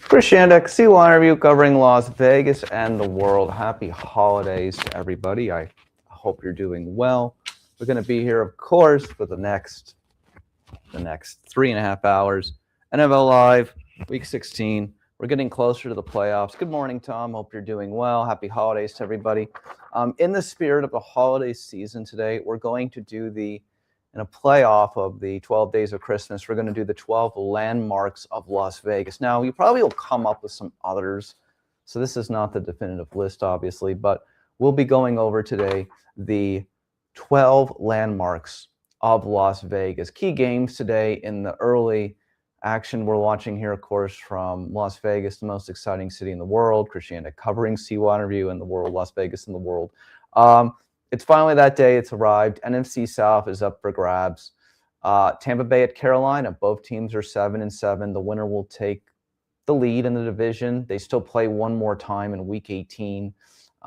Chris Shandak, C1 review covering Las Vegas and the world. Happy holidays to everybody. I hope you're doing well. We're going to be here, of course, for the next 3.5 hours. NFL Live, Week 16. We're getting closer to the playoffs. Good morning, Tom. Hope you're doing well. Happy holidays to everybody. In the spirit of the holiday season today, we're going to do in a playoff of the 12 Days of Christmas, we're going to do the 12 landmarks of Las Vegas. Now, you probably will come up with some others, so this is not the definitive list, obviously, but we'll be going over today the 12 landmarks of Las Vegas. Key games today in the early action we're watching here, of course, from Las Vegas, the most exciting city in the world. Christiana covering C1 review in the world, Las Vegas in the world. It's finally that day. It's arrived. NFC South is up for grabs. Tampa Bay at Carolina. Both teams are 7-7. The winner will take the lead in the division. They still play one more time in Week 18.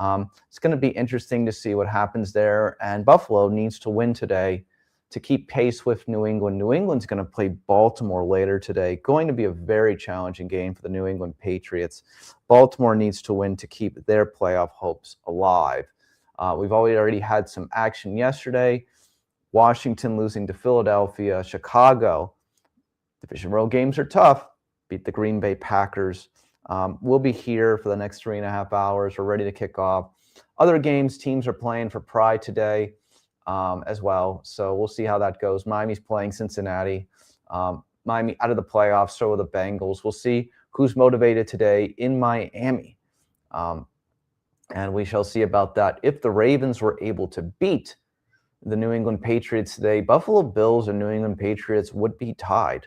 It's going to be interesting to see what happens there. And Buffalo needs to win today to keep pace with New England. New England's going to play Baltimore later today. Going to be a very challenging game for the New England Patriots. Baltimore needs to win to keep their playoff hopes alive. We've already had some action yesterday. Washington losing to Philadelphia. Chicago. Division road games are tough. Beat the Green Bay Packers. We'll be here for the next 3.5 hours. We're ready to kick off. Other games, teams are playing for pride today as well. So we'll see how that goes. Miami's playing Cincinnati. Miami out of the playoffs, so are the Bengals. We'll see who's motivated today in Miami. And we shall see about that. If the Ravens were able to beat the New England Patriots today, Buffalo Bills and New England Patriots would be tied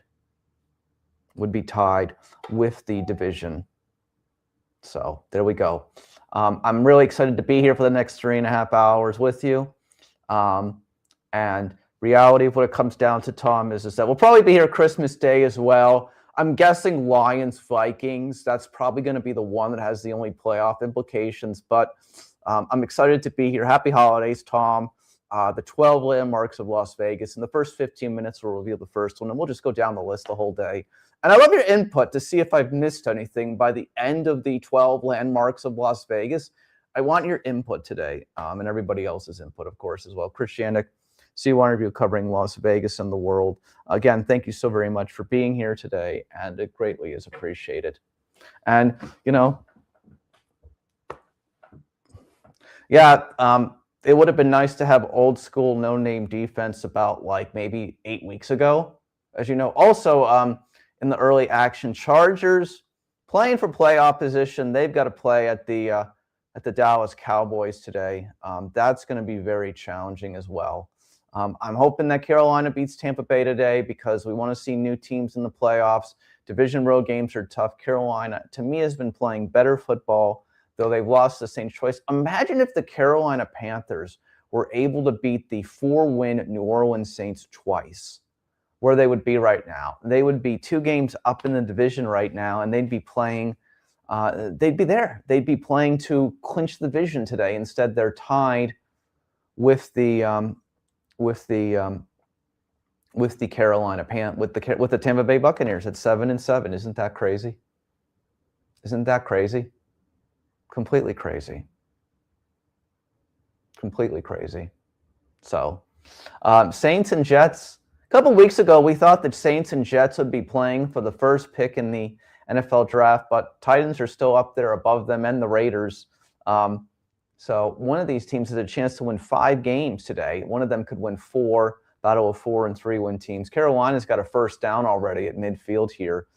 with the division. So there we go. I'm really excited to be here for the next 3.5 hours with you. And reality of what it comes down to, Tom, is that we'll probably be here Christmas Day as well. I'm guessing Lions-Vikings. That's probably going to be the one that has the only playoff implications. But I'm excited to be here. Happy holidays, Tom. The 12 landmarks of Las Vegas. In the first 15 minutes, we'll reveal the first one, and we'll just go down the list the whole day. And I love your input to see if I've missed anything by the end of the 12 landmarks of Las Vegas. I want your input today, and everybody else's input, of course, as well. Chris Shandak, C1 review covering Las Vegas and the world. Again, thank you so very much for being here today, and it greatly is appreciated. And, it would have been nice to have old school no-name defense about like maybe 8 weeks ago, as you know. Also, in the early action, Chargers playing for playoff position. They've got to play at the Dallas Cowboys today. That's going to be very challenging as well. I'm hoping that Carolina beats Tampa Bay today because we want to see new teams in the playoffs. Division road games are tough. Carolina, to me, has been playing better football, though they've lost the Saints choice. Imagine if the Carolina Panthers were able to beat the 4-win New Orleans Saints twice, where they would be right now. They would be 2 games up in the division right now, and they'd be playing. They'd be there. They'd be playing to clinch the division today. Instead, they're tied with the Tampa Bay Buccaneers at 7-7. Isn't that crazy? Isn't that crazy? Completely crazy. Completely crazy. So, Saints and Jets. A couple weeks ago, we thought that Saints and Jets would be playing for the first pick in the NFL draft, but Titans are still up there above them and the Raiders. So one of these teams has a chance to win 5 games today. One of them could win 4, battle of 4 and 3-win teams. Carolina's got a first down already at midfield here.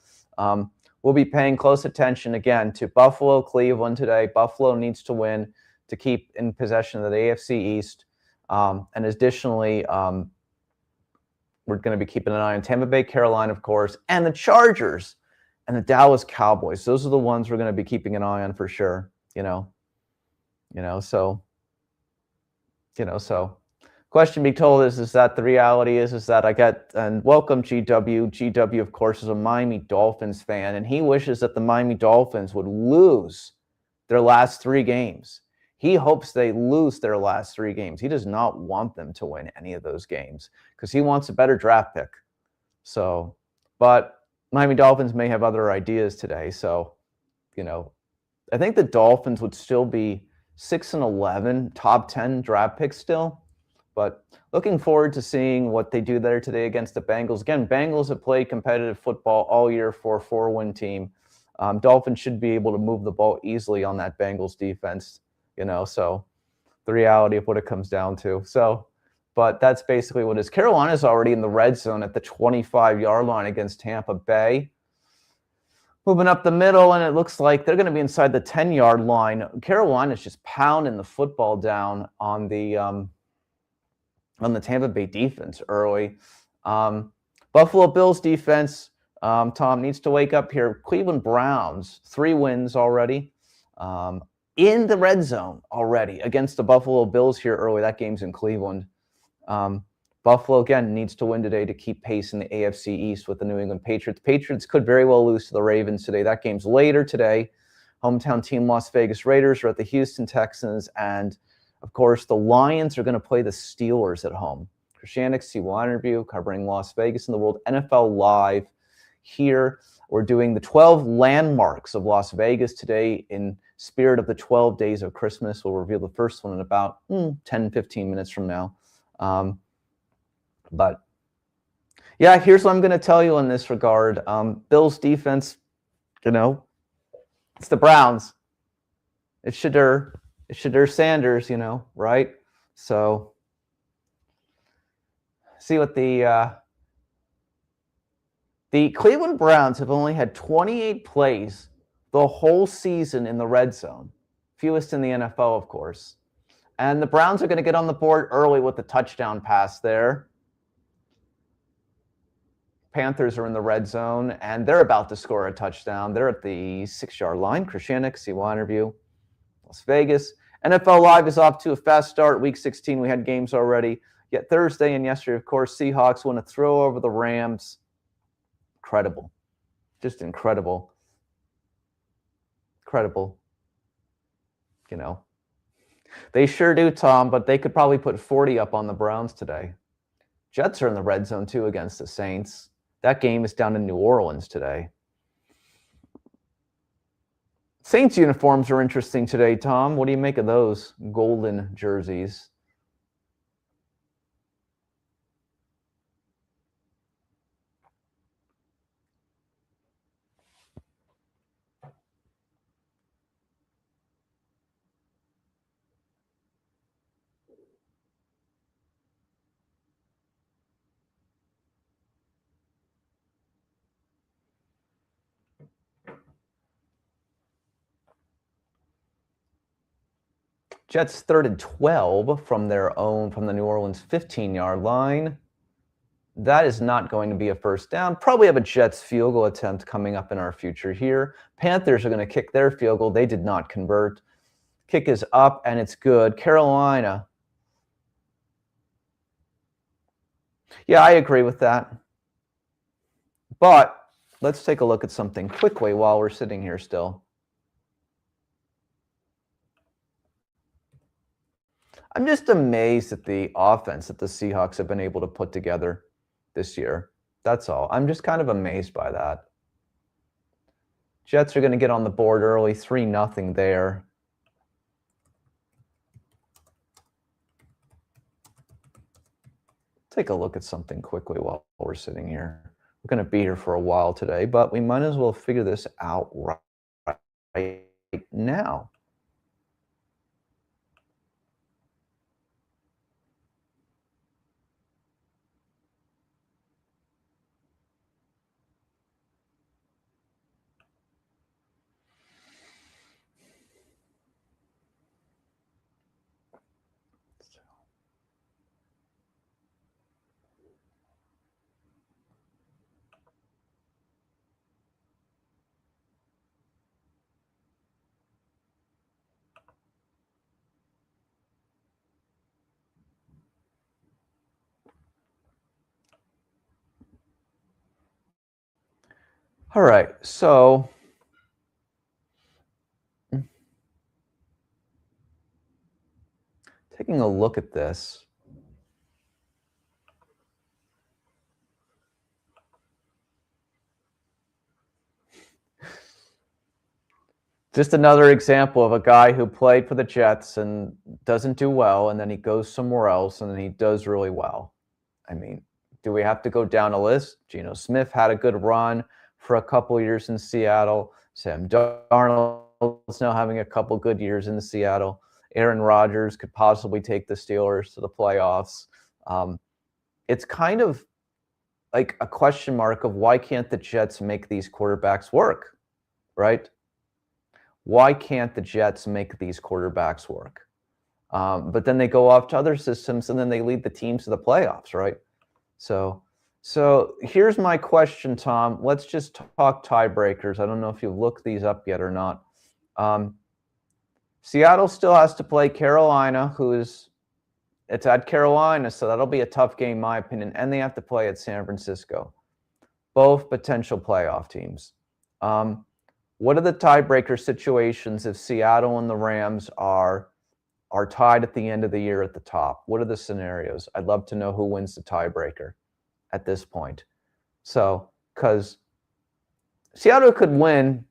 We'll be paying close attention again to Buffalo, Cleveland today. Buffalo needs to win to keep in possession of the AFC East. And additionally, we're going to be keeping an eye on Tampa Bay, Carolina, of course, and the Chargers and the Dallas Cowboys. Those are the ones we're going to be keeping an eye on for sure, So question being told is that the reality is that I get, and welcome GW. GW, of course, is a Miami Dolphins fan, and he wishes that the Miami Dolphins would lose their last 3 games. He hopes they lose their last 3 games. He does not want them to win any of those games because he wants a better draft pick. So, but Miami Dolphins may have other ideas today. So, I think the Dolphins would still be 6-11, top 10 draft picks still. But looking forward to seeing what they do there today against the Bengals. Again, Bengals have played competitive football all year for a 4-win team. Dolphins should be able to move the ball easily on that Bengals defense, so the reality of what it comes down to. So, but that's basically what it is. Carolina's already in the red zone at the 25-yard line against Tampa Bay. Moving up the middle, and it looks like they're going to be inside the 10-yard line. Carolina's just pounding the football down on the Tampa Bay defense early. Buffalo Bills defense, Tom, needs to wake up here. Cleveland Browns, 3 wins already. In the red zone already against the Buffalo Bills here early. That game's in Cleveland. Buffalo, again, needs to win today to keep pace in the AFC East with the New England Patriots. Patriots could very well lose to the Ravens today. That game's later today. Hometown team Las Vegas Raiders are at the Houston Texans. And, of course, the Lions are going to play the Steelers at home. Krishanik, C1 interview covering Las Vegas and the World NFL Live here. We're doing the 12 landmarks of Las Vegas today in spirit of the 12 days of Christmas. We'll reveal the first one in about 10, 15 minutes from now. But yeah, here's what I'm going to tell you in this regard. Bills defense, it's the Browns. It's Shadur Sanders, right? So see what the Cleveland Browns have only had 28 plays the whole season in the red zone. Fewest in the NFL, of course. And the Browns are going to get on the board early with the touchdown pass there. Panthers are in the red zone, and they're about to score a touchdown. They're at the 6-yard line. Krishanik, C1 interview, Las Vegas. NFL Live is off to a fast start. Week 16, we had games already. Yet Thursday and yesterday, of course, Seahawks won a throw over the Rams. Incredible. Just incredible. Incredible. They sure do, Tom, but they could probably put 40 up on the Browns today. Jets are in the red zone, too, against the Saints. That game is down in New Orleans today. Saints uniforms are interesting today, Tom. What do you make of those golden jerseys? Jets 3rd and 12 from the New Orleans 15-yard line. That is not going to be a first down. Probably have a Jets field goal attempt coming up in our future here. Panthers are going to kick their field goal. They did not convert. Kick is up, and it's good. Carolina. Yeah, I agree with that. But let's take a look at something quickly while we're sitting here still. I'm just amazed at the offense that the Seahawks have been able to put together this year. That's all. I'm just kind of amazed by that. Jets are going to get on the board early, 3-0 there. Take a look at something quickly while we're sitting here. We're going to be here for a while today, but we might as well figure this out right now. All right, so taking a look at this. Just another example of a guy who played for the Jets and doesn't do well, and then he goes somewhere else and then he does really well. I mean, do we have to go down a list? Geno Smith had a good run for a couple years in Seattle. Sam Darnold's now having a couple good years in Seattle. Aaron Rodgers could possibly take the Steelers to the playoffs. It's kind of like a question mark of why can't the Jets make these quarterbacks work, right? Why can't the Jets make these quarterbacks work? But then they go off to other systems and then they lead the teams to the playoffs, right? So here's my question, Tom. Let's just talk tiebreakers. I don't know if you've looked these up yet or not. Seattle still has to play Carolina, it's at Carolina, so that'll be a tough game, in my opinion. And they have to play at San Francisco. Both potential playoff teams. What are the tiebreaker situations if Seattle and the Rams are tied at the end of the year at the top? What are the scenarios? I'd love to know who wins the tiebreaker at this point. So, because Seattle could win,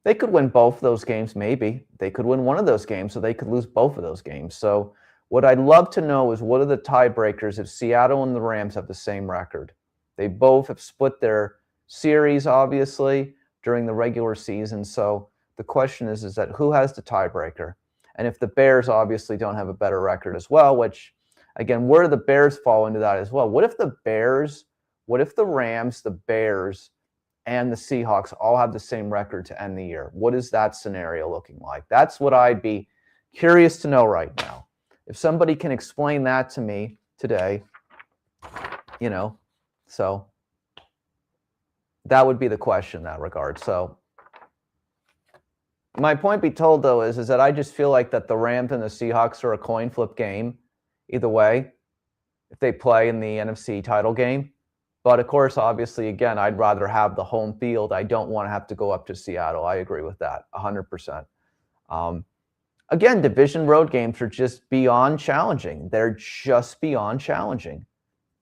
they could win both of those games, maybe. They could win one of those games, so they could lose both of those games. So what I'd love to know is what are the tiebreakers if Seattle and the Rams have the same record? They both have split their series, obviously, during the regular season. So the question is that who has the tiebreaker? And if the Bears obviously don't have a better record as well, which, again, where do the Bears fall into that as well? What if the Rams, the Bears, and the Seahawks all have the same record to end the year? What is that scenario looking like? That's what I'd be curious to know right now. If somebody can explain that to me today, so that would be the question in that regard. So my point be told, though, is that I just feel like that the Rams and the Seahawks are a coin flip game either way if they play in the NFC title game. But, of course, obviously, again, I'd rather have the home field. I don't want to have to go up to Seattle. I agree with that 100%. Again, division road games are just beyond challenging. They're just beyond challenging.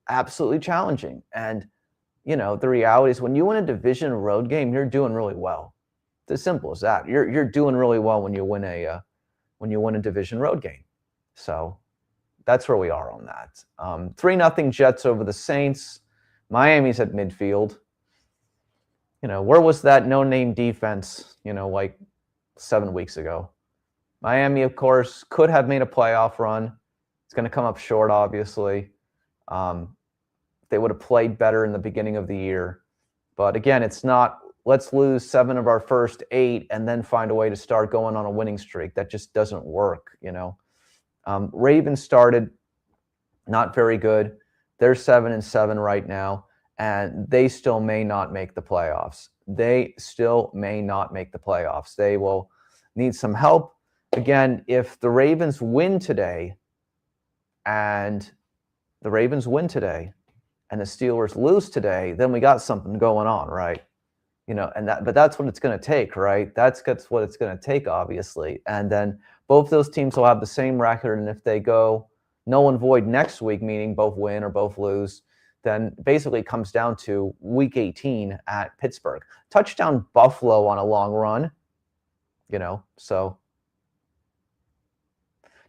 Absolutely challenging. And, the reality is when you win a division road game, you're doing really well. It's as simple as that. You're doing really well when you win a division road game. So that's where we are on that. 3-0 Jets over the Saints. Miami's at midfield. Where was that no-name defense, like 7 weeks ago? Miami, of course, could have made a playoff run. It's going to come up short, obviously. They would have played better in the beginning of the year. But again, it's not, let's lose 7 of our first 8 and then find a way to start going on a winning streak. That just doesn't work, Ravens started not very good. They're 7-7 right now, and they still may not make the playoffs. They will need some help. Again, if the Ravens win today and the Steelers lose today, then we got something going on, right? But that's what it's going to take, right? That's what it's going to take, obviously. And then both those teams will have the same record, and if they go null and void next week, meaning both win or both lose, then basically it comes down to week 18 at Pittsburgh. Touchdown Buffalo on a long run, so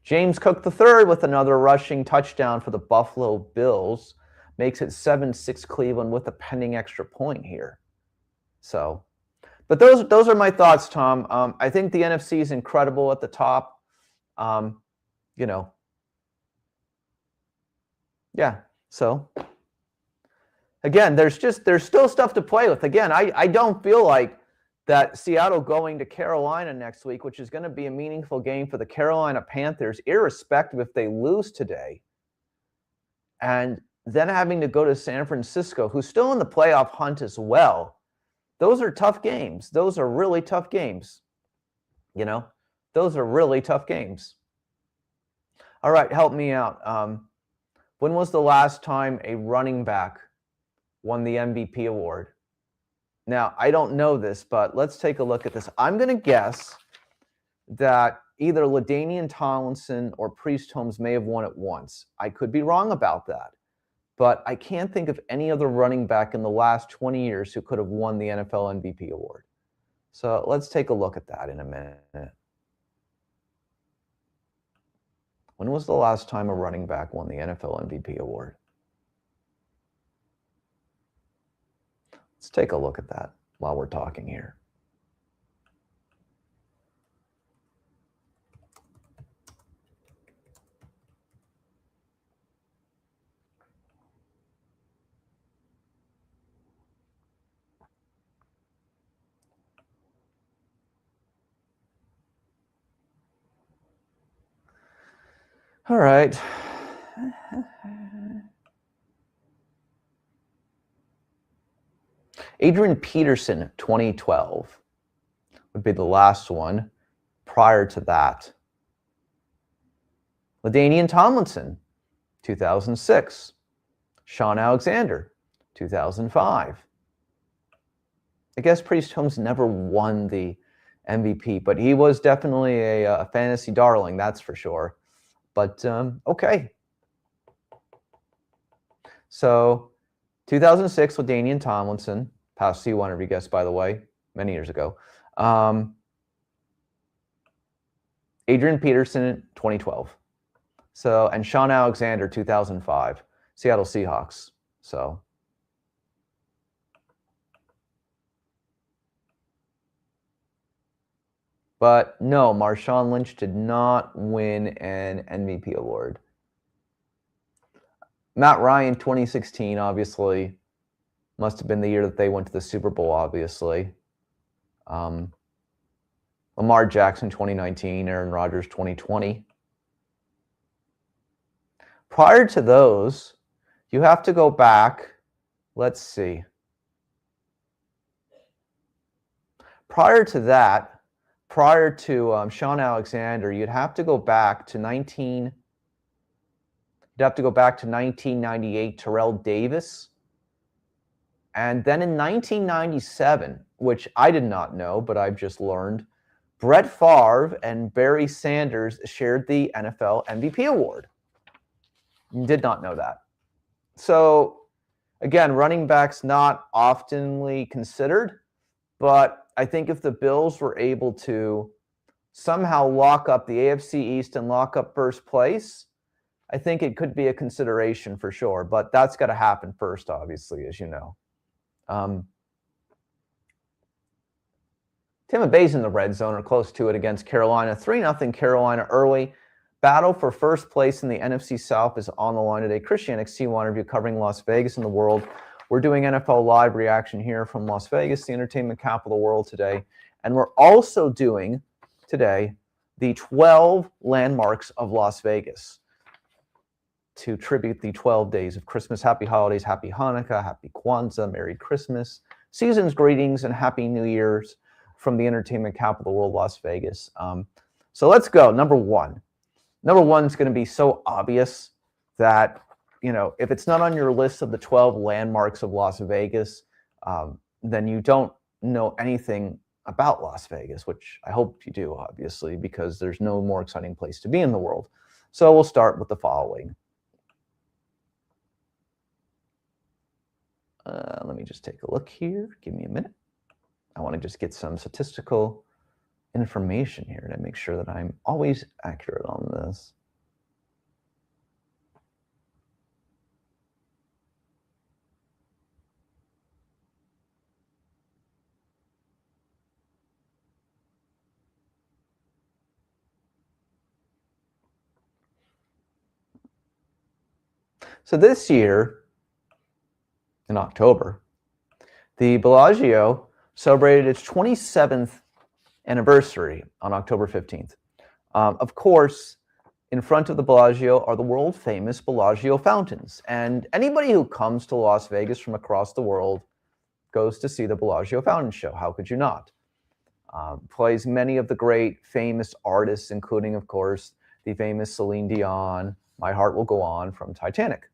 James Cook III with another rushing touchdown for the Buffalo Bills makes it 7-6 Cleveland with a pending extra point here. So, but those are my thoughts, Tom. I think the NFC is incredible at the top. Yeah. So again, there's still stuff to play with. Again, I don't feel like that Seattle going to Carolina next week, which is going to be a meaningful game for the Carolina Panthers, irrespective if they lose today, and then having to go to San Francisco, who's still in the playoff hunt as well. Those are tough games. Those are really tough games. Those are really tough games. All right, help me out. When was the last time a running back won the MVP award? Now, I don't know this, but let's take a look at this. I'm going to guess that either LaDainian Tomlinson or Priest Holmes may have won it once. I could be wrong about that, but I can't think of any other running back in the last 20 years who could have won the NFL MVP award. So let's take a look at that in a minute. When was the last time a running back won the NFL MVP award? Let's take a look at that while we're talking here. All right. Adrian Peterson, 2012, would be the last one. Prior to that, LaDainian Tomlinson, 2006. Sean Alexander, 2005. I guess Priest Holmes never won the MVP, but he was definitely a fantasy darling, that's for sure. But okay. So 2006, LaDainian Tomlinson, past C1 every guest, by the way, many years ago. Adrian Peterson, 2012. So, and Sean Alexander, 2005, Seattle Seahawks. So, but no, Marshawn Lynch did not win an MVP award. Matt Ryan, 2016, obviously, must have been the year that they went to the Super Bowl, obviously. Lamar Jackson, 2019, Aaron Rodgers, 2020. Prior to those, you have to go back. Let's see. Prior to that, prior to Sean Alexander, you'd have to go back to 1998, Terrell Davis. And then in 1997, which I did not know, but I've just learned, Brett Favre and Barry Sanders shared the NFL MVP award. Did not know that. So, again, running backs not oftenly considered, but I think if the Bills were able to somehow lock up the AFC East and lock up first place, I think it could be a consideration for sure. But that's got to happen first, obviously, as you know. Tampa Bay's in the red zone or close to it against Carolina. 3-0 Carolina early. Battle for first place in the NFC South is on the line today. Christian XC1 interview covering Las Vegas and the world. We're doing NFL live reaction here from Las Vegas, the entertainment capital of the world today. And we're also doing today the 12 landmarks of Las Vegas to tribute the 12 days of Christmas. Happy holidays, happy Hanukkah, happy Kwanzaa, Merry Christmas, season's greetings, and Happy New Year's from the entertainment capital of the world, Las Vegas. So let's go. Number one. Number one is going to be so obvious that, you know, if it's not on your list of the 12 landmarks of Las Vegas, then you don't know anything about Las Vegas, which I hope you do, obviously, because there's no more exciting place to be in the world. So we'll start with the following. Let me just take a look here. Give me a minute. I want to just get some statistical information here to make sure that I'm always accurate on this. So this year, in October, the Bellagio celebrated its 27th anniversary on October 15th. Of course, in front of the Bellagio are the world famous Bellagio fountains. And anybody who comes to Las Vegas from across the world goes to see the Bellagio Fountain Show. How could you not? Plays many of the great famous artists, including, of course, the famous Celine Dion, My Heart Will Go On from Titanic.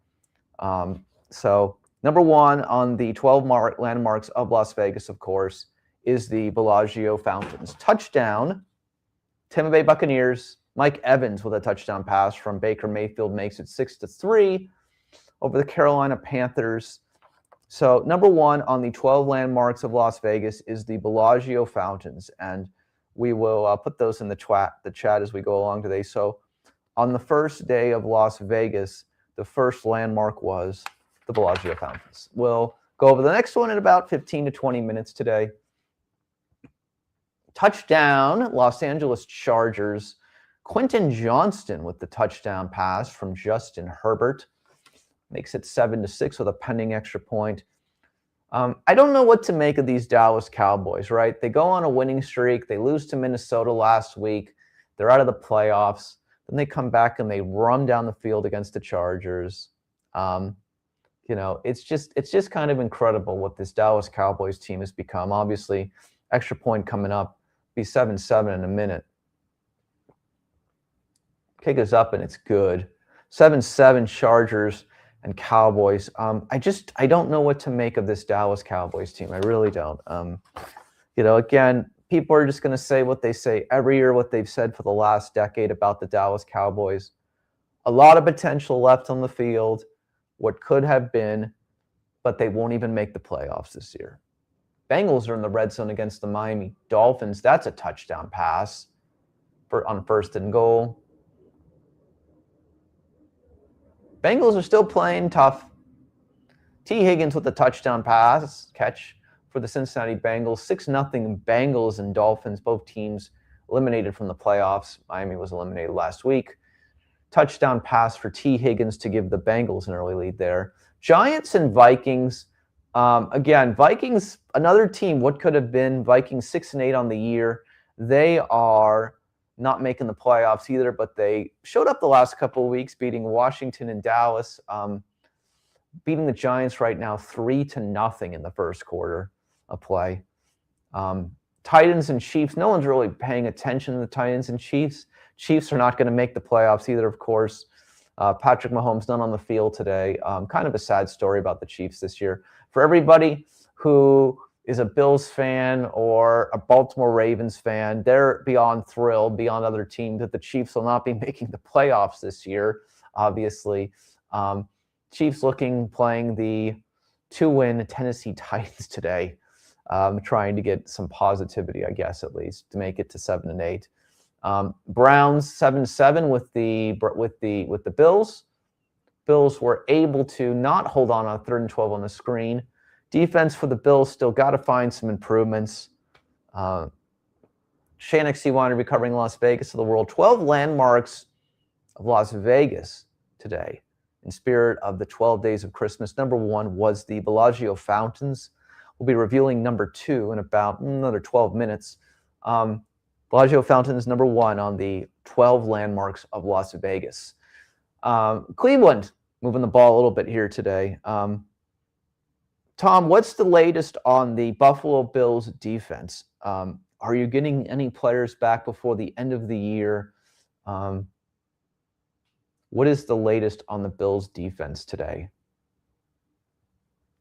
So number one on the 12 landmarks of Las Vegas, of course, is the Bellagio fountains. Touchdown, Tampa Bay Buccaneers. Mike Evans with a touchdown pass from Baker Mayfield makes it 6-3 over the Carolina Panthers. So number one on the 12 landmarks of Las Vegas is the Bellagio fountains, and we will put those in the chat as we go along today. So on the first day of Las Vegas, the first landmark was the Bellagio fountains. We'll go over the next one in about 15 to 20 minutes today. Touchdown, Los Angeles Chargers. Quentin Johnston with the touchdown pass from Justin Herbert. Makes it 7-6 with a pending extra point. I don't know what to make of these Dallas Cowboys, right? They go on a winning streak. They lose to Minnesota last week. They're out of the playoffs. Then they come back and they run down the field against the Chargers. It's just kind of incredible what this Dallas Cowboys team has become. Obviously, extra point coming up, be 7-7 in a minute. Kick is up and it's good. 7-7 Chargers and Cowboys. I don't know what to make of this Dallas Cowboys team. I really don't. Again, people are just going to say what they say every year, what they've said for the last decade about the Dallas Cowboys. A lot of potential left on the field, what could have been, but they won't even make the playoffs this year. Bengals are in the red zone against the Miami Dolphins. That's a touchdown pass on 1st and goal. Bengals are still playing tough. T. Higgins with the touchdown catch for the Cincinnati Bengals. 6-0 Bengals and Dolphins, both teams eliminated from the playoffs. Miami was eliminated last week. Touchdown pass for T. Higgins to give the Bengals an early lead there. Giants and Vikings. Again, Vikings, another team, what could have been. Vikings 6-8 on the year. They are not making the playoffs either, but they showed up the last couple of weeks, beating Washington and Dallas, beating the Giants right now 3-0 in the first quarter of play. Titans and Chiefs, no one's really paying attention to the Titans and Chiefs. Chiefs are not going to make the playoffs either, of course. Patrick Mahomes not on the field today. Kind of a sad story about the Chiefs this year. For everybody who is a Bills fan or a Baltimore Ravens fan, they're beyond thrilled, beyond other teams, that the Chiefs will not be making the playoffs this year, obviously. Chiefs playing the 2-win Tennessee Titans today, trying to get some positivity, I guess, at least, to make it to 7-8. Browns 7-7 with the Bills. Bills were able to not hold on 3rd and 12 on the screen. Defense for the Bills still got to find some improvements. Shannon Xewanti recovering Las Vegas of the world. 12 landmarks of Las Vegas today in spirit of the 12 days of Christmas. Number one was the Bellagio fountains. We'll be revealing number two in about another 12 minutes. Bellagio fountains number one on the 12 landmarks of Las Vegas. Cleveland moving the ball a little bit here today. Tom, what's the latest on the Buffalo Bills defense? Are you getting any players back before the end of the year? What is the latest on the Bills defense today,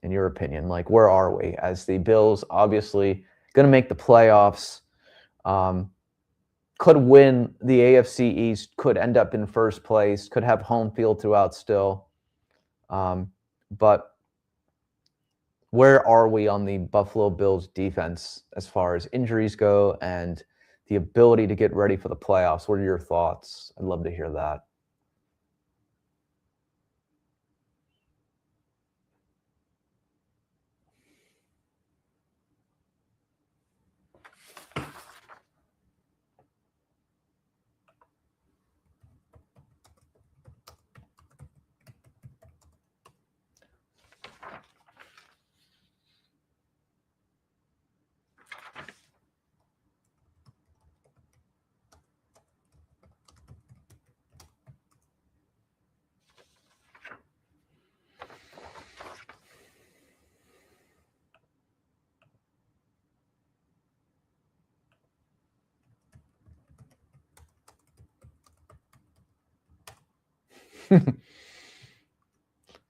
in your opinion? Like, where are we? As the Bills obviously going to make the playoffs, could win the AFC East, could end up in first place, could have home field throughout still. But where are we on the Buffalo Bills defense as far as injuries go and the ability to get ready for the playoffs? What are your thoughts? I'd love to hear that.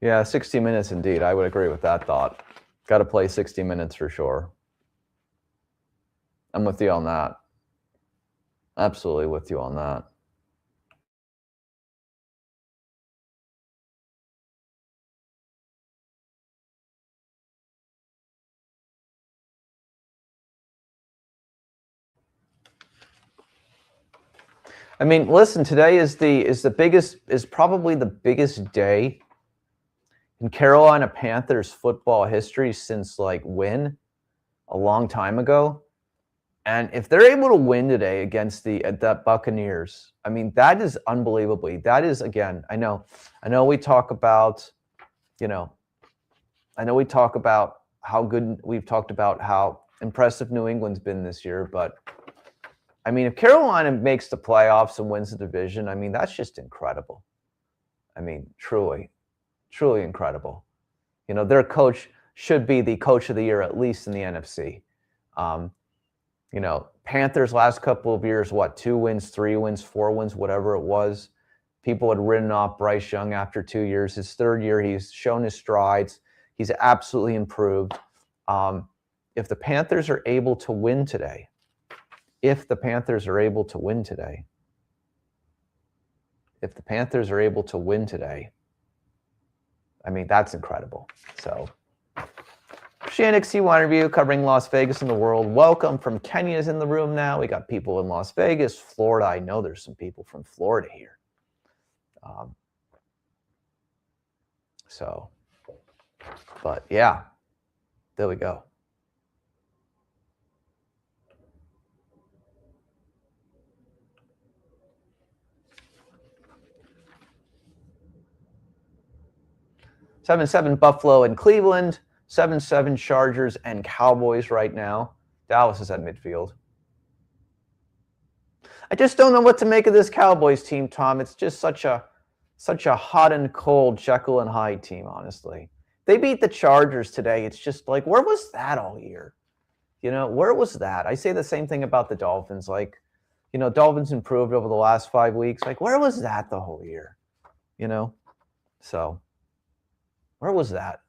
Yeah, 60 minutes indeed. I would agree with that thought. Got to play 60 minutes for sure. I'm with you on that. Absolutely with you on that. I mean, listen, today is probably the biggest day in Carolina Panthers football history since like when a long time ago. And if they're able to win today against the Buccaneers, I mean, that is unbelievably. That is, again, I know we talk about, I know we talk about how good, we've talked about how impressive New England's been this year, but I mean, if Carolina makes the playoffs and wins the division, I mean, that's just incredible. I mean, truly, truly incredible. Their coach should be the coach of the year, at least in the NFC. Panthers last couple of years, 2 wins, 3 wins, 4 wins, whatever it was. People had written off Bryce Young after 2 years. His third year, he's shown his strides. He's absolutely improved. If the Panthers are able to win today, if the Panthers are able to win today, I mean, that's incredible. So, Shannick C1 Review covering Las Vegas and the world. Welcome from Kenya's in the room now. We got people in Las Vegas, Florida. I know there's some people from Florida here. But yeah, there we go. Seven Buffalo and Cleveland. 7-7 Chargers and Cowboys right now. Dallas is at midfield. I just don't know what to make of this Cowboys team, Tom. It's just such a hot and cold Jekyll and Hyde team, honestly. They beat the Chargers today. It's just like, where was that all year? Where was that? I say the same thing about the Dolphins. Like, Dolphins improved over the last 5 weeks. Like, where was that the whole year? So where was that?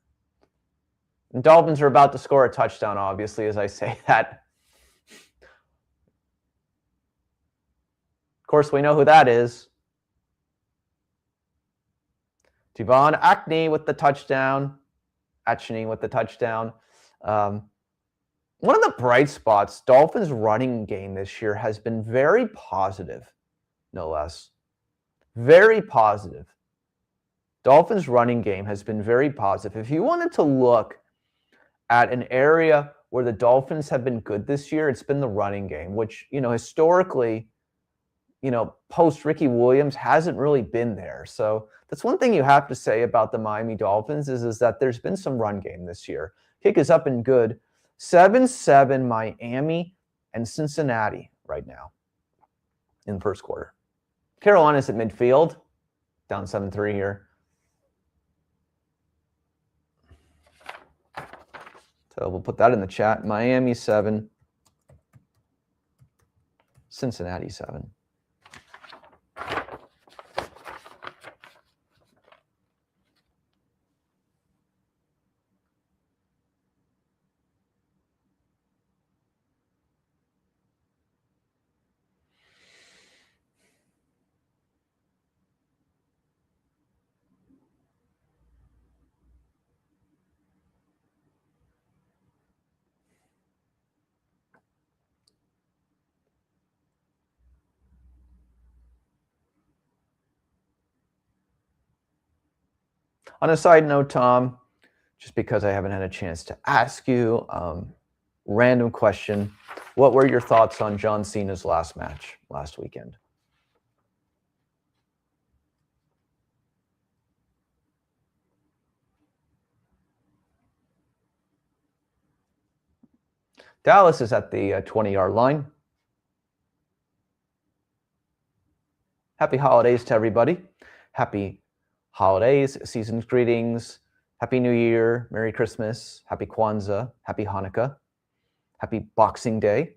And Dolphins are about to score a touchdown, obviously, as I say that. Of course, we know who that is. Devon Achane with the touchdown. Achane with the touchdown. One of the bright spots, Dolphins' running game this year has been very positive, no less. Very positive. Dolphins' running game has been very positive. If you wanted to look at an area where the Dolphins have been good this year, it's been the running game, which, historically, post Ricky Williams hasn't really been there. So that's one thing you have to say about the Miami Dolphins is that there's been some run game this year. Kick is up and good. 7-7 Miami and Cincinnati right now in the first quarter. Carolina's at midfield, down 7-3 here. So we'll put that in the chat. Miami 7, Cincinnati 7. On a side note, Tom, just because I haven't had a chance to ask you, random question. What were your thoughts on John Cena's last match last weekend? Dallas is at the 20-yard line. Happy holidays to everybody. Happy holidays, season's greetings, Happy New Year, Merry Christmas, Happy Kwanzaa, Happy Hanukkah, Happy Boxing Day,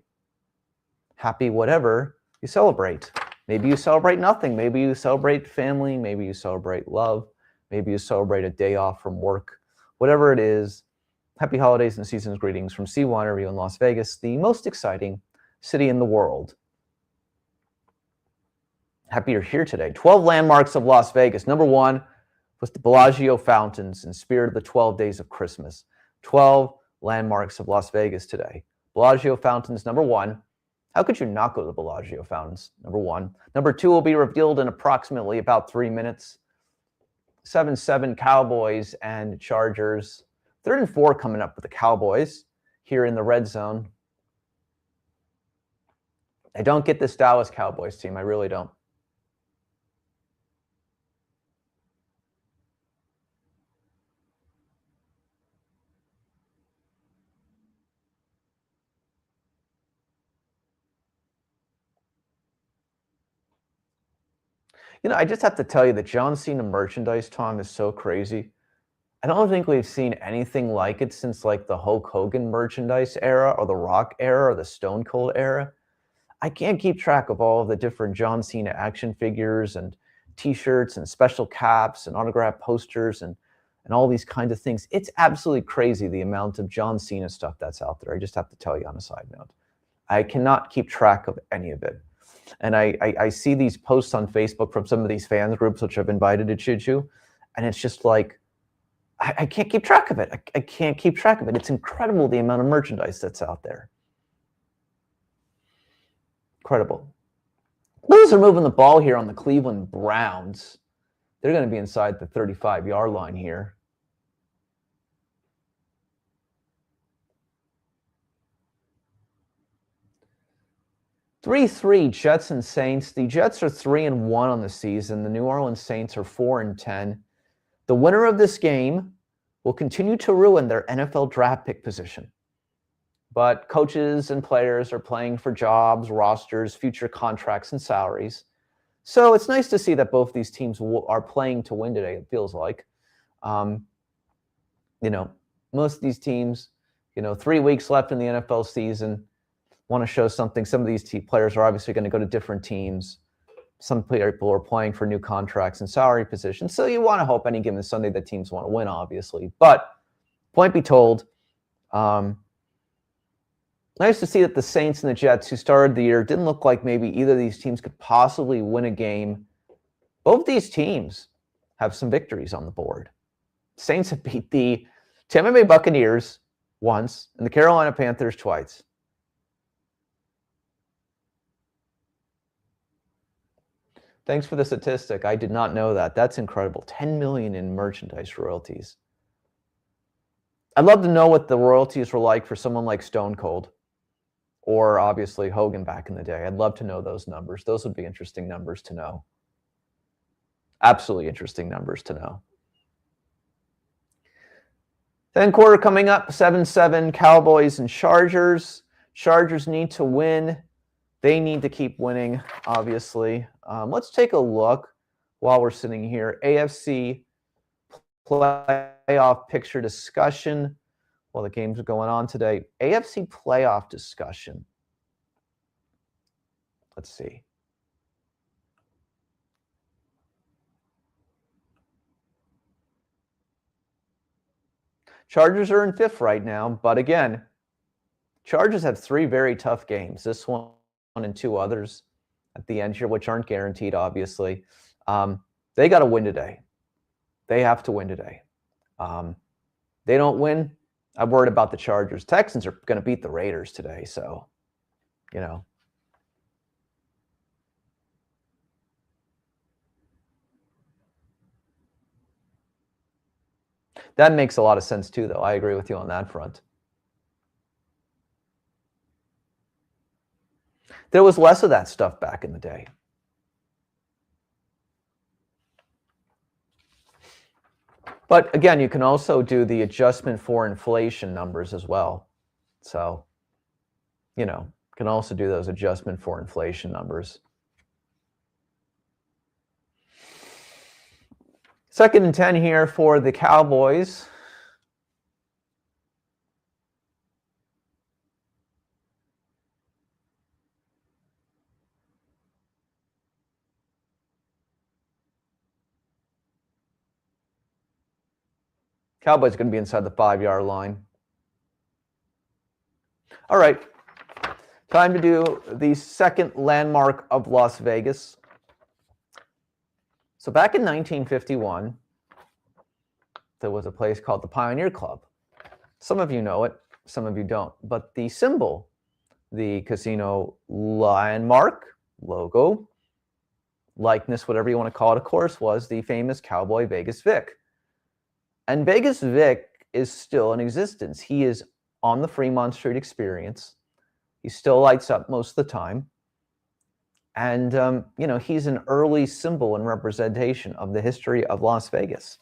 happy whatever you celebrate. Maybe you celebrate nothing. Maybe you celebrate family. Maybe you celebrate love. Maybe you celebrate a day off from work. Whatever it is, happy holidays and season's greetings from C1 Review in Las Vegas, the most exciting city in the world. Happy you're here today. 12 landmarks of Las Vegas. Number 1 was the Bellagio fountains in spirit of the 12 days of Christmas. 12 landmarks of Las Vegas today. Bellagio fountains, number 1. How could you not go to the Bellagio Fountains? Number one. Number two will be revealed in approximately about 3 minutes. 7-7 Cowboys and Chargers. 3rd and 4 coming up with the Cowboys here in the red zone. I don't get this Dallas Cowboys team. I really don't. I just have to tell you that John Cena merchandise, Tom, is so crazy. I don't think we've seen anything like it since like the Hulk Hogan merchandise era or the Rock era or the Stone Cold era. I can't keep track of all of the different John Cena action figures and T-shirts and special caps and autograph posters and all these kinds of things. It's absolutely crazy the amount of John Cena stuff that's out there. I just have to tell you on a side note. I cannot keep track of any of it. And I see these posts on Facebook from some of these fans groups, which I've invited to Choo Choo, and it's just like, I can't keep track of it. I can't keep track of it. It's incredible the amount of merchandise that's out there. Incredible. Blues are moving the ball here on the Cleveland Browns. They're going to be inside the 35-yard line here. Three Jets and Saints. The Jets are 3-1 on the season. The New Orleans Saints are 4-10. The winner of this game will continue to ruin their NFL draft pick position. But coaches and players are playing for jobs, rosters, future contracts, and salaries. So it's nice to see that both these teams are playing to win today, it feels like. Most of these teams, 3 weeks left in the NFL season, want to show something. Some of these players are obviously going to go to different teams. Some people are playing for new contracts and salary positions. So you want to hope any given Sunday that teams want to win, obviously. But point be told, nice to see that the Saints and the Jets, who started the year, didn't look like maybe either of these teams could possibly win a game. Both these teams have some victories on the board. Saints have beat the Tampa Bay Buccaneers once and the Carolina Panthers twice. Thanks for the statistic. I did not know that. That's incredible. $10 million in merchandise royalties. I'd love to know what the royalties were like for someone like Stone Cold or obviously Hogan back in the day. I'd love to know those numbers. Those would be interesting numbers to know. Absolutely interesting numbers to know. 10th quarter coming up, 7-7 Cowboys and Chargers. Chargers need to win. They need to keep winning, obviously. Let's take a look while we're sitting here. AFC playoff picture discussion while the games are going on today. AFC playoff discussion. Let's see. Chargers are in 5th right now, but again, Chargers have 3 very tough games. This one and 2 others at the end here, which aren't guaranteed, obviously. They got to win today. They have to win today. They don't win, I'm worried about the Chargers. Texans are going to beat the Raiders today, so, That makes a lot of sense too, though. I agree with you on that front. There was less of that stuff back in the day. But again, you can also do the adjustment for inflation numbers as well. So, can also do those adjustment for inflation numbers. 2nd and 10 here for the Cowboys. Cowboys are going to be inside the 5-yard line. All right. Time to do the second landmark of Las Vegas. So back in 1951, there was a place called the Pioneer Club. Some of you know it, some of you don't. But the symbol the casino landmark, logo, likeness, whatever you want to call it, of course, was the famous cowboy Vegas Vic. And Vegas Vic is still in existence. He is on the Fremont Street Experience. He still lights up most of the time. And, he's an early symbol and representation of the history of Las Vegas.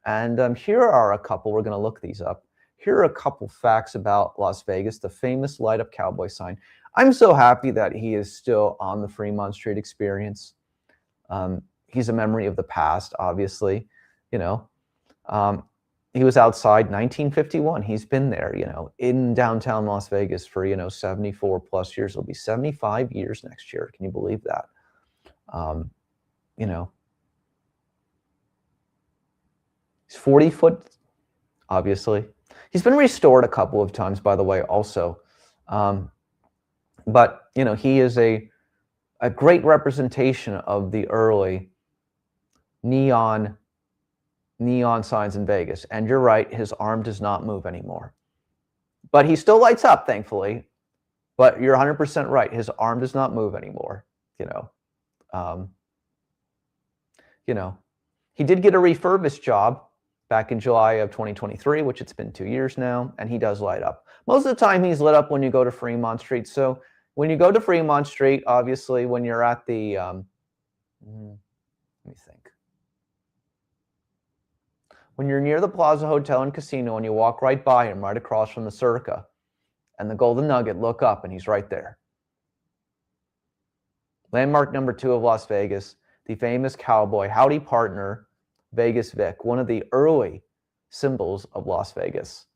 And here are a couple, we're going to look these up. Here are a couple facts about Las Vegas, the famous light up cowboy sign. I'm so happy that he is still on the Fremont Street Experience. He's a memory of the past, obviously. He was outside 1951. He's been there, in downtown Las Vegas for, 74 plus years. It'll be 75 years next year. Can you believe that? He's 40 foot, obviously. He's been restored a couple of times, by the way, also. But, he is a great representation of the early neon signs in Vegas. And you're right, his arm does not move anymore. But he still lights up, thankfully. But you're 100% right. His arm does not move anymore. He did get a refurbished job back in July of 2023, which it's been 2 years now, and he does light up. Most of the time, he's lit up when you go to Fremont Street. So when you go to Fremont Street, obviously, when you're at the, let me think. When you're near the Plaza Hotel and Casino and you walk right by him, right across from the Circa and the Golden Nugget, look up and he's right there. Landmark number 2 of Las Vegas, the famous cowboy, howdy partner, Vegas Vic, one of the early symbols of Las Vegas.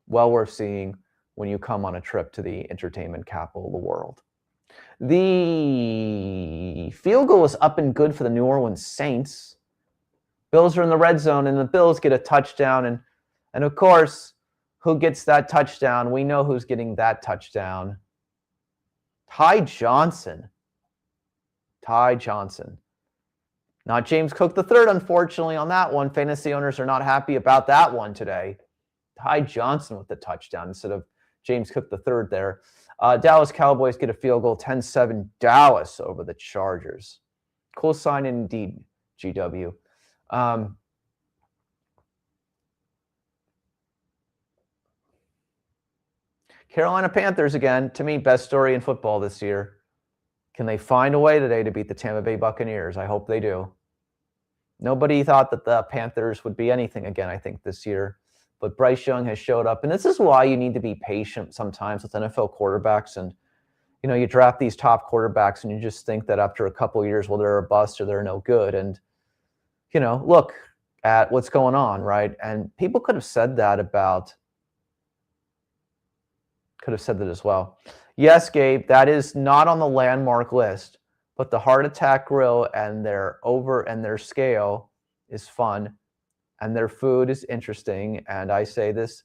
Well worth seeing when you come on a trip to the entertainment capital of the world. The field goal is up and good for the New Orleans Saints. Bills are in the red zone, and the Bills get a touchdown. And of course, who gets that touchdown? We know who's getting that touchdown. Ty Johnson. Not James Cook III, unfortunately, on that one. Fantasy owners are not happy about that one today. Ty Johnson with the touchdown instead of James Cook III there. Dallas Cowboys get a field goal, 10-7 Dallas over the Chargers. Cool sign indeed, GW. Carolina Panthers again, to me, best story in football this year. Can they find a way today to beat the Tampa Bay Buccaneers? I hope they do. Nobody thought that the Panthers would be anything again, I think, this year. But Bryce Young has showed up. And this is why you need to be patient sometimes with NFL quarterbacks. And, you draft these top quarterbacks and you just think that after a couple of years, well, they're a bust or they're no good. And, look at what's going on, right? And people could have said that as well. Yes, Gabe, that is not on the landmark list, but the Heart Attack Grill and their scale is fun and their food is interesting. And I say this,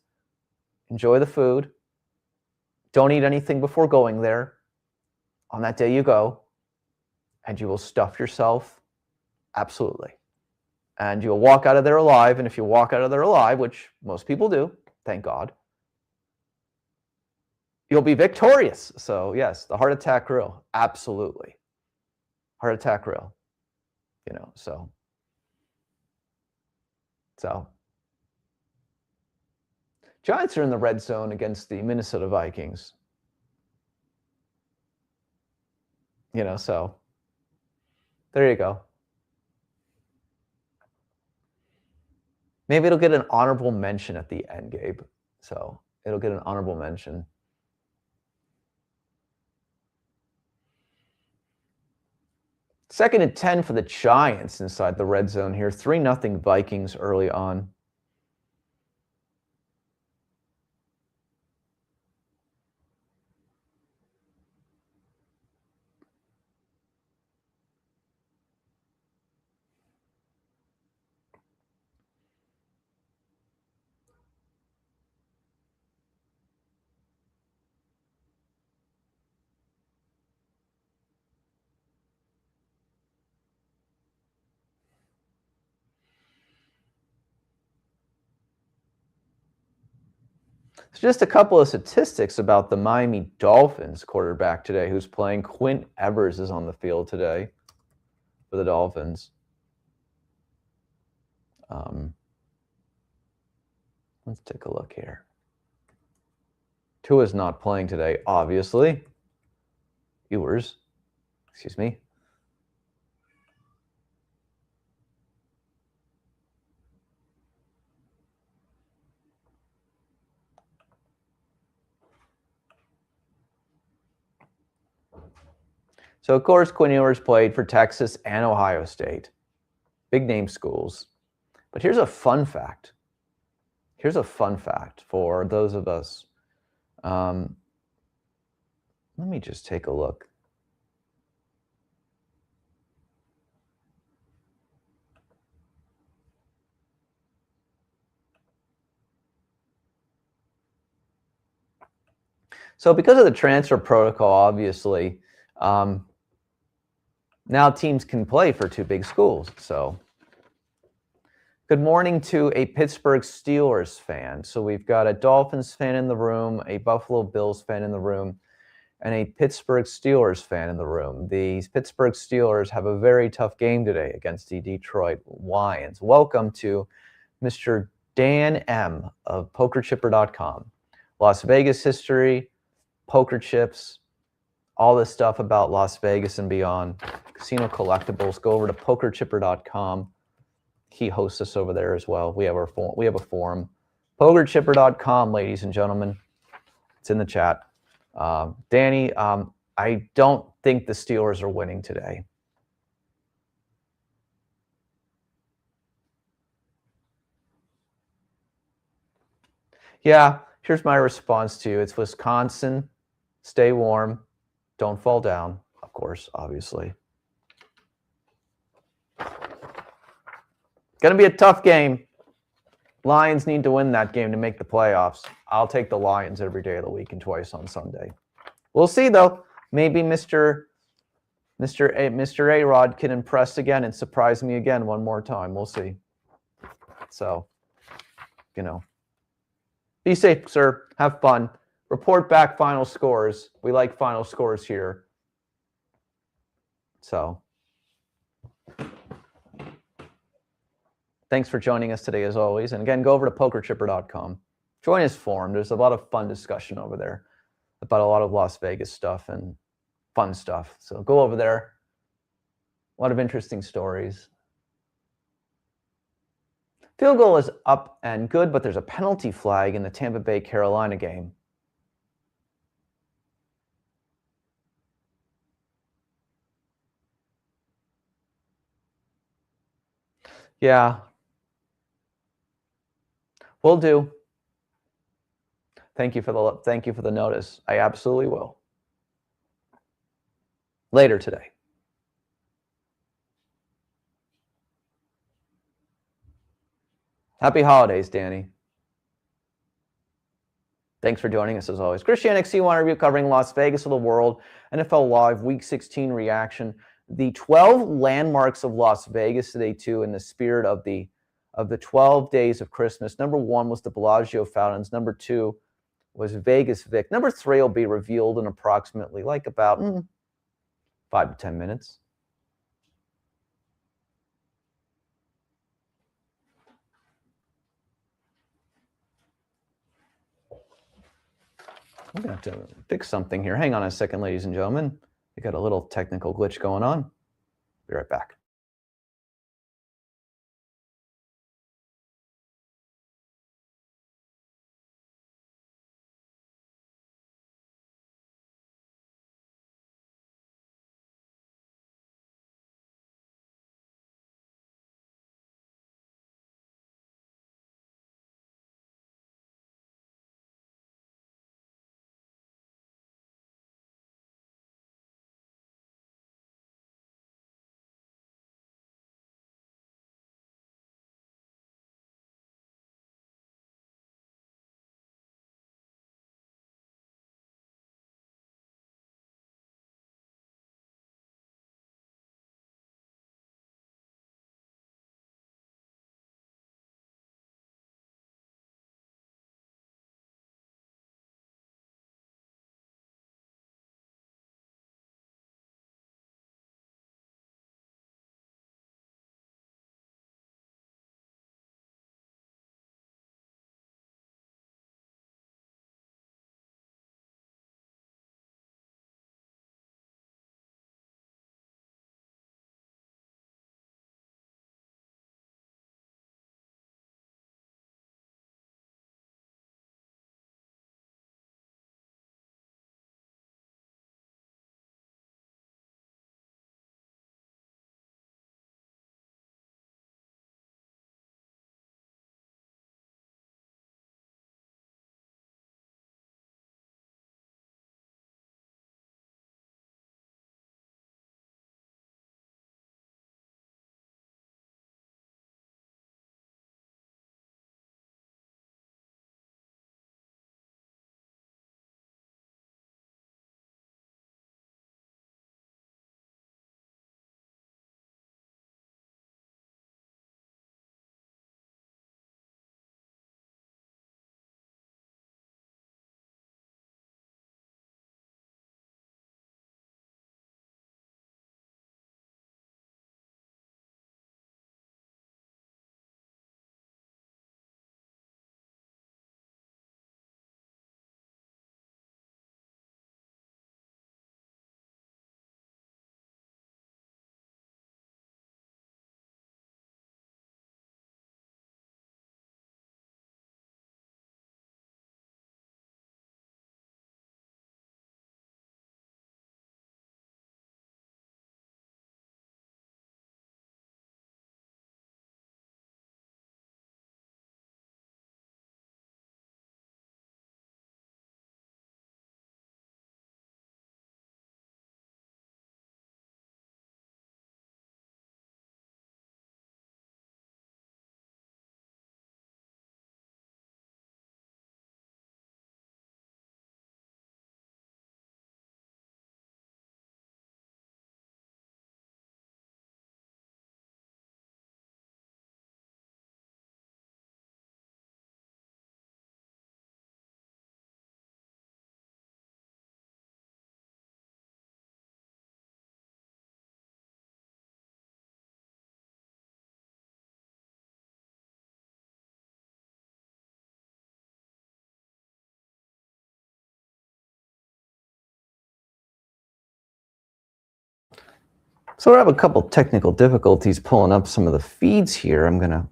enjoy the food. Don't eat anything before going there. On that day you go, and you will stuff yourself. Absolutely. And you'll walk out of there alive. And if you walk out of there alive, which most people do, thank God, you'll be victorious. So yes, the Heart Attack Grill, absolutely. Heart Attack Grill, so. Giants are in the red zone against the Minnesota Vikings. So there you go. Maybe it'll get an honorable mention at the end, Gabe. So it'll get an honorable mention. Second and 10 for the Giants inside the red zone here. 3-0 Vikings early on. So just a couple of statistics about the Miami Dolphins quarterback today who's playing. Quinn Evers is on the field today for the Dolphins. Let's take a look here. Tua's not playing today, obviously. Ewers, excuse me. So, of course, Quinn Ewers played for Texas and Ohio State. Big name schools. But here's a fun fact. Here's a fun fact for those of us. Let me just take a look. So because of the transfer protocol, obviously, now teams can play for two big schools. So good morning to a Pittsburgh Steelers fan. So we've got a Dolphins fan in the room, a Buffalo Bills fan in the room, and a Pittsburgh Steelers fan in the room. The Pittsburgh Steelers have a very tough game today against the Detroit Lions. Welcome to Mr. Dan M. of PokerChipper.com. Las Vegas history, poker chips, all this stuff about Las Vegas and beyond, casino collectibles. Go over to PokerChipper.com. He hosts us over there as well. We have a forum. PokerChipper.com, ladies and gentlemen. It's in the chat. Danny, I don't think the Steelers are winning today. Yeah, here's my response to you. It's Wisconsin. Stay warm. Don't fall down, of course, obviously. Going to be a tough game. Lions need to win that game to make the playoffs. I'll take the Lions every day of the week and twice on Sunday. We'll see, though. Maybe Mr. A-Rod can impress again and surprise me again one more time. We'll see. So, be safe, sir. Have fun. Report back final scores. We like final scores here. So, thanks for joining us today, as always. And again, go over to PokerChipper.com. Join his forum. There's a lot of fun discussion over there about a lot of Las Vegas stuff and fun stuff. So go over there. A lot of interesting stories. Field goal is up and good, but there's a penalty flag in the Tampa Bay Carolina game. Yeah. Will do. Thank you for the notice. I absolutely will. Later today. Happy holidays, Danny. Thanks for joining us as always. Christian XC1 review covering Las Vegas of the World, NFL Live Week 16 reaction. The 12 landmarks of Las Vegas today, too, in the spirit of the 12 days of Christmas. Number 1 was the Bellagio Fountains. Number 2 was Vegas Vic. Number 3 will be revealed in approximately about 5 to 10 minutes. I'm going to have to fix something here. Hang on a second, ladies and gentlemen. We got a little technical glitch going on. Be right back. So I have a couple technical difficulties pulling up some of the feeds here. I'm gonna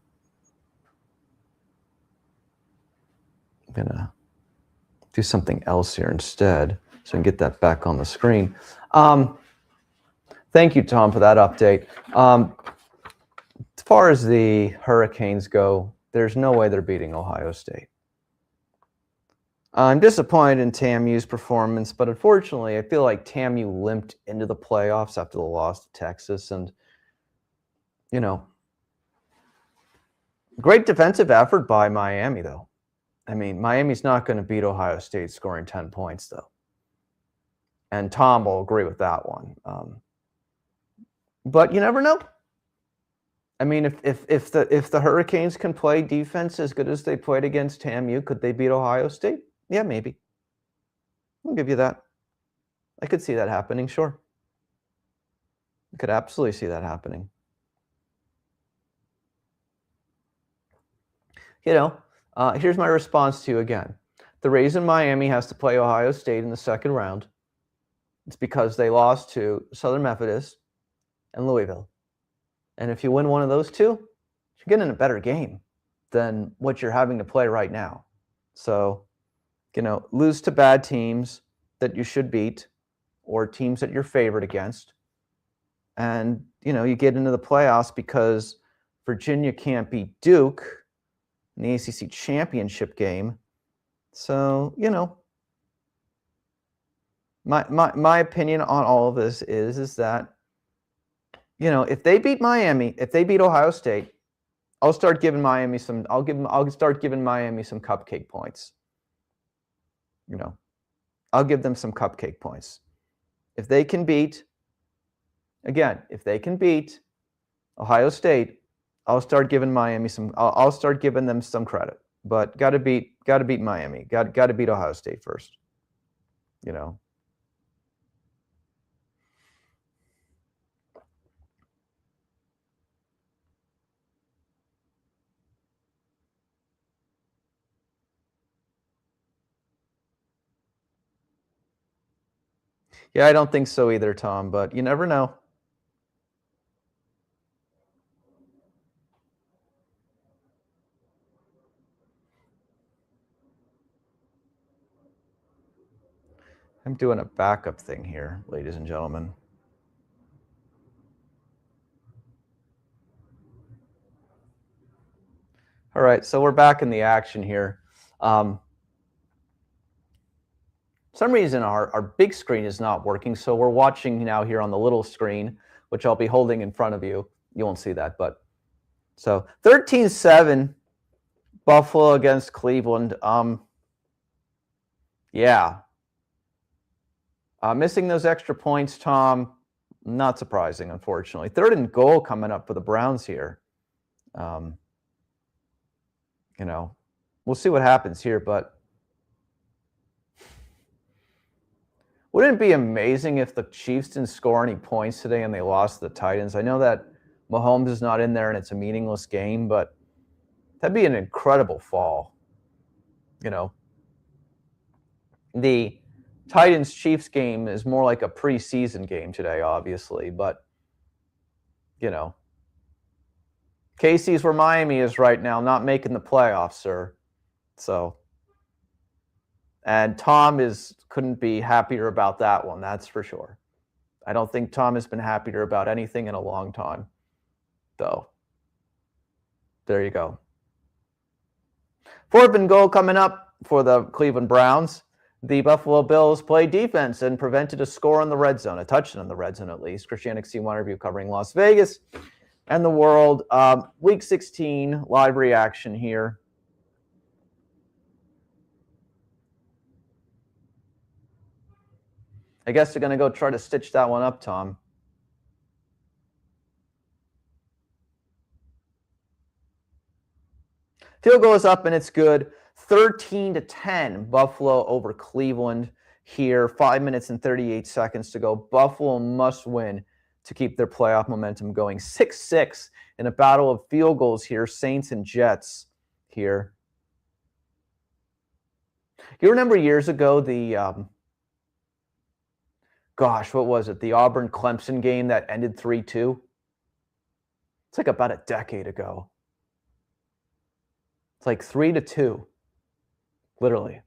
do something else here instead so I can get that back on the screen. Thank you, Tom, for that update. As far as the Hurricanes go, there's no way they're beating Ohio State. I'm disappointed in TAMU's performance, but unfortunately, I feel like TAMU limped into the playoffs after the loss to Texas. And, you know, great defensive effort by Miami, though. I mean, Miami's not going to beat Ohio State scoring 10 points, though. And Tom will agree with that one. But you never know. I mean, if the Hurricanes can play defense as good as they played against TAMU, could they beat Ohio State? Yeah, maybe. I'll give you that. I could see that happening, sure. I could absolutely see that happening. You know, here's my response to you again. The reason Miami has to play Ohio State in the second round is because they lost to Southern Methodist and Louisville. And if you win one of those two, you're getting a better game than what you're having to play right now. So, you know, lose to bad teams that you should beat or teams that you're favored against. And, you know, you get into the playoffs because Virginia can't beat Duke in the ACC championship game. So, you know, my opinion on all of this is that, you know, if they beat Miami, if they beat Ohio State, I'll start giving Miami some. I'll start giving Miami some cupcake points. You know, I'll give them some cupcake points. If they can beat, again, if they can beat Ohio State, I'll start giving Miami some. I'll start giving them some credit. But got to beat Miami. Got to beat Ohio State first. You know. Yeah, I don't think so either, Tom, but you never know. I'm doing a backup thing here, ladies and gentlemen. All right, so we're back in the action here. For some reason, our big screen is not working, so we're watching now here on the little screen, which I'll be holding in front of you. You won't see that, but so 13-7, Buffalo against Cleveland. Yeah. Missing those extra points, Tom, not surprising, unfortunately. 3rd and goal coming up for the Browns here. You know, we'll see what happens here, but wouldn't it be amazing if the Chiefs didn't score any points today and they lost to the Titans? I know that Mahomes is not in there and it's a meaningless game, but that'd be an incredible fall. You know, the Titans-Chiefs game is more like a preseason game today, obviously, but, you know, KC's where Miami is right now, not making the playoffs, sir. So, and Tom couldn't be happier about that one, that's for sure. I don't think Tom has been happier about anything in a long time, though. There you go. 4th and goal coming up for the Cleveland Browns. The Buffalo Bills played defense and prevented a score in the red zone, a touchdown in the red zone at least. Christianic C1 review covering Las Vegas and the world. Week 16 live reaction here. I guess they're going to go try to stitch that one up, Tom. Field goal is up and it's good. 13-10, Buffalo over Cleveland here. 5 minutes and 38 seconds to go. Buffalo must win to keep their playoff momentum going. 6-6 in a battle of field goals here. Saints and Jets here. You remember years ago the gosh, what was it? The Auburn-Clemson game that ended 3-2? It's like about a decade ago. It's like 3-2, literally.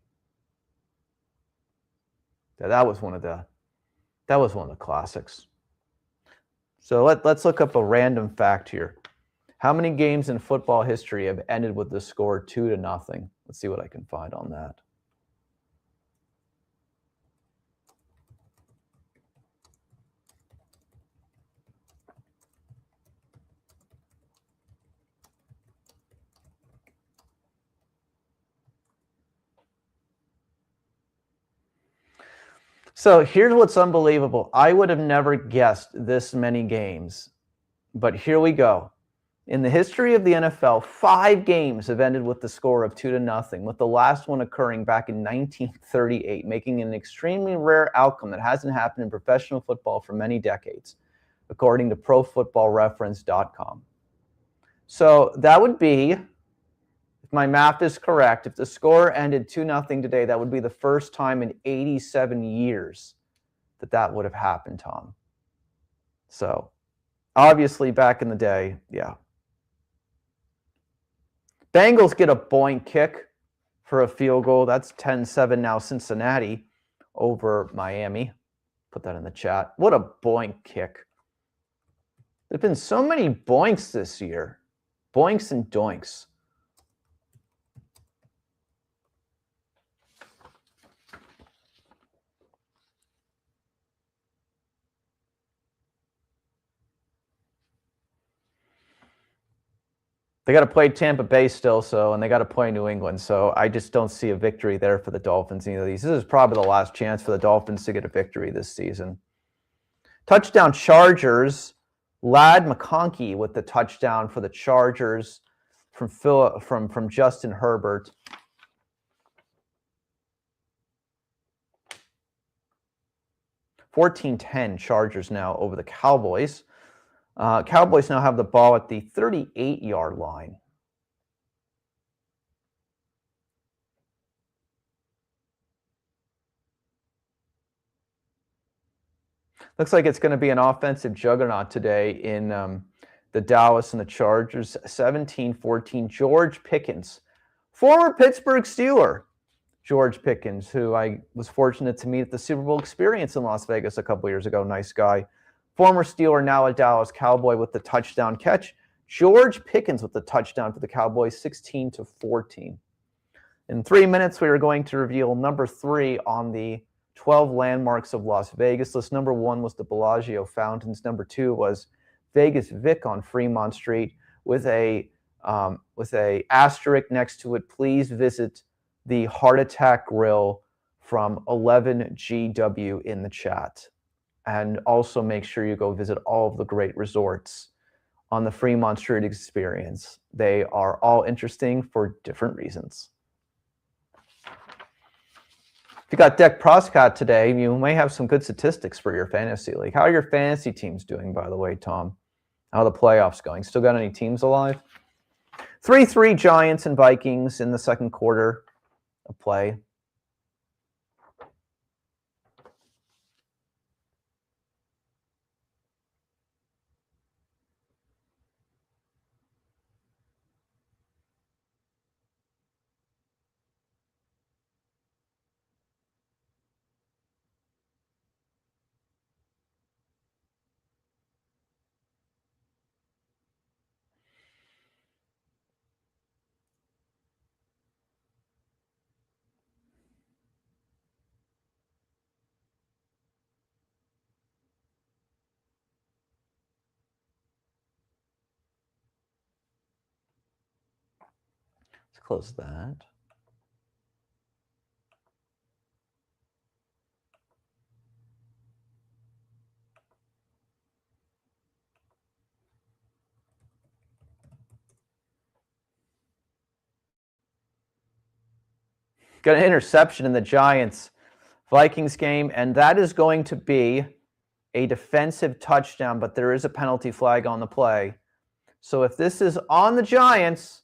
Yeah, that was one of the classics. So let's look up a random fact here. How many games in football history have ended with the score 2-0? Let's see what I can find on that. So here's what's unbelievable. I would have never guessed this many games, but here we go. In the history of the NFL, 5 games have ended with the score of 2-0, with the last one occurring back in 1938, making it an extremely rare outcome that hasn't happened in professional football for many decades, according to ProFootballReference.com. So that would be, if my math is correct, if the score ended 2-0 today, that would be the first time in 87 years that would have happened, Tom. So obviously back in the day, yeah. Bengals get a boink kick for a field goal. That's 10-7 now, Cincinnati over Miami. Put that in the chat. What a boink kick. There've been so many boinks this year. Boinks and doinks. They got to play Tampa Bay still, and they got to play New England. So I just don't see a victory there for the Dolphins in either of these. This is probably the last chance for the Dolphins to get a victory this season. Touchdown Chargers. Ladd McConkey with the touchdown for the Chargers from Justin Herbert. (14-10) Chargers now over the Cowboys. Cowboys now have the ball at the 38-yard line. Looks like it's going to be an offensive juggernaut today in the Dallas and the Chargers. 17-14. George Pickens, former Pittsburgh Steeler. George Pickens, who I was fortunate to meet at the Super Bowl Experience in Las Vegas a couple years ago. Nice guy. Former Steeler, now a Dallas Cowboy with the touchdown catch. George Pickens with the touchdown for the Cowboys, 16-14. In 3 minutes, we are going to reveal number 3 on the 12 landmarks of Las Vegas list. Number 1 was the Bellagio Fountains. Number 2 was Vegas Vic on Fremont Street with a asterisk next to it. Please visit the Heart Attack Grill from 11GW in the chat. And also make sure you go visit all of the great resorts on the Fremont Street experience. They are all interesting for different reasons. If you got Dak Prescott today, you may have some good statistics for your fantasy league. How are your fantasy teams doing, by the way, Tom? How are the playoffs going? Still got any teams alive? 3-3 Giants and Vikings in the second quarter of play. Let's close that. Got an interception in the Giants-Vikings game, and that is going to be a defensive touchdown, but there is a penalty flag on the play. So if this is on the Giants,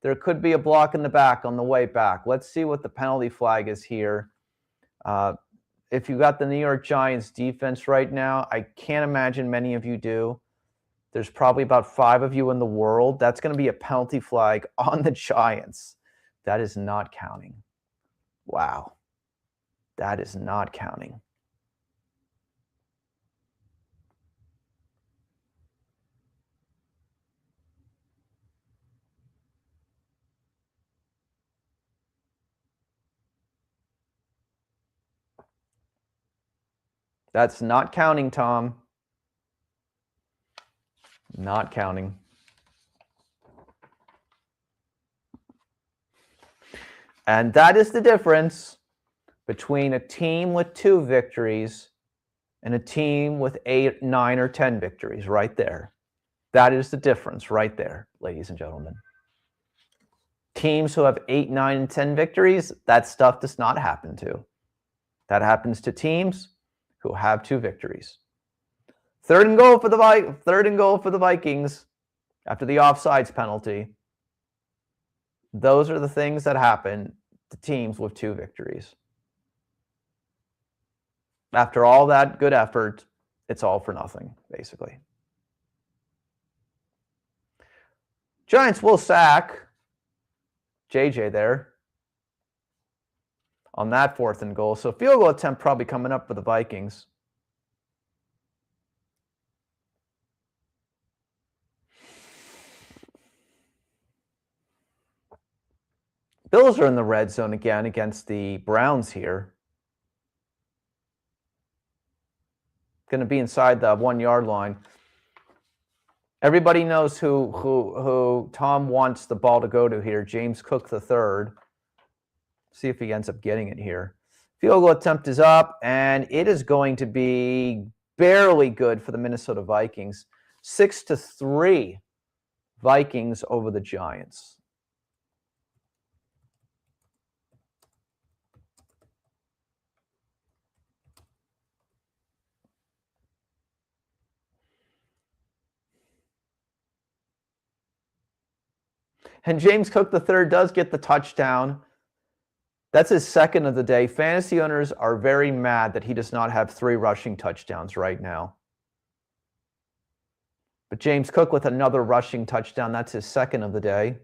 there could be a block in the back on the way back. Let's see what the penalty flag is here. if you got the New York Giants defense right now, I can't imagine many of you do. There's probably about 5 of you in the world. That's going to be a penalty flag on the Giants. That is not counting. Wow. That is not counting. That's not counting, Tom. Not counting. And that is the difference between a team with 2 victories and a team with 8, 9, or 10 victories right there. That is the difference right there, ladies and gentlemen. Teams who have 8, 9, and 10 victories, that stuff does not happen to. That happens to teams who have 2 victories. Third and goal for the Vikings after the offsides penalty. Those are the things that happen to teams with 2 victories. After all that good effort, it's all for nothing, basically. Giants will sack JJ there on that 4th and goal. So field goal attempt probably coming up for the Vikings. Bills are in the red zone again against the Browns here. Going to be inside the 1-yard line. Everybody knows who Tom wants the ball to go to here. James Cook III. See if he ends up getting it here. Field goal attempt is up, and it is going to be barely good for the Minnesota Vikings. 6-3 Vikings over the Giants. And James Cook III does get the touchdown. That's his 2nd of the day. Fantasy owners are very mad that he does not have 3 rushing touchdowns right now. But James Cook with another rushing touchdown. That's his 2nd of the day.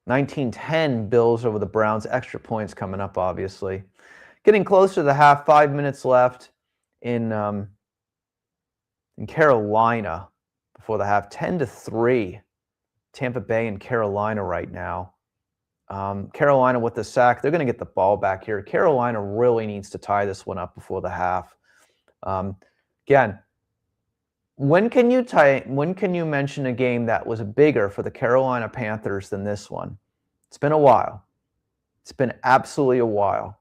$19-10 Bills over the Browns. Extra points coming up, obviously. Getting closer to the half. 5 minutes left in Carolina before the half. 10-3 Tampa Bay and Carolina right now. Carolina with the sack. They're going to get the ball back here. Carolina really needs to tie this one up before the half. Again, when can you mention a game that was bigger for the Carolina Panthers than this one? It's been a while. It's been absolutely a while.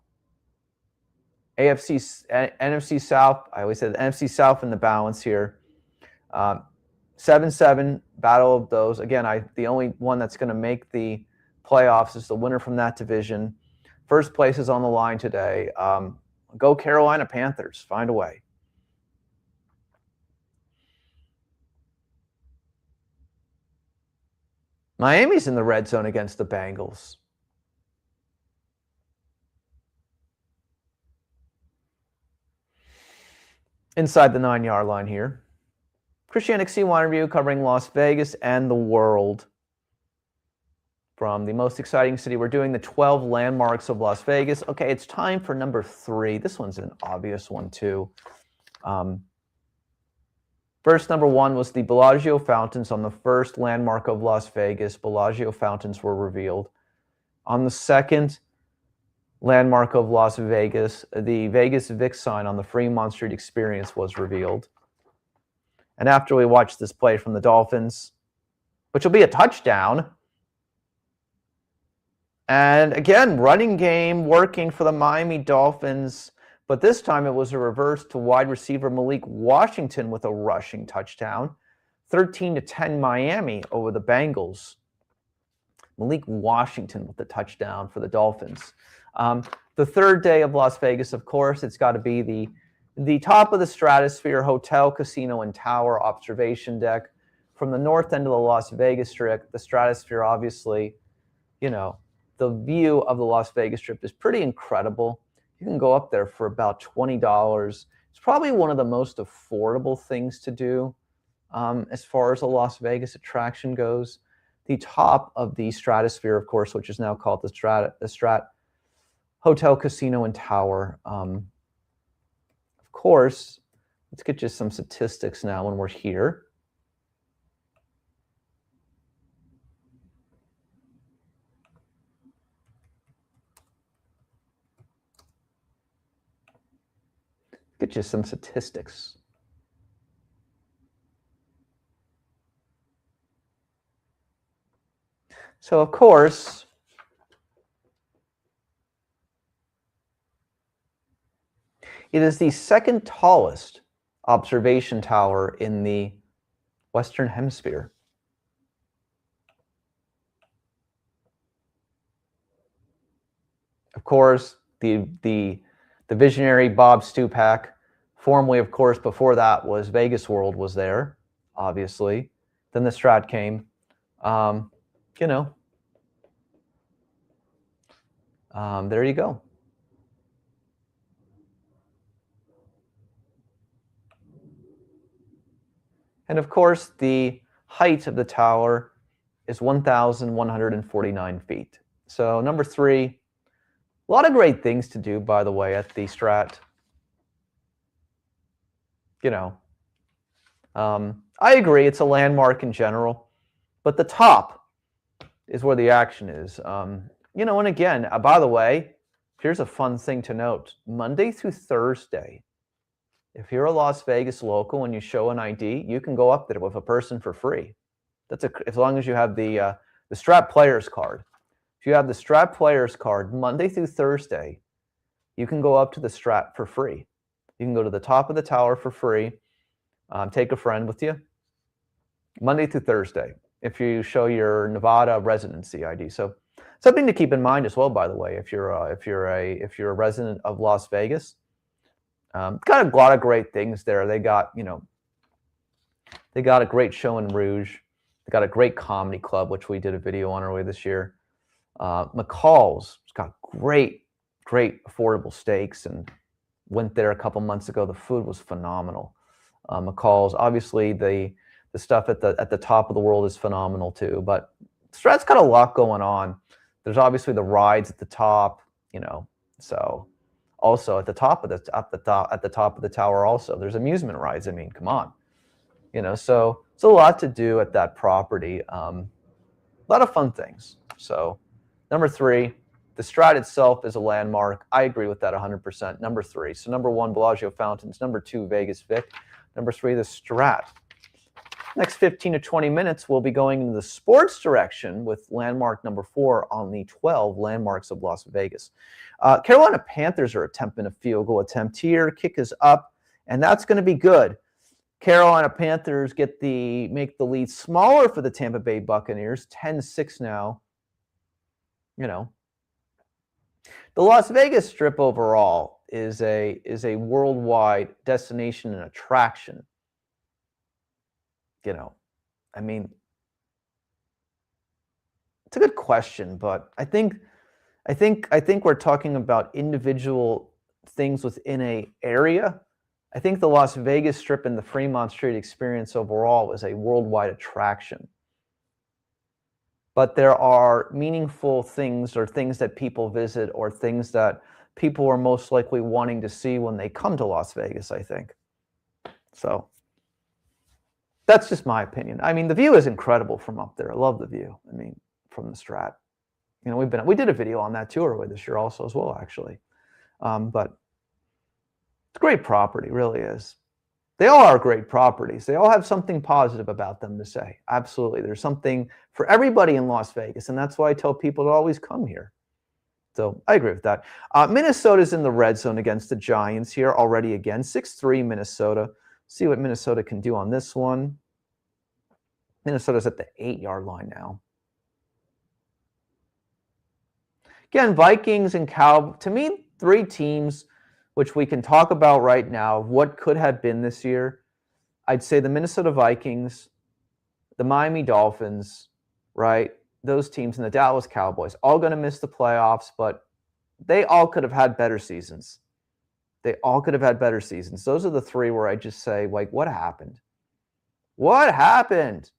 NFC South, I always say the NFC South in the balance here. 7-7, battle of those. Again, the only one that's going to make the playoffs is the winner from that division. First place is on the line today. Go Carolina Panthers. Find a way. Miami's in the red zone against the Bengals. Inside the 9-yard line here. Christian XC1 review covering Las Vegas and the world. From the most exciting city, we're doing the 12 landmarks of Las Vegas. Okay, it's time for number 3. This one's an obvious one too. First, number 1 was the Bellagio fountains on the first landmark of Las Vegas. Bellagio fountains were revealed. On the second landmark of Las Vegas, the Vegas Vic sign on the Fremont Street Experience was revealed. And after we watch this play from the Dolphins, which will be a touchdown, and again, running game working for the Miami Dolphins, but this time it was a reverse to wide receiver Malik Washington with a rushing touchdown. 13-10 Miami over the Bengals. Malik Washington with the touchdown for the Dolphins. The third day of Las Vegas, of course, it's got to be the The top of the Stratosphere Hotel, Casino, and Tower observation deck from the north end of the Las Vegas Strip. The Stratosphere, obviously, you know, the view of the Las Vegas Strip is pretty incredible. You can go up there for about $20. It's probably one of the most affordable things to do as far as a Las Vegas attraction goes. The top of the Stratosphere, of course, which is now called the Strat Hotel, Casino, and Tower. Of course, let's get you some statistics now when we're here. Get you some statistics. So, of course, it is the second tallest observation tower in the Western Hemisphere. Of course, the visionary Bob Stupak, formerly, of course, before that was Vegas World, was there, obviously. Then the Strat came. You know, there you go. And of course, the height of the tower is 1,149 feet. So number 3, a lot of great things to do, by the way, at the Strat. You know, I agree, it's a landmark in general, but the top is where the action is. You know, and again, by the way, here's a fun thing to note. Monday through Thursday, if you're a Las Vegas local and you show an ID, you can go up there with a person for free. That's as long as you have the Strat Players card. If you have the Strat Players card, Monday through Thursday, you can go up to the Strat for free. You can go to the top of the tower for free. Take a friend with you. Monday through Thursday, if you show your Nevada residency ID. So something to keep in mind as well, by the way, if you're a resident of Las Vegas. Got a lot of great things there. They got, you know, they got a great show in Rouge. They got a great comedy club, which we did a video on earlier this year. McCall's got great affordable steaks, and went there a couple months ago. The food was phenomenal. McCall's, obviously the stuff at the top of the world is phenomenal too. But Strat's got a lot going on. There's obviously the rides at the top, you know. So also at the top of the tower, also there's amusement rides. I mean, come on, you know. So it's a lot to do at that property. A lot of fun things. So number 3, the Strat itself is a landmark. I agree with that 100%. Number 3. So number 1, Bellagio Fountains. Number 2, Vegas Vic. Number 3, the Strat. Next 15 to 20 minutes, we'll be going into the sports direction with landmark number 4 on the 12 landmarks of Las Vegas. Carolina Panthers are attempting a field goal attempt here. Kick is up, and that's going to be good. Carolina Panthers make the lead smaller for the Tampa Bay Buccaneers, 10-6 now. You know, the Las Vegas Strip overall is a worldwide destination and attraction. You know, I mean, it's a good question, but I think we're talking about individual things within a area. I think the Las Vegas Strip and the Fremont Street experience overall is a worldwide attraction. But there are meaningful things, or things that people visit, or things that people are most likely wanting to see when they come to Las Vegas, I think. So that's just my opinion. I mean, the view is incredible from up there. I love the view. I mean, from the Strat. You know, we did a video on that too earlier this year also as well, actually. But it's a great property, really is. They all are great properties. They all have something positive about them to say. Absolutely. There's something for everybody in Las Vegas, and that's why I tell people to always come here. So I agree with that. Minnesota's in the red zone against the Giants here already again. 6-3 Minnesota. See what Minnesota can do on this one. Minnesota's at the 8-yard line now. Again, Vikings and Cowboys, to me, 3 teams which we can talk about right now, what could have been this year, I'd say the Minnesota Vikings, the Miami Dolphins, right? Those teams and the Dallas Cowboys, all going to miss the playoffs, but they all could have had better seasons. They all could have had better seasons. Those are the three where I just say, like, what happened? What happened?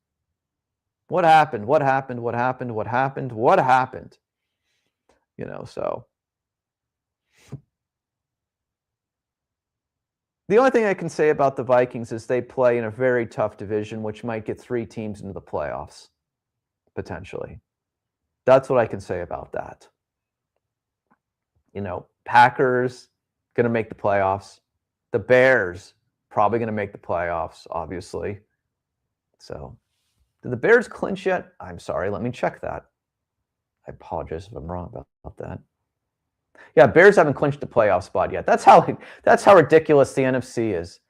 What happened? What happened? What happened? What happened? What happened? You know, so the only thing I can say about the Vikings is they play in a very tough division, which might get 3 teams into the playoffs, potentially. That's what I can say about that. You know, Packers going to make the playoffs. The Bears probably going to make the playoffs, obviously. So, did the Bears clinch yet? I'm sorry. Let me check that. I apologize if I'm wrong about that. Yeah, Bears haven't clinched the playoff spot yet. That's how ridiculous the NFC is.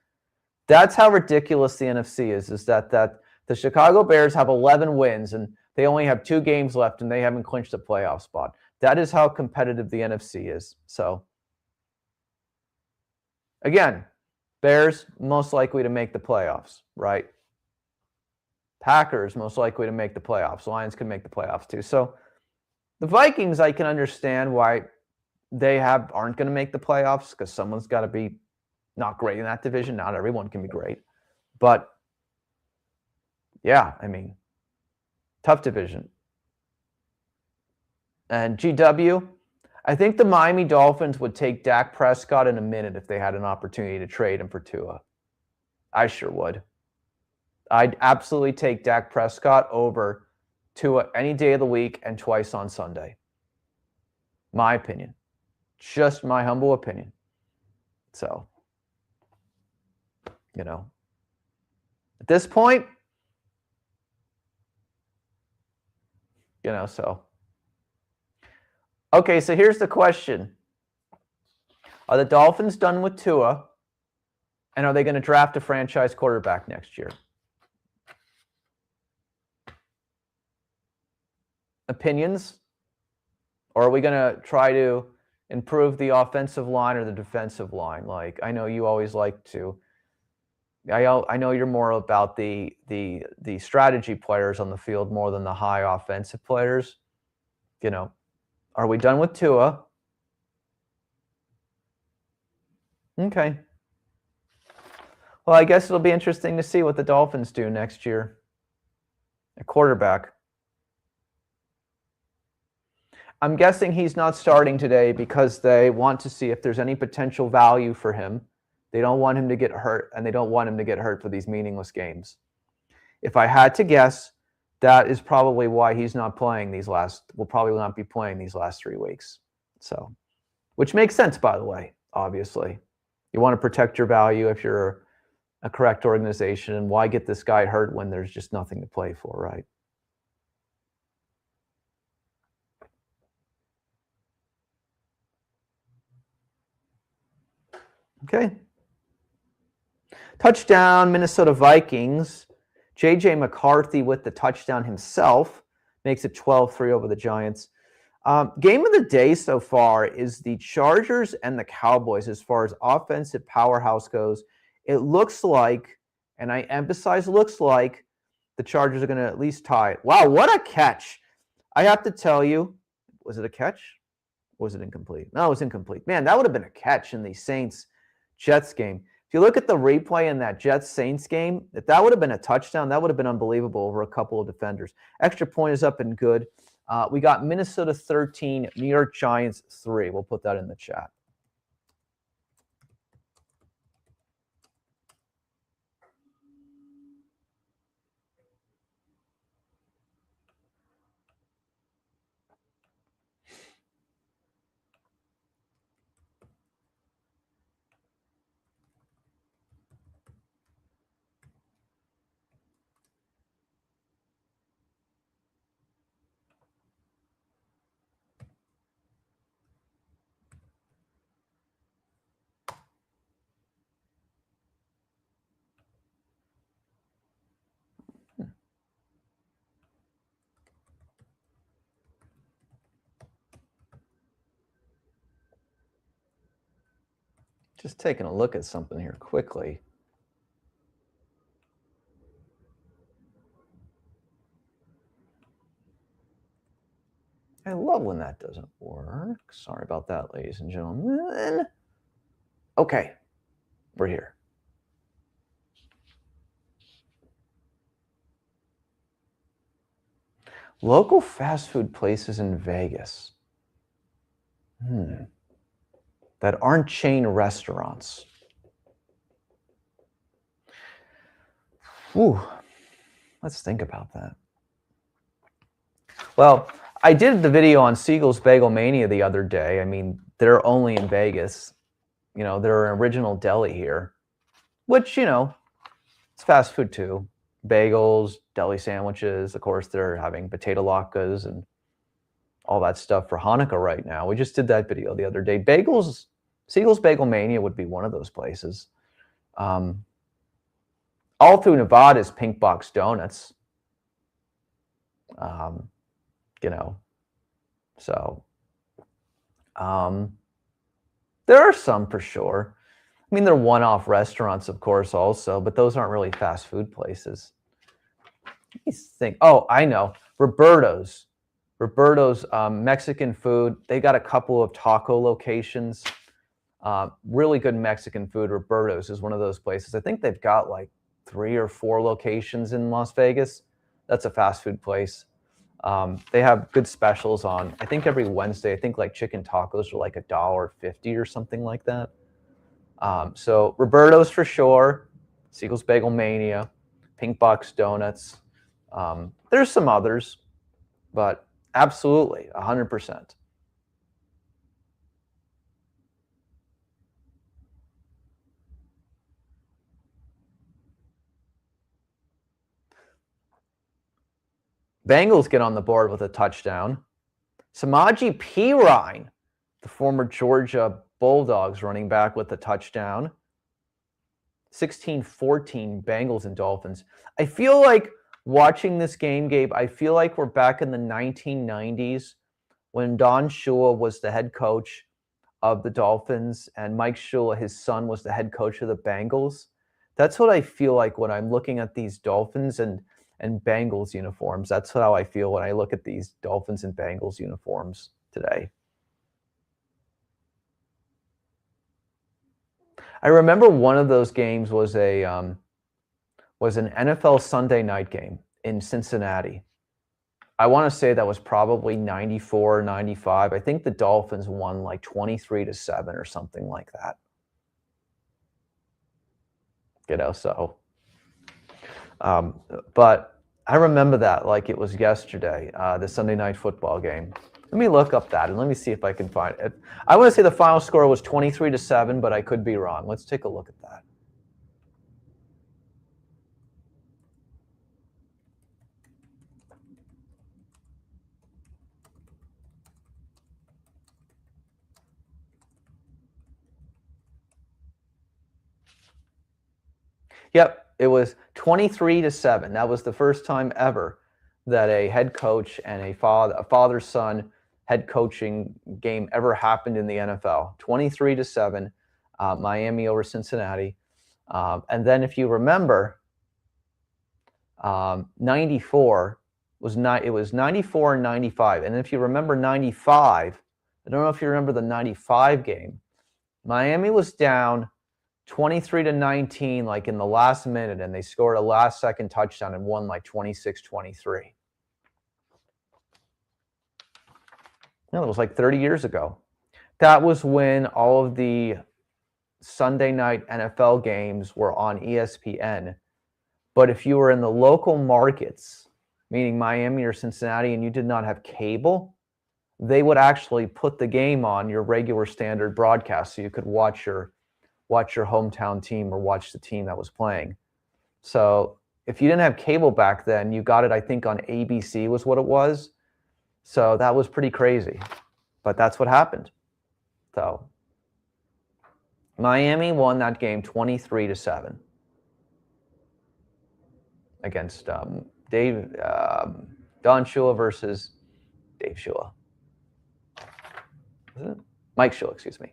That's how ridiculous the NFC is that the Chicago Bears have 11 wins and they only have 2 games left and they haven't clinched a playoff spot. That is how competitive the NFC is. So, again, Bears most likely to make the playoffs, right? Packers most likely to make the playoffs. Lions can make the playoffs too. So, the Vikings, I can understand why they aren't going to make the playoffs because someone's got to be not great in that division. Not everyone can be great. But, yeah, I mean, tough division. And GW, I think the Miami Dolphins would take Dak Prescott in a minute if they had an opportunity to trade him for Tua. I sure would. I'd absolutely take Dak Prescott over Tua any day of the week and twice on Sunday. My opinion. Just my humble opinion. So, you know, at this point, you know, so. Okay, so here's the question. Are the Dolphins done with Tua? And are they going to draft a franchise quarterback next year? Opinions? Or are we going to try to improve the offensive line or the defensive line? Like, I know you always like to. I know you're more about the strategy players on the field more than the high offensive players. You know, are we done with Tua? Okay. Well, I guess it'll be interesting to see what the Dolphins do next year. A quarterback. I'm guessing he's not starting today because they want to see if there's any potential value for him. They don't want him to get hurt, and they don't want him to get hurt for these meaningless games. If I had to guess, that is probably why he's not playing will probably not be playing these last 3 weeks. So, which makes sense, by the way, obviously. You want to protect your value if you're a correct organization, and why get this guy hurt when there's just nothing to play for, right? Okay. Touchdown, Minnesota Vikings. J.J. McCarthy with the touchdown himself makes it 12-3 over the Giants. Game of the day so far is the Chargers and the Cowboys as far as offensive powerhouse goes. It looks like, and I emphasize looks like, the Chargers are going to at least tie it. Wow, what a catch. I have to tell you, was it a catch? Or was it incomplete? No, it was incomplete. Man, that would have been a catch in the Saints-Jets game. If you look at the replay in that Jets-Saints game, if that would have been a touchdown, that would have been unbelievable over a couple of defenders. Extra point is up and good. We got Minnesota 13, New York Giants 3. We'll put that in the chat. Just taking a look at something here quickly. I love when that doesn't work. Sorry about that, ladies and gentlemen. Okay, we're here. Local fast food places in Vegas. That aren't chain restaurants. Ooh, let's think about that. Well, I did the video on Siegel's Bagel Mania the other day. I mean, they're only in Vegas. You know, they're an original deli here, which, you know, it's fast food too. Bagels, deli sandwiches. Of course, they're having potato latkes and all that stuff for Hanukkah right now. We just did that video the other day. Bagels, Siegel's Bagel Mania would be one of those places. All through Nevada is Pink Box Donuts. You know, so there are some for sure. I mean, they're one-off restaurants, of course, also, but those aren't really fast food places. Let me think. Oh, I know. Roberto's Mexican food. They got a couple of taco locations. Really good Mexican food. Roberto's is one of those places. I think they've got like 3 or 4 locations in Las Vegas. That's a fast food place. They have good specials on, I think every Wednesday. I think like chicken tacos are like $1.50 or something like that. So Roberto's for sure, Siegel's Bagel Mania, Pink Box Donuts. There's some others, but absolutely 100%. Bengals get on the board with a touchdown. Samaje Perine, the former Georgia Bulldogs running back, with a touchdown. 16-14 Bengals and Dolphins. I feel like watching this game, Gabe, I feel like we're back in the 1990s when Don Shula was the head coach of the Dolphins and Mike Shula, his son, was the head coach of the Bengals. That's what I feel like when I'm looking at these Dolphins and Bengals uniforms. That's how I feel when I look at these Dolphins and Bengals uniforms today. I remember one of those games was an NFL Sunday night game in Cincinnati. I want to say that was probably 94, 95. I think the Dolphins won like 23-7 or something like that. You know, so but I remember that like it was yesterday, the Sunday night football game. Let me look up that and let me see if I can find it. I want to say the final score was 23-7, but I could be wrong. Let's take a look at that. Yep, it was 23-7. That was the first time ever that a head coach and a father-son head coaching game ever happened in the NFL. 23-7, Miami over Cincinnati. And then if you remember, 94 was it was 94 and 95. And if you remember 95, I don't know if you remember the 95 game, Miami was down 23-19, like in the last minute, and they scored a last-second touchdown and won like 26-23. No, that was like 30 years ago. That was when all of the Sunday night NFL games were on ESPN. But if you were in the local markets, meaning Miami or Cincinnati, and you did not have cable, they would actually put the game on your regular standard broadcast so you could watch your hometown team or watch the team that was playing. So if you didn't have cable back then, you got it, I think, on ABC was what it was. So that was pretty crazy. But that's what happened. So Miami won that game 23-7 against Don Shula versus Dave Shula. Is it? Mike Shula, excuse me.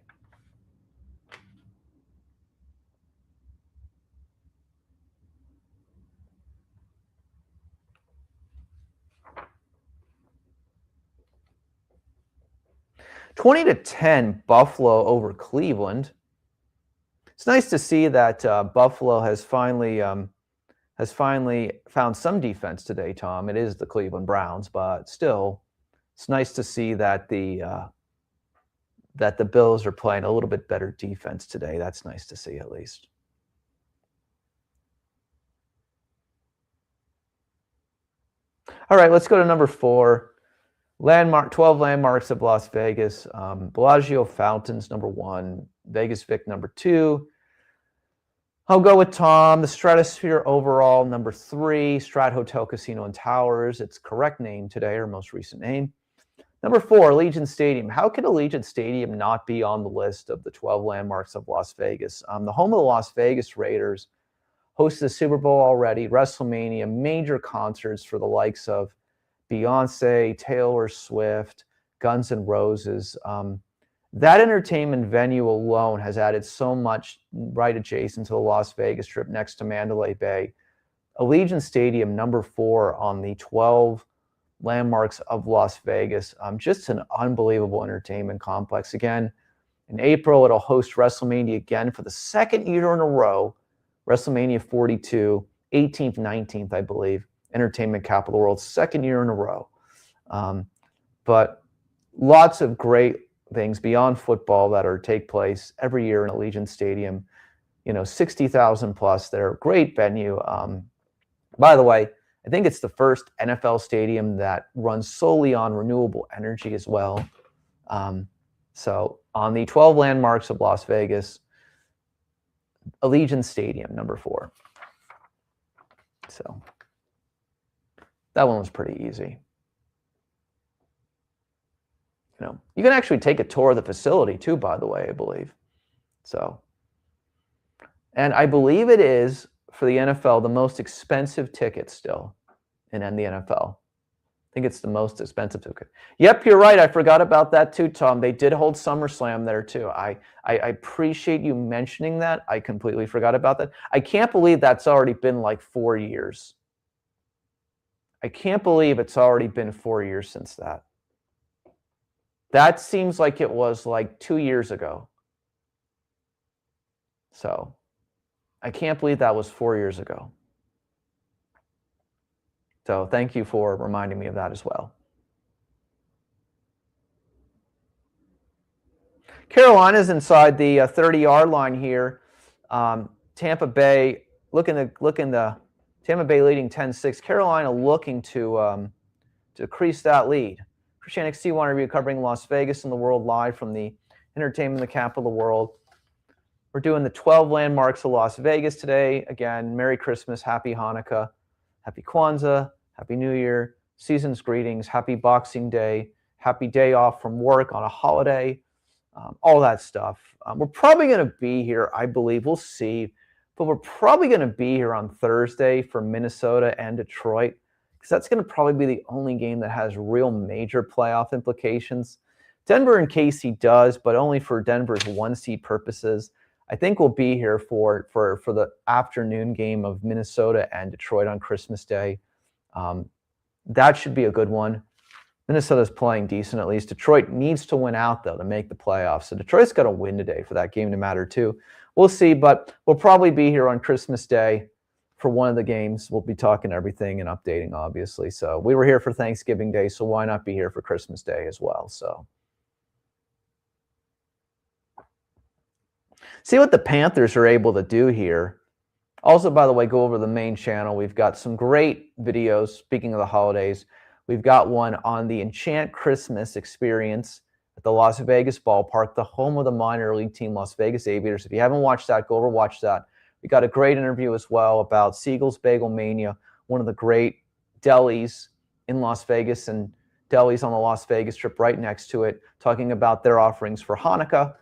20-10 Buffalo over Cleveland. It's nice to see that Buffalo has finally found some defense today, Tom. It is the Cleveland Browns, but still, it's nice to see that the Bills are playing a little bit better defense today. That's nice to see, at least. All right, let's go to number 4. 12 landmarks of Las Vegas. Bellagio Fountains, number 1. Vegas Vic, number 2. I'll go with Tom. The Stratosphere overall, number 3. Strat Hotel Casino and Towers. Its correct name today, or most recent name. Number 4, Allegiant Stadium. How could Allegiant Stadium not be on the list of the 12 landmarks of Las Vegas? The home of the Las Vegas Raiders hosted the Super Bowl already, WrestleMania, major concerts for the likes of Beyonce, Taylor Swift, Guns N' Roses. That entertainment venue alone has added so much right adjacent to the Las Vegas Strip next to Mandalay Bay. Allegiant Stadium, number 4 on the 12 landmarks of Las Vegas. Just an unbelievable entertainment complex. Again, in April, it'll host WrestleMania again for the second year in a row. WrestleMania 42, 18th, 19th, I believe. Entertainment capital of the world, second year in a row. But lots of great things beyond football that take place every year in Allegiant Stadium. 60,000 plus there. Great venue. By the way, I think it's the first NFL stadium that runs solely on renewable energy as well. So on the 12 landmarks of Las Vegas, Allegiant Stadium, number 4. So that one was pretty easy. You can actually take a tour of the facility too, by the way, I believe. So, and I believe it is, for the NFL, the most expensive ticket still in the NFL. I think it's the most expensive ticket. Yep, you're right. I forgot about that too, Tom. They did hold SummerSlam there too. I appreciate you mentioning that. I completely forgot about that. I can't believe that's already been like 4 years. I can't believe it's already been 4 years since that. That seems like it was like 2 years ago. So I can't believe that was 4 years ago. So thank you for reminding me of that as well. Carolina's inside the 30-yard line here. Tampa Bay Tampa Bay leading 10-6. Carolina looking to increase that lead. Christian XT1 review covering Las Vegas and the world live from the entertainment, the capital of the world. We're doing the 12 landmarks of Las Vegas today. Again, Merry Christmas, Happy Hanukkah, Happy Kwanzaa, Happy New Year, season's greetings, Happy Boxing Day, Happy day off from work on a holiday, all that stuff. We're probably going to be here, I believe. We'll see. But we're probably going to be here on Thursday for Minnesota and Detroit, because that's going to probably be the only game that has real major playoff implications. Denver and KC does, but only for Denver's 1-seed purposes. I think we'll be here for the afternoon game of Minnesota and Detroit on Christmas Day. That should be a good one. Minnesota's playing decent, at least. Detroit needs to win out, though, to make the playoffs. So Detroit's got to win today for that game to matter, too. We'll see, but we'll probably be here on Christmas Day for one of the games. We'll be talking everything and updating, obviously. So we were here for Thanksgiving Day, so why not be here for Christmas Day as well? So see what the Panthers are able to do here. Also, by the way, go over the main channel. We've got some great videos. Speaking of the holidays, we've got one on the Enchant Christmas experience at the Las Vegas Ballpark, the home of the minor league team, Las Vegas Aviators. If you haven't watched that, go over watch that. We got a great interview as well about Siegel's Bagel Mania, one of the great delis in Las Vegas, and delis on the Las Vegas Strip right next to it, talking about their offerings for Hanukkah.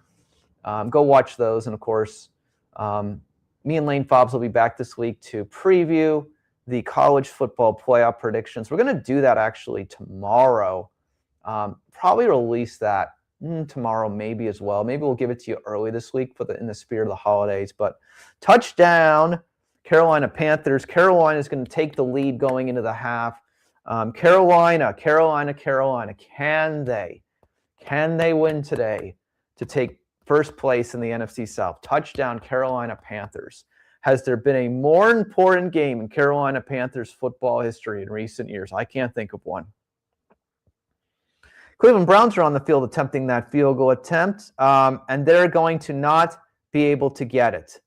Go watch those. And of course, me and Lane Fobbs will be back this week to preview the college football playoff predictions. We're going to do that actually tomorrow. Probably release that tomorrow maybe as well. Maybe we'll give it to you early this week in the spirit of the holidays. But touchdown, Carolina Panthers. Carolina is going to take the lead going into the half. Carolina. Can they Can they win today to take first place in the NFC South? Touchdown, Carolina Panthers. Has there been a more important game in Carolina Panthers football history in recent years? I can't think of one. Cleveland Browns are on the field attempting that field goal attempt, and they're going to not be able to get it.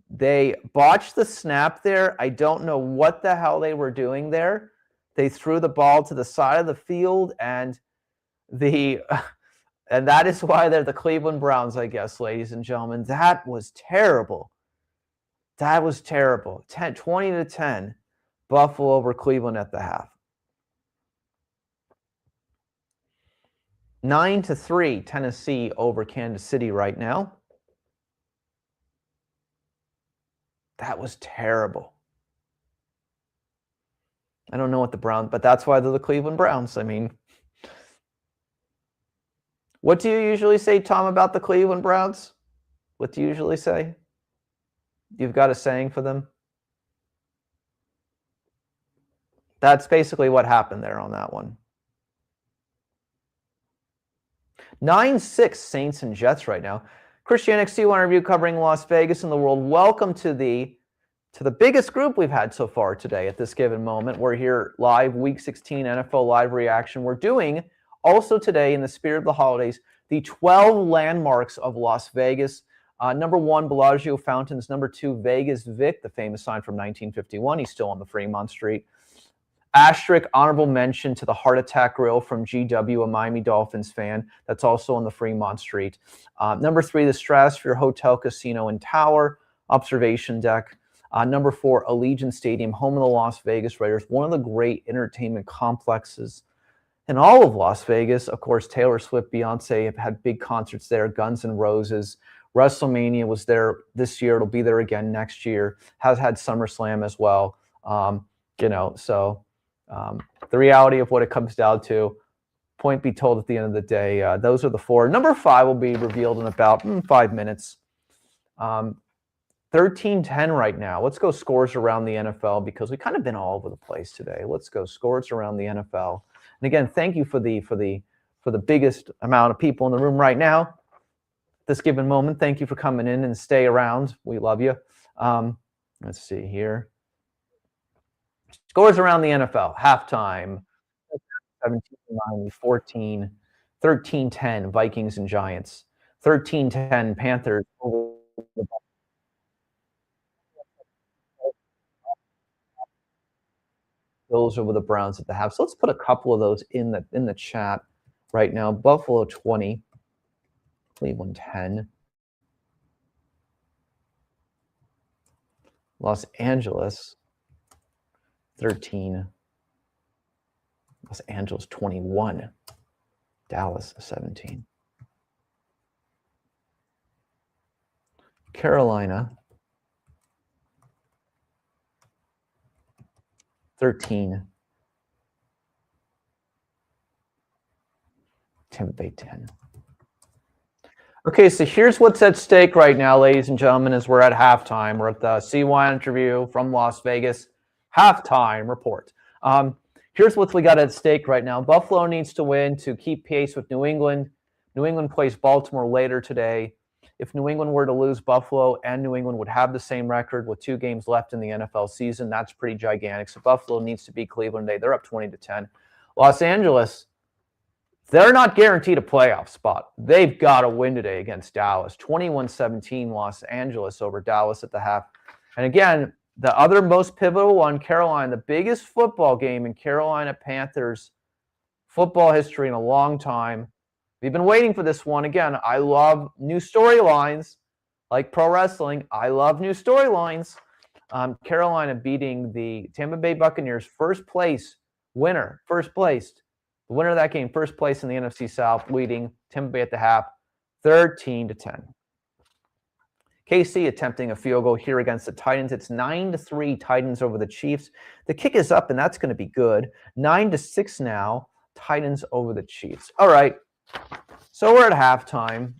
They botched the snap there. I don't know what the hell they were doing there. They threw the ball to the side of the field, and that is why they're the Cleveland Browns, I guess, ladies and gentlemen. That was terrible. That was terrible. 20-10, Buffalo over Cleveland at the half. 9-3, Tennessee over Kansas City right now. That was terrible. I don't know what the Browns, but that's why they're the Cleveland Browns. I mean, what do you usually say, Tom, about the Cleveland Browns? What do you usually say? You've got a saying for them? That's basically what happened there on that one. 9-6 Saints and Jets right now. Christian XC1 review covering Las Vegas and the world. Welcome to the biggest group we've had so far today at this given moment. We're here live, Week 16 NFL Live Reaction. We're doing also today, in the spirit of the holidays, the 12 landmarks of Las Vegas. Number 1, Bellagio Fountains. Number 2, Vegas Vic, the famous sign from 1951. He's still on the Fremont Street. Asterisk, honorable mention to the Heart Attack Grill from GW, a Miami Dolphins fan. That's also on the Fremont Street. Number 3, the Stratosphere Hotel, Casino, and Tower. Observation deck. Number 4, Allegiant Stadium, home of the Las Vegas Raiders. One of the great entertainment complexes in all of Las Vegas. Of course, Taylor Swift, Beyonce have had big concerts there. Guns N' Roses. WrestleMania was there this year. It'll be there again next year. Has had SummerSlam as well. The reality of what it comes down to, point be told at the end of the day, those are the 4. Number 5 will be revealed in about 5 minutes. 13-10 right now. Let's go scores around the NFL because we've kind of been all over the place today. Let's go scores around the NFL. And again, thank you for the biggest amount of people in the room right now. This given moment, thank you for coming in and stay around. We love you. Let's see here. Scores around the NFL. Halftime. 17-9, 14, 13-10, Vikings and Giants. 13-10, Panthers over the Bills over the Browns at the half. So let's put a couple of those in the chat right now. Buffalo 20, Cleveland 10. Los Angeles 13. Los Angeles 21. Dallas 17. Carolina 13. Tampa Bay 10. Okay, so here's what's at stake right now, ladies and gentlemen, as we're at halftime. We're at the CY interview from Las Vegas. Halftime report. Here's what we got at stake right now. Buffalo needs to win to keep pace with New England. New England plays Baltimore later today. If New England were to lose, Buffalo and New England would have the same record with 2 games left in the NFL season. That's pretty gigantic. So Buffalo needs to beat Cleveland today. They're up 20-10. Los Angeles, they're not guaranteed a playoff spot. They've got to win today against Dallas. 21-17 Los Angeles over Dallas at the half. And again, the other most pivotal one, Carolina, the biggest football game in Carolina Panthers football history in a long time. We've been waiting for this one. Again, I love new storylines like pro wrestling. I love new storylines. Carolina beating the Tampa Bay Buccaneers, first place winner, first placed. The winner of that game, first place in the NFC South, leading Tampa Bay at the half, 13-10. KC attempting a field goal here against the Titans. It's 9-3 Titans over the Chiefs. The kick is up, and that's going to be good. 9-6 now, Titans over the Chiefs. All right, so we're at halftime.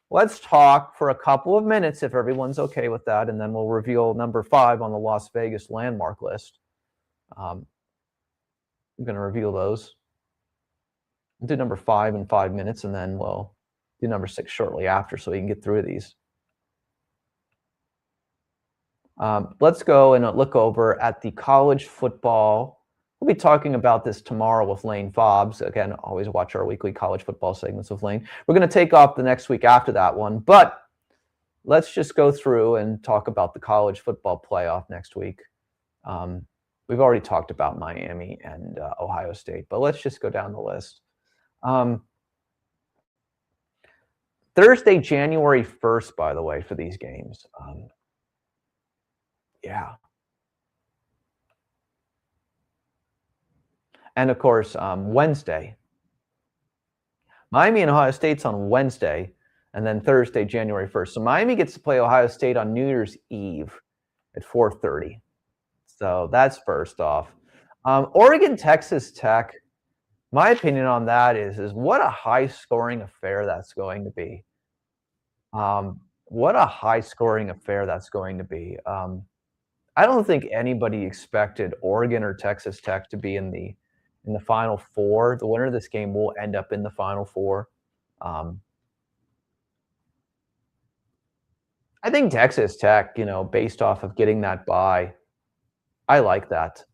Let's talk for a couple of minutes, if everyone's okay with that, and then we'll reveal number 5 on the Las Vegas landmark list. I'm going to reveal those. do number 5 in 5 minutes, and then we'll do number 6 shortly after so we can get through these. Let's go and look over at the college football. We'll be talking about this tomorrow with Lane Fobbs. Again, always watch our weekly college football segments with Lane. We're going to take off the next week after that one, but let's just go through and talk about the college football playoff next week. We've already talked about Miami and Ohio State, but let's just go down the list. Thursday, January 1st, by the way, for these games. Yeah. And of course, Wednesday. Miami and Ohio State's on Wednesday, and then Thursday, January 1st. So Miami gets to play Ohio State on New Year's Eve at 4:30. So that's first off. Oregon, Texas Tech. My opinion on that is what a high-scoring affair that's going to be. What a high-scoring affair that's going to be. I don't think anybody expected Oregon or Texas Tech to be in the Final Four. The winner of this game will end up in the Final Four. I think Texas Tech, based off of getting that bye, I like that.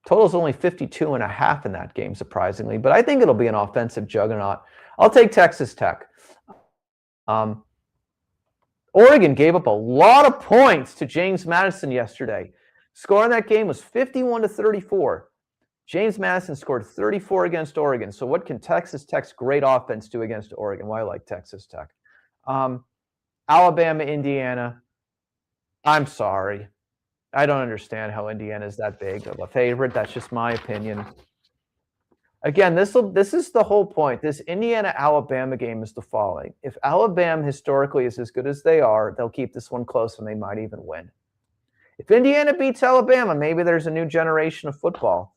Total's only 52.5 in that game, surprisingly, but I think it'll be an offensive juggernaut. I'll take Texas Tech. Oregon gave up a lot of points to James Madison yesterday. Score in that game was 51-34. James Madison scored 34 against Oregon. So what can Texas Tech's great offense do against Oregon? Well, I like Texas Tech. Alabama, Indiana. I'm sorry. I don't understand how Indiana is that big of a favorite. That's just my opinion. Again, this is the whole point. This Indiana-Alabama game is the following. If Alabama historically is as good as they are, they'll keep this one close and they might even win. If Indiana beats Alabama, maybe there's a new generation of football.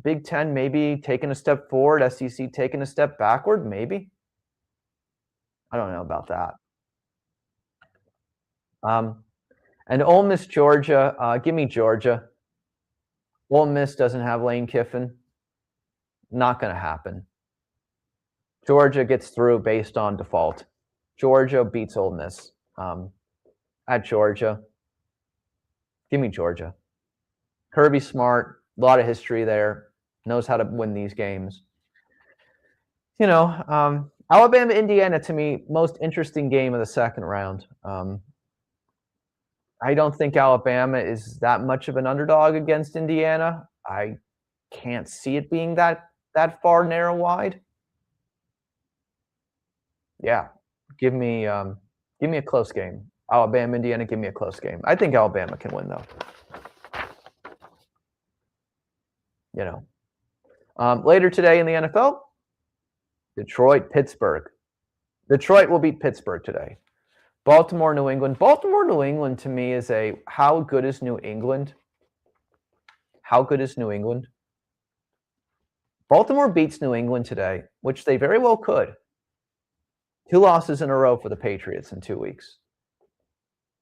Big Ten maybe taking a step forward, SEC taking a step backward, maybe. I don't know about that. And Ole Miss, Georgia, give me Georgia. Ole Miss doesn't have Lane Kiffin. Not going to happen. Georgia gets through based on default. Georgia beats Ole Miss at Georgia. Give me Georgia. Kirby Smart, a lot of history there, knows how to win these games. Alabama, Indiana, to me, most interesting game of the second round. I don't think Alabama is that much of an underdog against Indiana. I can't see it being that far narrow wide. Yeah, give me a close game. Alabama, Indiana, give me a close game. I think Alabama can win though. Later today in the NFL, Detroit, Pittsburgh. Detroit will beat Pittsburgh today. Baltimore, New England. Baltimore, New England to me is how good is New England? How good is New England? Baltimore beats New England today, which they very well could. 2 losses in a row for the Patriots in 2 weeks.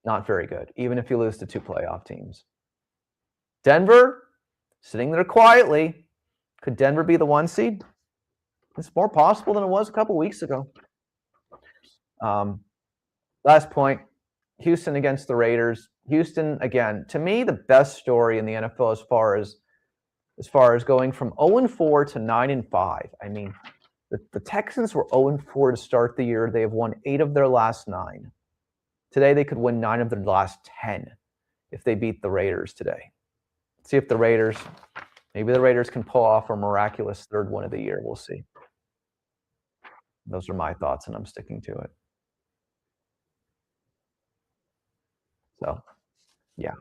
Not very good, even if you lose to 2 playoff teams. Denver, sitting there quietly. Could Denver be the 1 seed? It's more possible than it was a couple weeks ago. Last point, Houston against the Raiders. Houston, again, to me, the best story in the NFL as far as going from 0-4 to 9-5. I mean, the Texans were 0-4 to start the year. They have won 8 of their last 9. Today, they could win 9 of their last 10 if they beat the Raiders today. See if maybe the Raiders can pull off a miraculous 3rd win of the year. We'll see. Those are my thoughts, and I'm sticking to it. So, yeah.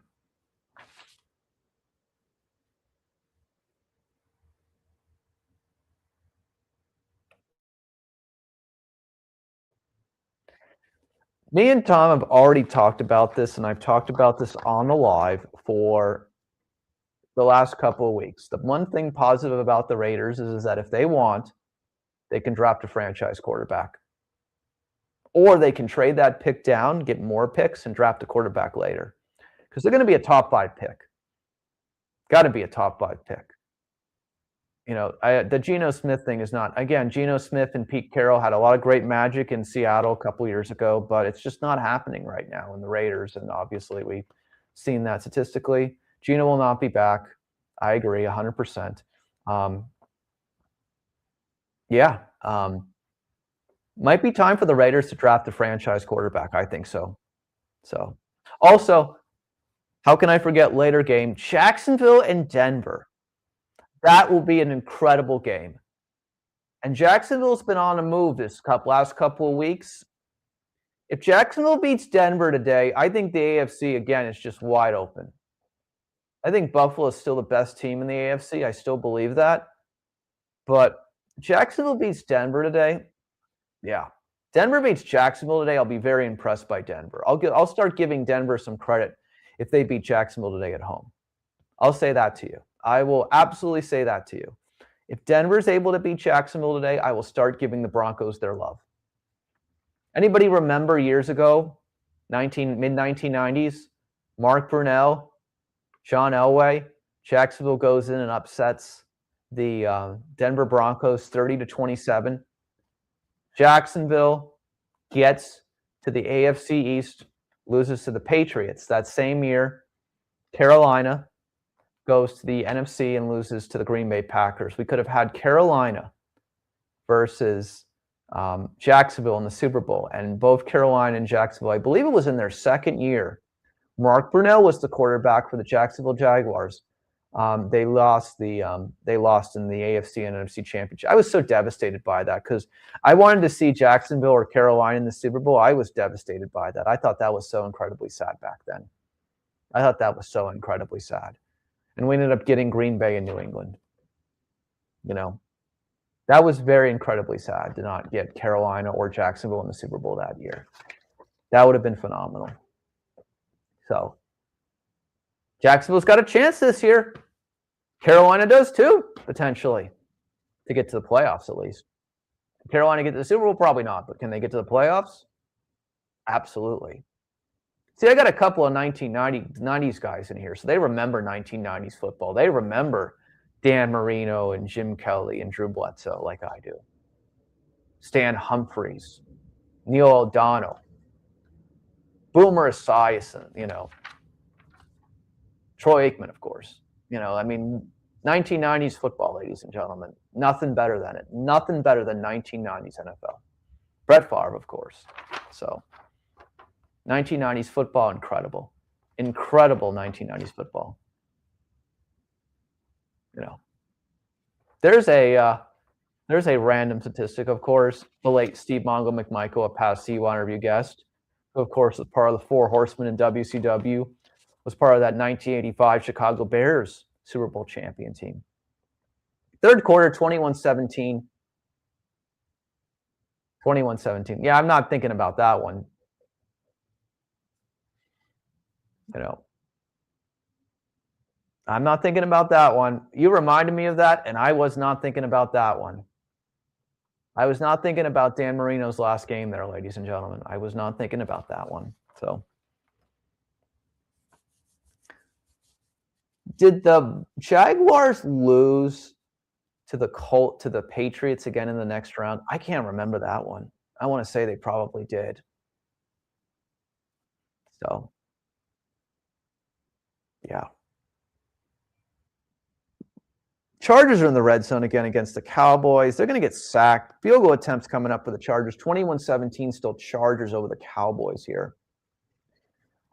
Me and Tom have already talked about this, and I've talked about this on the live for the last couple of weeks. The one thing positive about the Raiders is that if they want, they can draft a franchise quarterback. Or they can trade that pick down, get more picks, and draft a quarterback later. Because they're going to be a top 5 pick. Got to be a top 5 pick. You know, the Geno Smith thing is not. Again, Geno Smith and Pete Carroll had a lot of great magic in Seattle a couple years ago, but it's just not happening right now in the Raiders. And obviously, we've seen that statistically. Geno will not be back. I agree 100%. Yeah. Might be time for the Raiders to draft a franchise quarterback. I think so. So, also, how can I forget later game? Jacksonville and Denver. That will be an incredible game. And Jacksonville's been on a move this last couple of weeks. If Jacksonville beats Denver today, I think the AFC, again, is just wide open. I think Buffalo is still the best team in the AFC. I still believe that. But Jacksonville beats Denver today. Yeah. Denver beats Jacksonville today. I'll be very impressed by Denver. I'll start giving Denver some credit if they beat Jacksonville today at home. I'll say that to you. I will absolutely say that to you. If Denver's able to beat Jacksonville today, I will start giving the Broncos their love. Anybody remember years ago, mid-1990s, Mark Brunell, John Elway, Jacksonville goes in and upsets the Denver Broncos 30-27. Jacksonville gets to the AFC East, loses to the Patriots. That same year, Carolina goes to the NFC and loses to the Green Bay Packers. We could have had Carolina versus Jacksonville in the Super Bowl, and both Carolina and Jacksonville, I believe it was in their second year. Mark Brunell was the quarterback for the Jacksonville Jaguars. They lost in the AFC and NFC Championship. I was so devastated by that because I wanted to see Jacksonville or Carolina in the Super Bowl. I was devastated by that. I thought that was so incredibly sad back then. I thought that was so incredibly sad. And we ended up getting Green Bay in New England. You know, that was very incredibly sad to not get Carolina or Jacksonville in the Super Bowl that year. That would have been phenomenal. So Jacksonville's got a chance this year. Carolina does too, potentially, to get to the playoffs at least. Can Carolina get to the Super Bowl? Probably not, but can they get to the playoffs? Absolutely. See, I got a couple of 1990s guys in here, so they remember 1990s football. They remember Dan Marino and Jim Kelly and Drew Bledsoe like I do. Stan Humphries, Neil O'Donnell, Boomer Esiason, you know. Troy Aikman, of course. You know, I mean, 1990s football, ladies and gentlemen. Nothing better than it. Nothing better than 1990s NFL. Brett Favre, of course. So 1990s football, incredible. Incredible 1990s football. You know, there's a random statistic, of course. The late Steve Mongo McMichael, a past C1 review guest, who, of course, was part of the Four Horsemen in WCW, was part of that 1985 Chicago Bears Super Bowl champion team. Third quarter, 21-17. 21-17. Yeah, I'm not thinking about that one. You know, I'm not thinking about that one. You reminded me of that, and I was not thinking about that one. I was not thinking about Dan Marino's last game there, ladies and gentlemen. I was not thinking about that one. So, did the Jaguars lose to the Patriots again in the next round? I can't remember that one. I want to say they probably did. So, yeah. Chargers are in the red zone again against the Cowboys. They're going to get sacked. Field goal attempts coming up for the Chargers. 21-17 still Chargers over the Cowboys here.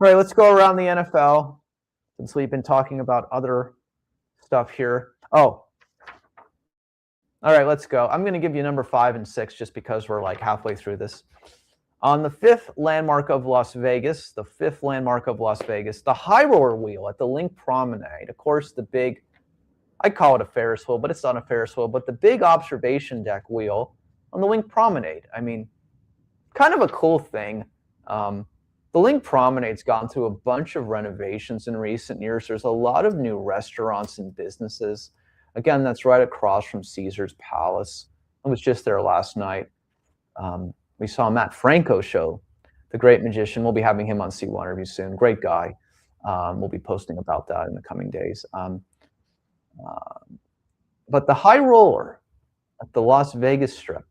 All right, let's go around the NFL since we've been talking about other stuff here. Oh, all right, let's go. I'm going to give you number 5 and 6 just because we're like halfway through this. On the fifth landmark of Las Vegas, the high roller wheel at the Link Promenade. Of course, the big, I call it a Ferris wheel, but it's not a Ferris wheel, but the big observation deck wheel on the Link Promenade. I mean, kind of a cool thing. The Link Promenade's gone through a bunch of renovations in recent years. There's a lot of new restaurants and businesses. Again, that's right across from Caesar's Palace. I was just there last night. We saw Matt Franco show, the great magician. We'll be having him on C1 Review soon. Great guy. We'll be posting about that in the coming days. But the high roller at the Las Vegas Strip,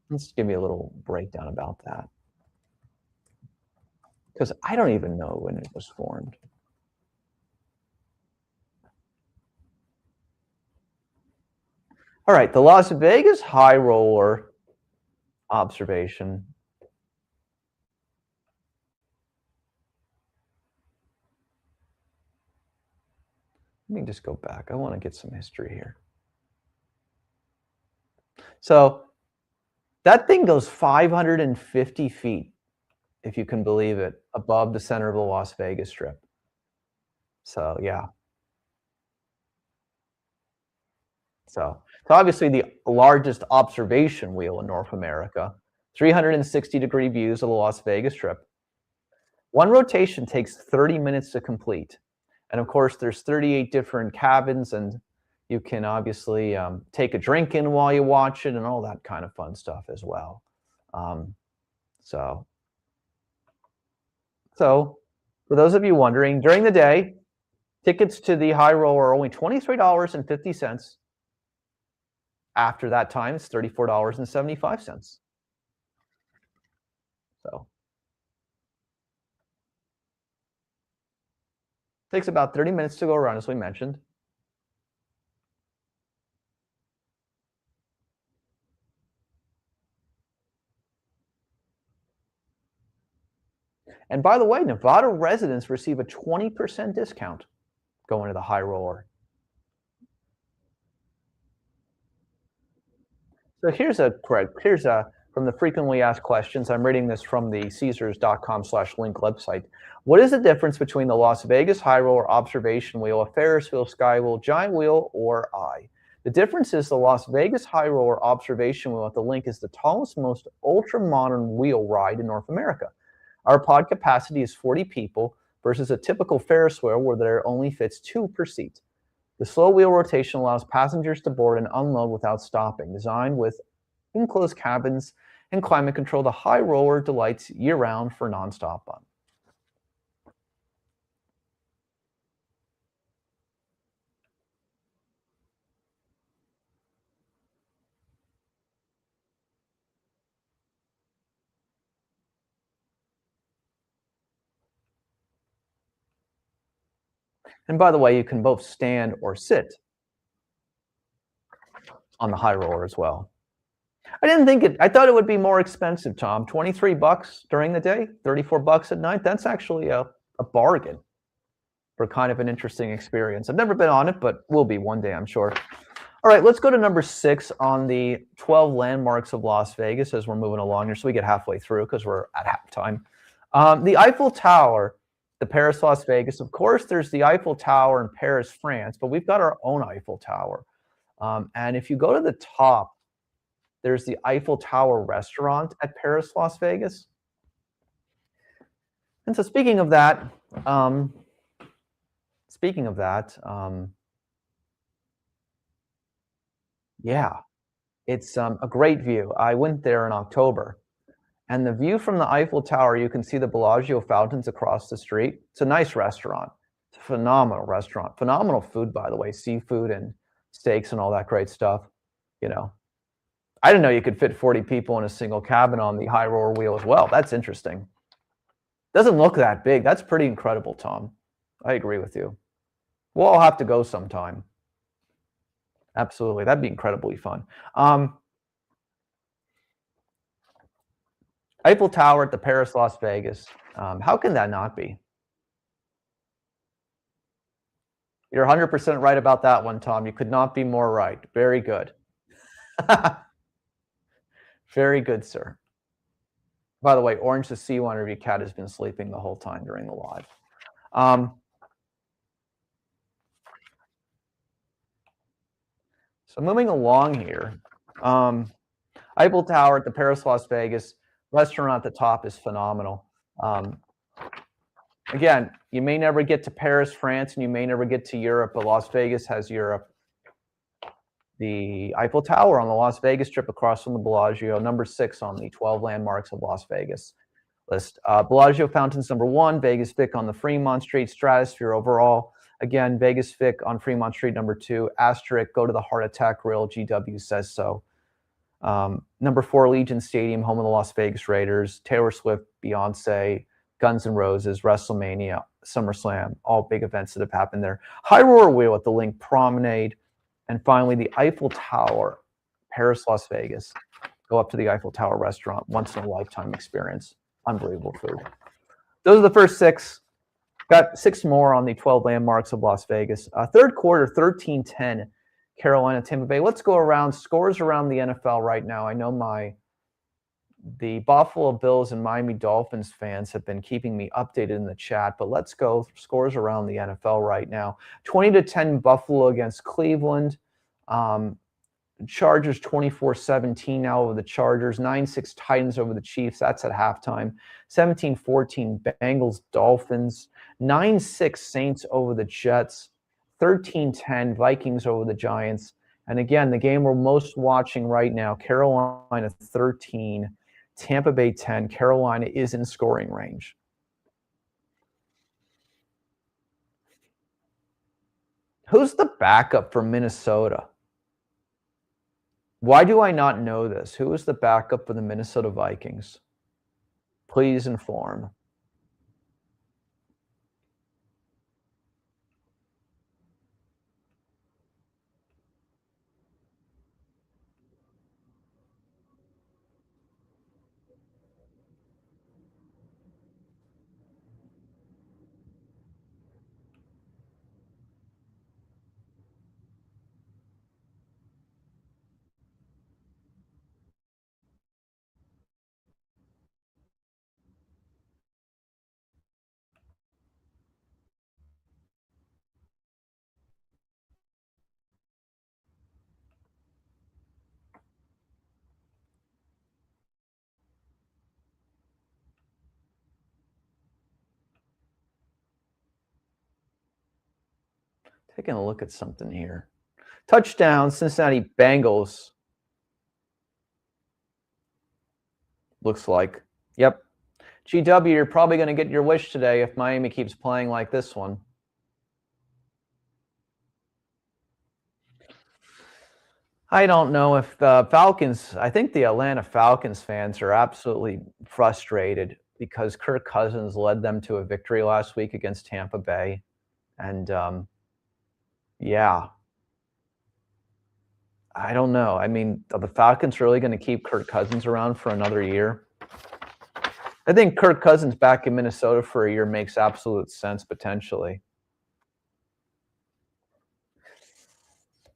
let's give you a little breakdown about that. Because I don't even know when it was formed. All right, the Las Vegas high roller observation. Let me just go back. I want to get some history here. So that thing goes 550 feet, if you can believe it, above the center of the Las Vegas Strip. So yeah. So it's obviously the largest observation wheel in North America. 360-degree views of the Las Vegas Strip. One rotation takes 30 minutes to complete. And of course, there's 38 different cabins, and you can obviously take a drink in while you watch it and all that kind of fun stuff as well. So for those of you wondering, during the day, tickets to the high roller are only $23.50. After that time, it's $34.75. So takes about 30 minutes to go around, as we mentioned. And by the way, Nevada residents receive a 20% discount going to the high roller. So here's from the frequently asked questions. I'm reading this from the Caesars.com/link website. What is the difference between the Las Vegas high roller observation wheel, a Ferris wheel, sky wheel, giant wheel, or eye? The difference is the Las Vegas high roller observation wheel at the link is the tallest, most ultra-modern wheel ride in North America. Our pod capacity is 40 people versus a typical Ferris wheel where there only fits 2 per seat. The slow wheel rotation allows passengers to board and unload without stopping. Designed with enclosed cabins and climate control, the high roller delights year-round for nonstop fun. And by the way, you can both stand or sit on the high roller as well. I thought it would be more expensive, Tom. $23 during the day, $34 at night. That's actually a bargain for kind of an interesting experience. I've never been on it, but will be one day, I'm sure. All right, let's go to number 6 on the 12 landmarks of Las Vegas as we're moving along here. So we get halfway through because we're at halftime. The Eiffel Tower, the Paris, Las Vegas. Of course, there's the Eiffel Tower in Paris, France, but we've got our own Eiffel Tower. And if you go to the top, there's the Eiffel Tower restaurant at Paris, Las Vegas. And so speaking of that, yeah, it's a great view. I went there in October, and the view from the Eiffel Tower, you can see the Bellagio fountains across the street. It's a nice restaurant. It's a phenomenal restaurant. Phenomenal food, by the way, seafood and steaks and all that great stuff. You know, I didn't know you could fit 40 people in a single cabin on the high roller wheel as well. That's interesting. Doesn't look that big. That's pretty incredible, Tom. I agree with you. We'll all have to go sometime. Absolutely. That'd be incredibly fun. Eiffel Tower at the Paris, Las Vegas. How can that not be? You're 100% right about that one, Tom. You could not be more right. Very good. Very good, sir. By the way, Orange the Sea Wonder Cat has been sleeping the whole time during the live. So moving along here, Eiffel Tower at the Paris, Las Vegas. Restaurant at the top is phenomenal. Again, you may never get to Paris, France, and you may never get to Europe, but Las Vegas has Europe. The Eiffel Tower on the Las Vegas Strip across from the Bellagio, number 6 on the 12 landmarks of Las Vegas list. Bellagio Fountains, number 1, Vegas Vic on the Fremont Street, Stratosphere overall. Again, Vegas Vic on Fremont Street, number 2. Asterisk, go to the Heart Attack Grill. GW says so. Number 4, Legion Stadium, home of the Las Vegas Raiders. Taylor Swift, Beyonce, Guns N' Roses, WrestleMania, SummerSlam, all big events that have happened there. High Roller Wheel at the Link Promenade. And finally, the Eiffel Tower, Paris, Las Vegas. Go up to the Eiffel Tower restaurant, once-in-a-lifetime experience. Unbelievable food. Those are the first 6. Got 6 more on the 12 landmarks of Las Vegas. Third quarter, 13-10, Carolina, Tampa Bay. Let's go around scores around the NFL right now. I know the Buffalo Bills and Miami Dolphins fans have been keeping me updated in the chat, but let's go scores around the NFL right now. 20-10 Buffalo against Cleveland. Chargers 24-17 now over the Chargers. 9-6 Titans over the Chiefs. That's at halftime. 17-14 Bengals Dolphins. 9-6 Saints over the Jets. 13-10 Vikings over the Giants. And again, the game we're most watching right now, Carolina 13, Tampa Bay 10. Carolina is in scoring range. Who's the backup for Minnesota? Why do I not know this? Who is the backup for the Minnesota Vikings? Please inform. Taking a look at something here. Touchdown, Cincinnati Bengals. Looks like. Yep. GW, you're probably going to get your wish today if Miami keeps playing like this one. I don't know if the Falcons, I think the Atlanta Falcons fans are absolutely frustrated because Kirk Cousins led them to a victory last week against Tampa Bay. And yeah, I don't know. I mean, are the Falcons really going to keep Kirk Cousins around for another year? I think Kirk Cousins back in Minnesota for a year makes absolute sense potentially.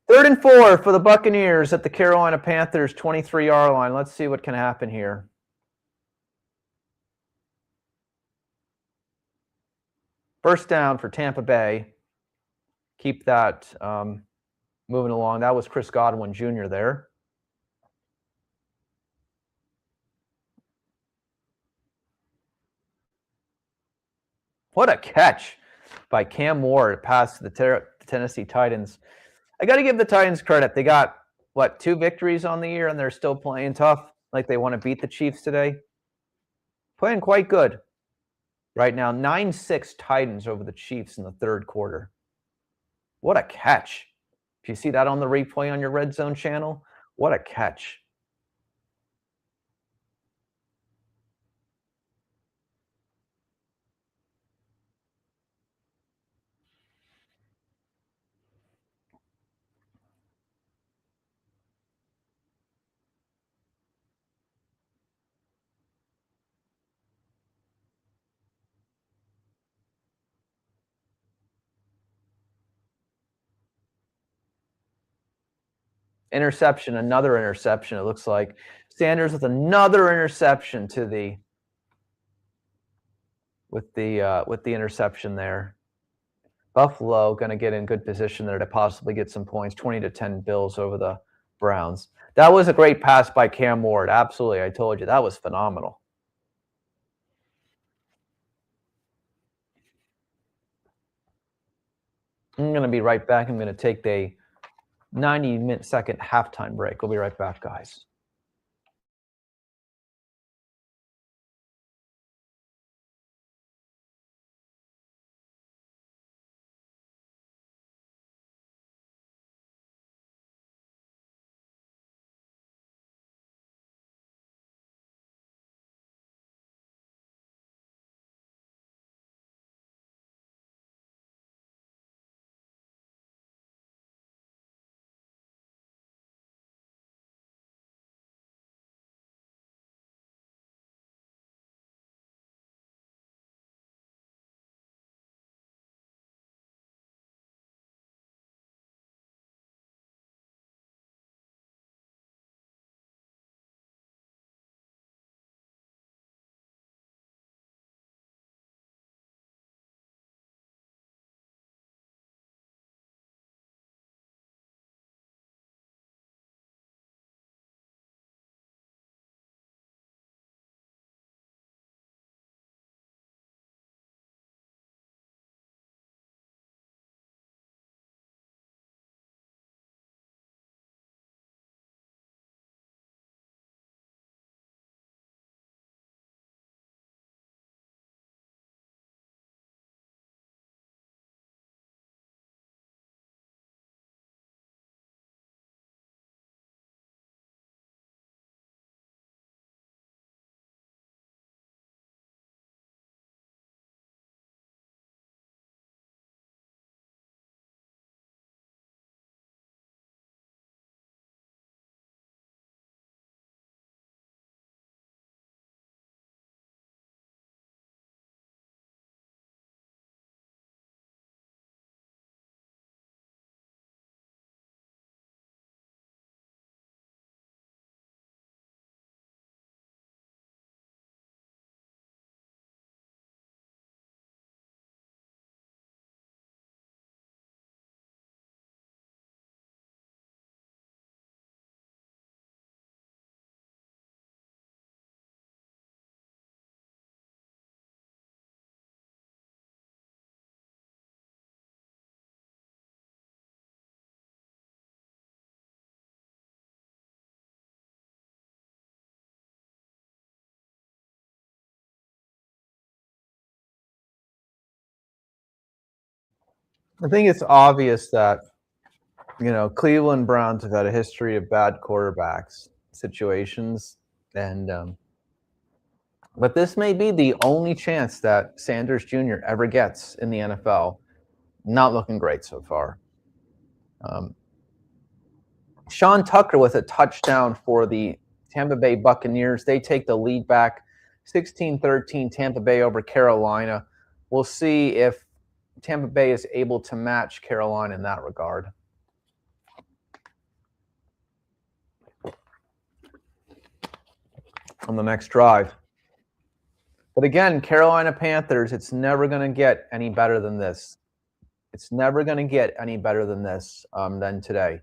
3rd and 4 for the Buccaneers at the Carolina Panthers 23-yard line. Let's see what can happen here. First down for Tampa Bay. Keep that moving along. That was Chris Godwin Jr. there. What a catch by Cam Ward past the Tennessee Titans. I got to give the Titans credit. They got, what, 2 victories on the year, and they're still playing tough, like they want to beat the Chiefs today. Playing quite good right now. 9-6 Titans over the Chiefs in the 3rd quarter. What a catch. If you see that on the replay on your Red Zone channel, what a catch. Interception, another interception, it looks like. Sanders with another interception to the with the interception there. Buffalo going to get in good position there to possibly get some points. 20-10 Bills over the Browns. That was a great pass by Cam Ward. Absolutely. I told you that was phenomenal. I'm going to be right back. I'm going to take a 90-second halftime break. We'll be right back, guys. I think it's obvious that, Cleveland Browns have had a history of bad quarterbacks situations, and but this may be the only chance that Sanders Jr. ever gets in the NFL. Not looking great so far. Sean Tucker with a touchdown for the Tampa Bay Buccaneers. They take the lead back 16-13 Tampa Bay over Carolina. We'll see if Tampa Bay is able to match Carolina in that regard. On the next drive. But again, Carolina Panthers, it's never going to get any better than this. It's never going to get any better than this than today.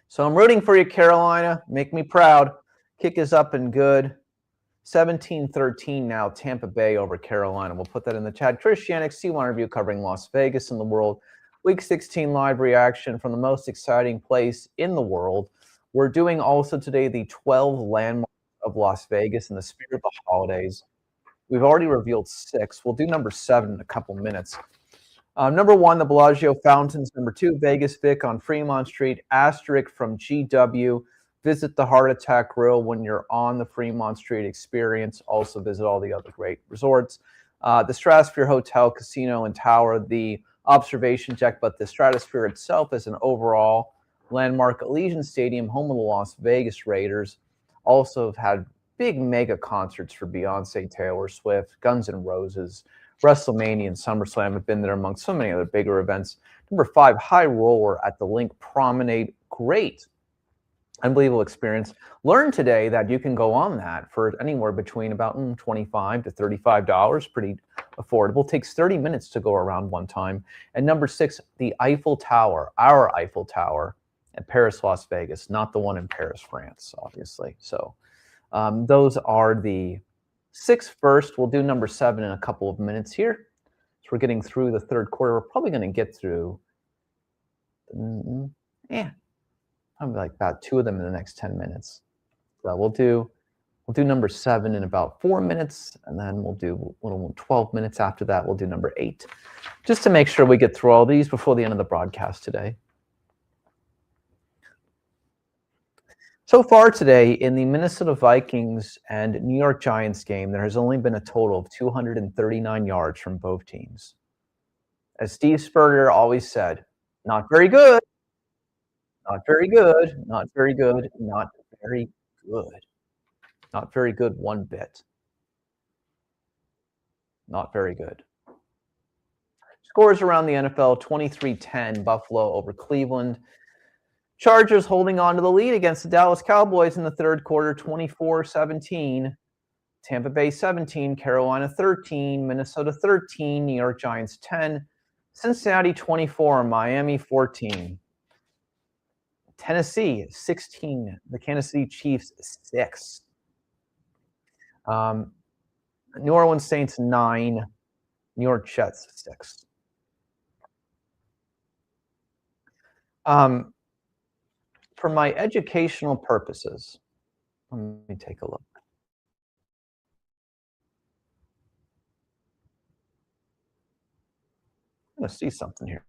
So I'm rooting for you, Carolina. Make me proud. Kick is up and good. 17-13 now, Tampa Bay over Carolina. We'll put that in the chat. Chris Yannick, C1 review covering Las Vegas and the world. Week 16 live reaction from the most exciting place in the world. We're doing also today the 12 landmarks of Las Vegas in the spirit of the holidays. We've already revealed 6. We'll do number 7 in a couple minutes. Number 1, the Bellagio Fountains. Number 2, Vegas Vic on Fremont Street. Asterisk from GW. Visit the Heart Attack Grill when you're on the Fremont Street experience. Also visit all the other great resorts. The Stratosphere Hotel, Casino, and Tower, the observation deck, but the Stratosphere itself is an overall landmark. Allegiant Stadium, home of the Las Vegas Raiders. Also have had big mega concerts for Beyonce, Taylor Swift, Guns N' Roses, WrestleMania and SummerSlam have been there among so many other bigger events. Number 5, High Roller at the Link Promenade. Great. Unbelievable experience. Learned today that you can go on that for anywhere between about $25 to $35. Pretty affordable. Takes 30 minutes to go around one time. And number 6, the Eiffel Tower, our Eiffel Tower at Paris, Las Vegas, not the one in Paris, France, obviously. So those are the 6 first. We'll do number 7 in a couple of minutes here. So we're getting through the third quarter. We're probably going to get through, probably like about 2 of them in the next 10 minutes. So we'll do number 7 in about 4 minutes, and then we'll do a little 12 minutes after that. We'll do number 8, just to make sure we get through all these before the end of the broadcast today. So far today, in the Minnesota Vikings and New York Giants game, there has only been a total of 239 yards from both teams. As Steve Spurrier always said, not very good, not very good, not very good, not very good. Not very good one bit. Not very good. Scores around the NFL, 23-10, Buffalo over Cleveland. Chargers holding on to the lead against the Dallas Cowboys in the third quarter, 24-17. Tampa Bay 17, Carolina 13, Minnesota 13, New York Giants 10, Cincinnati 24, Miami 14. Tennessee 16, the Kansas City Chiefs 6. New Orleans Saints 9, New York Jets 6. For my educational purposes, let me take a look. I'm going to see something here.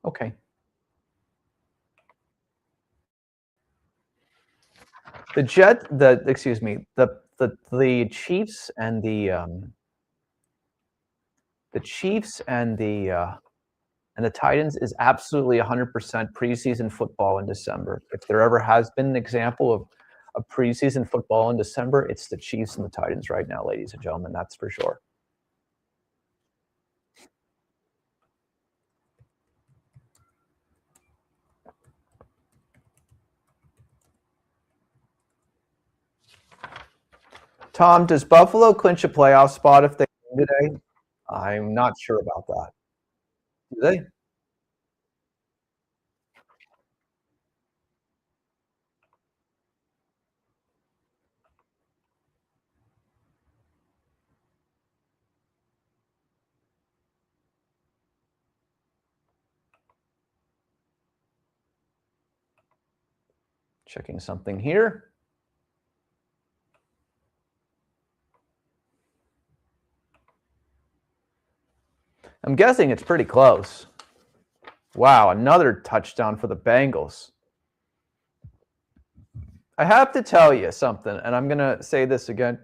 Okay. The Chiefs and the Titans is absolutely 100% preseason football in December. If there ever has been an example of preseason football in December, it's the Chiefs and the Titans right now, ladies and gentlemen. That's for sure. Tom, does Buffalo clinch a playoff spot if they win today? I'm not sure about that. Do they? Checking something here. I'm guessing it's pretty close. Wow, another touchdown for the Bengals. I have to tell you something, and I'm going to say this again.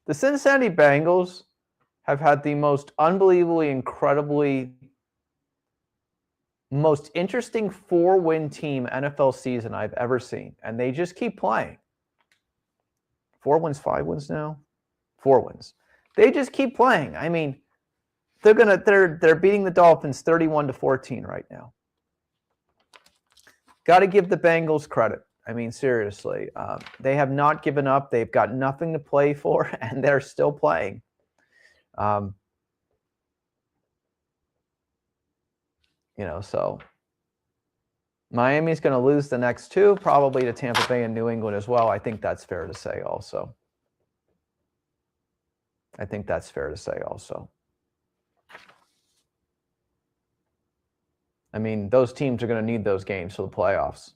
The Cincinnati Bengals have had the most unbelievably, incredibly, most interesting 4-win team NFL season I've ever seen. And they just keep playing. 4 wins, 5 wins now? 4 wins. They just keep playing. I mean, they're beating the Dolphins 31-14 right now. Got to give the Bengals credit. I mean, seriously, they have not given up. They've got nothing to play for, and they're still playing. So Miami's going to lose the next 2, probably to Tampa Bay and New England as well. I think that's fair to say also. I mean, those teams are going to need those games for the playoffs.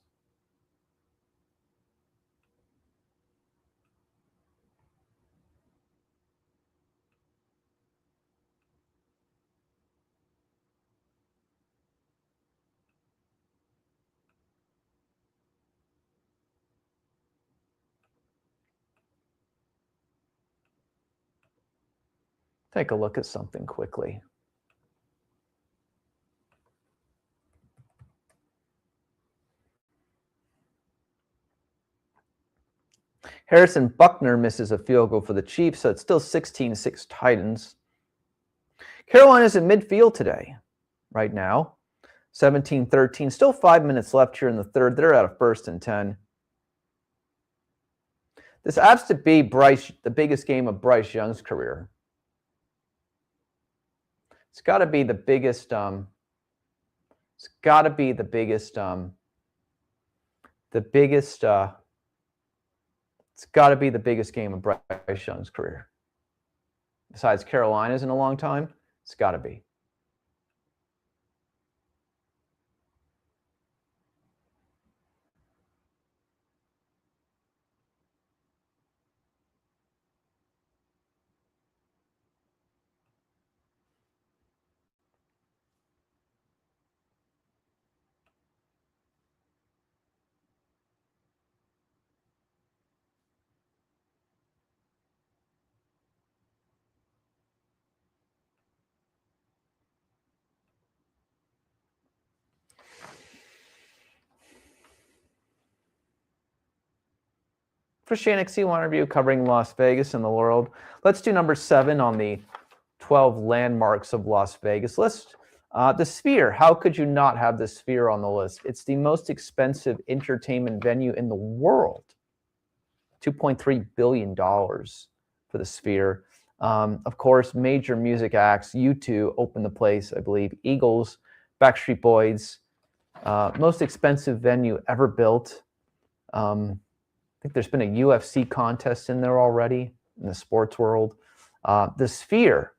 Take a look at something quickly. Harrison Buckner misses a field goal for the Chiefs, so it's still 16-6 Titans. Carolina's in midfield today, right now. 17-13. Still 5 minutes left here in the third. They're at a 1st and 10. This has to be the biggest game of Bryce Young's career. It's got to be the biggest. It's got to be the biggest. It's got to be the biggest game of Bryce Young's career. Besides Carolina's in a long time, it's got to be. For Shannon C1 review covering Las Vegas and the world. Let's do number 7 on the 12 landmarks of Las Vegas list. The Sphere. How could you not have the Sphere on the list? It's the most expensive entertainment venue in the world. $2.3 billion for the Sphere. Of course, major music acts. U2 opened the place, I believe. Eagles, Backstreet Boys. Most expensive venue ever built. I think there's been a UFC contest in there already in the sports world. The Sphere,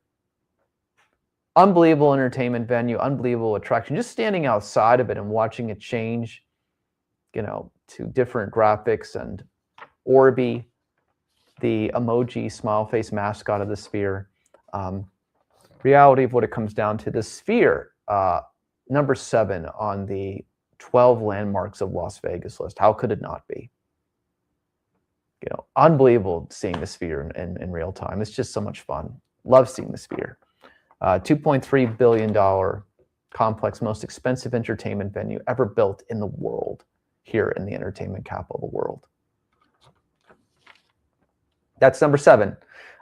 unbelievable entertainment venue, unbelievable attraction. Just standing outside of it and watching it change, to different graphics, and Orby, the emoji smile face mascot of the Sphere. Reality of what it comes down to. The Sphere, number 7 on the 12 landmarks of Las Vegas list. How could it not be? Unbelievable seeing the Sphere in real time. It's just so much fun. Love seeing the Sphere. $2.3 billion complex, most expensive entertainment venue ever built in the world, here in the entertainment capital of the world. That's number 7.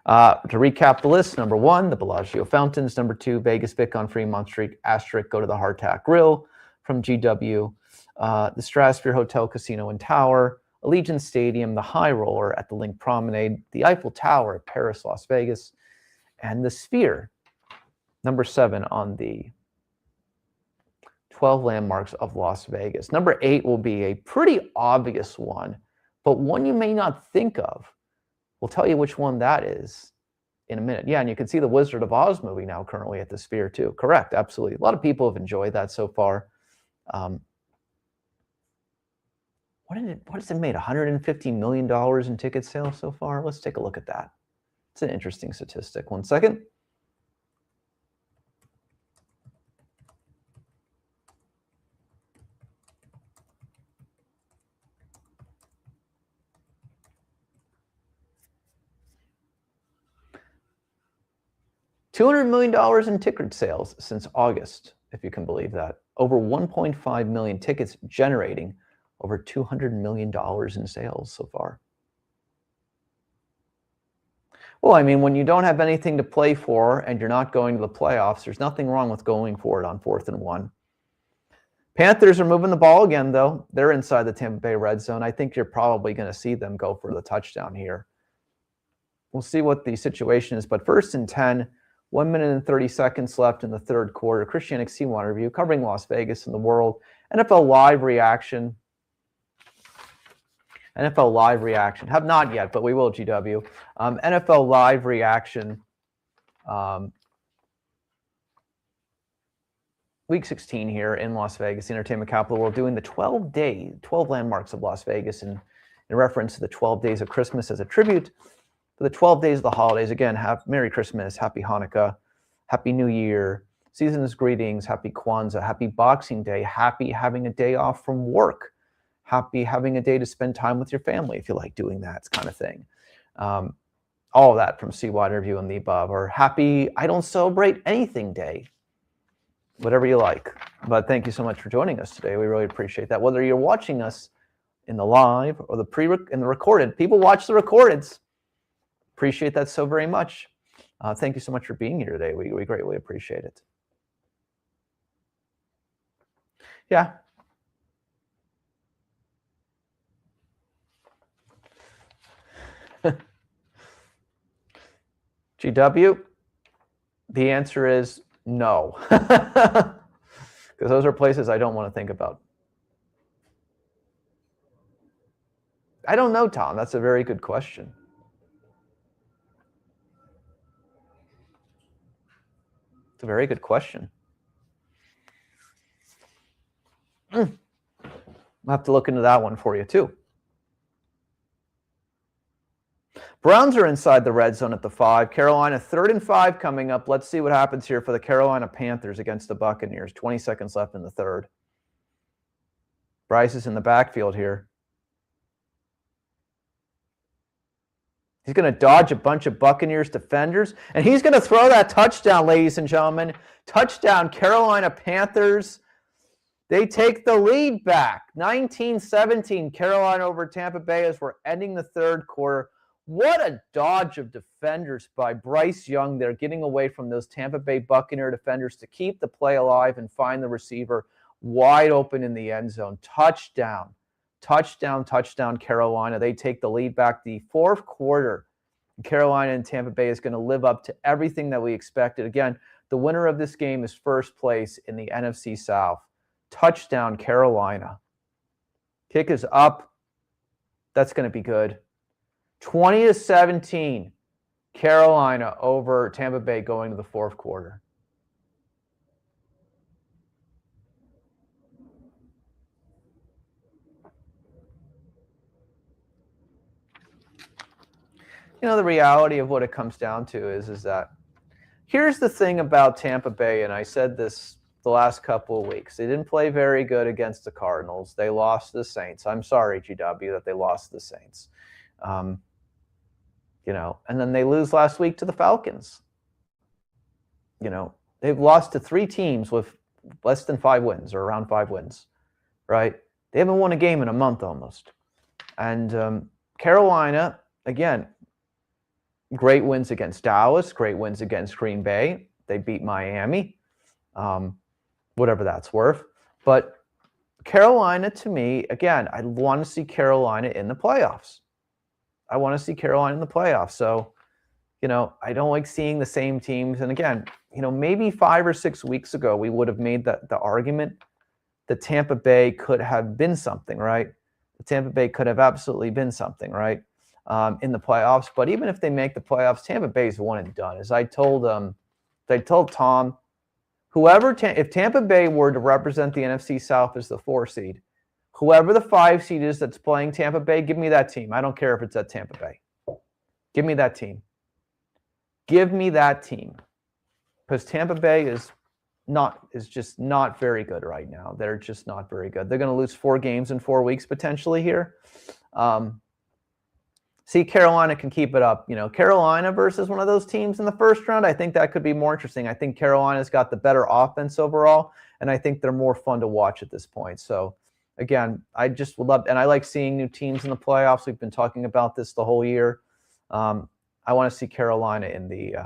To recap the list, number 1, the Bellagio Fountains. Number 2, Vegas Vic on Fremont Street. Asterisk, go to the Hardtack Grill from GW. The Stratosphere Hotel, Casino and Tower. Allegiant Stadium, the High Roller at the Link Promenade, the Eiffel Tower at Paris, Las Vegas, and the Sphere, number 7 on the 12 landmarks of Las Vegas. Number 8 will be a pretty obvious one, but one you may not think of. We'll tell you which one that is in a minute. Yeah, and you can see the Wizard of Oz movie now currently at the Sphere too. Correct, absolutely. A lot of people have enjoyed that so far. what has it made? $150 million in ticket sales so far? Let's take a look at that. It's an interesting statistic. 1 second. $200 million in ticket sales since August, if you can believe that. Over 1.5 million tickets, generating over $200 million in sales so far. Well, I mean, when you don't have anything to play for and you're not going to the playoffs, there's nothing wrong with going for it on 4th and 1. Panthers are moving the ball again, though. They're inside the Tampa Bay red zone. I think you're probably going to see them go for the touchdown here. We'll see what the situation is, but 1st and 10, 1 minute and 30 seconds left in the third quarter. Christian C1 review covering Las Vegas and the world. NFL Live reaction. NFL Live reaction. Have not yet, but we will, GW. NFL Live reaction. Week 16 here in Las Vegas, the entertainment capital of the world, doing the 12 landmarks of Las Vegas in reference to the 12 days of Christmas as a tribute for the 12 days of the holidays. Again, Merry Christmas, Happy Hanukkah, Happy New Year, season's greetings, Happy Kwanzaa, Happy Boxing Day, happy having a day off from work, happy having a day to spend time with your family if you like doing that kind of thing. All of that from C-Wide Review and the above, or happy I don't celebrate anything day. Whatever you like. But thank you so much for joining us today. We really appreciate that. Whether you're watching us in the live or the in the recorded, people watch the recordeds. Appreciate that so very much. Thank you so much for being here today. We greatly appreciate it. Yeah. GW, the answer is no, because those are places I don't want to think about. I don't know, Tom. That's a very good question. It's a very good question. I'll have to look into that one for you, too. Browns are inside the red zone at the 5. Carolina 3rd and 5 coming up. Let's see what happens here for the Carolina Panthers against the Buccaneers. 20 seconds left in the third. Bryce is in the backfield here. He's going to dodge a bunch of Buccaneers defenders, and he's going to throw that touchdown, ladies and gentlemen. Touchdown, Carolina Panthers. They take the lead back. 19-17, Carolina over Tampa Bay as we're ending the third quarter. What a dodge of defenders by Bryce Young there, getting away from those Tampa Bay Buccaneer defenders to keep the play alive and find the receiver wide open in the end zone. Touchdown, touchdown, touchdown, Carolina. They take the lead back. The fourth quarter, Carolina and Tampa Bay is going to live up to everything that we expected. Again, the winner of this game is first place in the NFC South. Touchdown, Carolina. Kick is up. That's going to be good. 20-17, Carolina over Tampa Bay going to the fourth quarter. You know, the reality of what it comes down to is that here's the thing about Tampa Bay, and I said this the last couple of weeks. They didn't play very good against the Cardinals. They lost to the Saints. I'm sorry, GW, that they lost to the Saints. You know, and then they lose last week to the Falcons. You know, they've lost to 3 teams with less than 5 wins or around 5 wins, right? They haven't won a game in a month almost. And Carolina, again, great wins against Dallas, great wins against Green Bay. They beat Miami, whatever that's worth. But Carolina, to me, again, I want to see Carolina in the playoffs. I want to see Carolina in the playoffs. So, you know, I don't like seeing the same teams. And again, you know, maybe 5 or 6 weeks ago, we would have made the argument that Tampa Bay could have been something, right? The Tampa Bay could have absolutely been something, right, in the playoffs. But even if they make the playoffs, Tampa Bay is one and done. As I told Tom, if Tampa Bay were to represent the NFC South as the 4 seed, Whoever the 5 seed is that's playing Tampa Bay, give me that team. I don't care if it's at Tampa Bay. Give me that team. Give me that team. Because Tampa Bay is just not very good right now. They're just not very good. They're going to lose 4 games in 4 weeks potentially here. See, Carolina can keep it up. Carolina versus one of those teams in the first round, I think that could be more interesting. I think Carolina's got the better offense overall, and I think they're more fun to watch at this point. So, again, I just would love, and I like seeing new teams in the playoffs. We've been talking about this the whole year. I want to see Carolina in the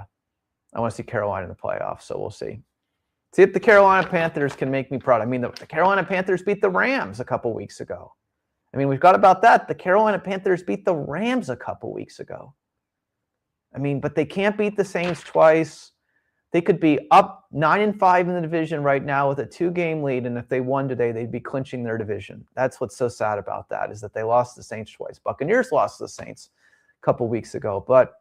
playoffs. So we'll see. See if the Carolina Panthers can make me proud. I mean, the Carolina Panthers beat the Rams a couple weeks ago. I mean, we've got about that. The Carolina Panthers beat the Rams a couple weeks ago. I mean, but they can't beat the Saints twice. They could be up 9-5 in the division right now with a 2-game lead, and if they won today, they'd be clinching their division. That's what's so sad about that, is that they lost to the Saints twice. Buccaneers lost to the Saints a couple weeks ago. But,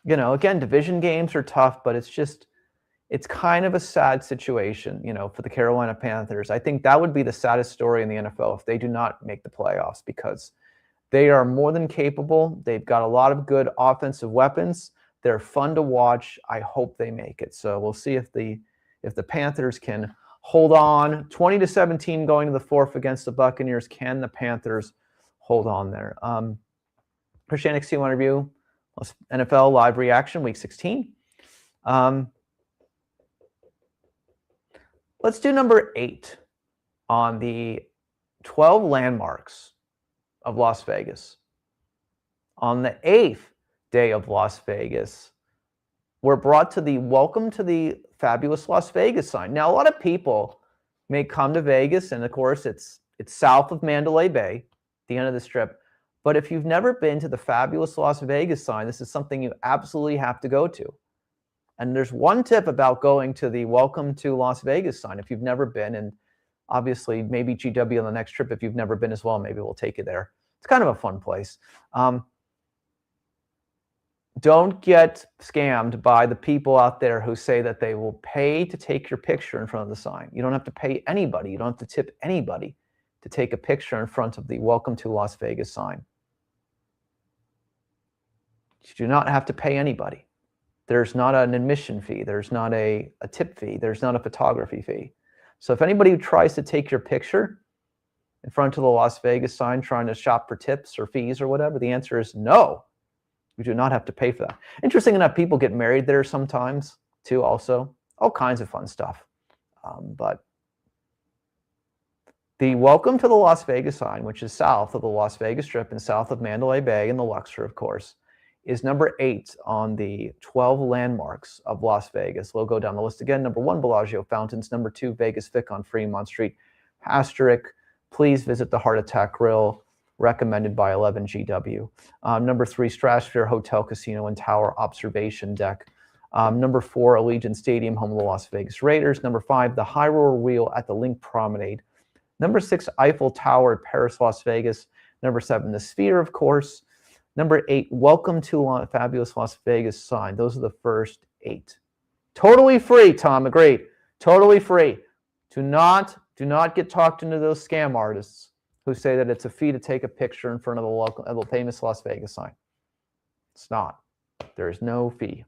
again, division games are tough, but it's kind of a sad situation, for the Carolina Panthers. I think that would be the saddest story in the NFL if they do not make the playoffs, because they are more than capable. They've got a lot of good offensive weapons. They're fun to watch. I hope they make it. So we'll see if the Panthers can hold on. 20-17 going to the 4th against the Buccaneers. Can the Panthers hold on there? Christian XT1 review, NFL live reaction, week 16. Let's do number 8 on the 12 landmarks of Las Vegas. On the 8th day of Las Vegas, we're brought to the Welcome to the Fabulous Las Vegas sign. Now, a lot of people may come to Vegas, and of course, it's south of Mandalay Bay, the end of the strip. But if you've never been to the Fabulous Las Vegas sign, this is something you absolutely have to go to. And there's one tip about going to the Welcome to Las Vegas sign if you've never been, and obviously maybe GW on the next trip if you've never been as well. Maybe we'll take you there. It's kind of a fun place. Don't get scammed by the people out there who say that they will pay to take your picture in front of the sign. You don't have to pay anybody. You don't have to tip anybody to take a picture in front of the Welcome to Las Vegas sign. You do not have to pay anybody. There's not an admission fee. There's not a tip fee. There's not a photography fee. So if anybody tries to take your picture in front of the Las Vegas sign trying to shop for tips or fees or whatever, the answer is no. You do not have to pay for that. Interesting enough, people get married there sometimes too also. All kinds of fun stuff. But the Welcome to the Las Vegas sign, which is south of the Las Vegas Strip and south of Mandalay Bay and the Luxor, of course, is number 8 on the 12 landmarks of Las Vegas. We'll go down the list again. Number 1, Bellagio Fountains. Number 2, Vegas Vic on Fremont Street. Asterisk, please visit the Heart Attack Grill, recommended by 11GW. Number 3, Stratosphere Hotel, Casino, and Tower Observation Deck. Number 4, Allegiant Stadium, home of the Las Vegas Raiders. Number 5, the High Roller Wheel at the Link Promenade. Number 6, Eiffel Tower at Paris, Las Vegas. Number 7, the Sphere, of course. Number 8, Welcome to Fabulous Las Vegas sign. Those are the first 8. Totally free, Tom. Agreed. Totally free. Do not get talked into those scam artists who say that it's a fee to take a picture in front of the famous Las Vegas sign. It's not. There is no fee.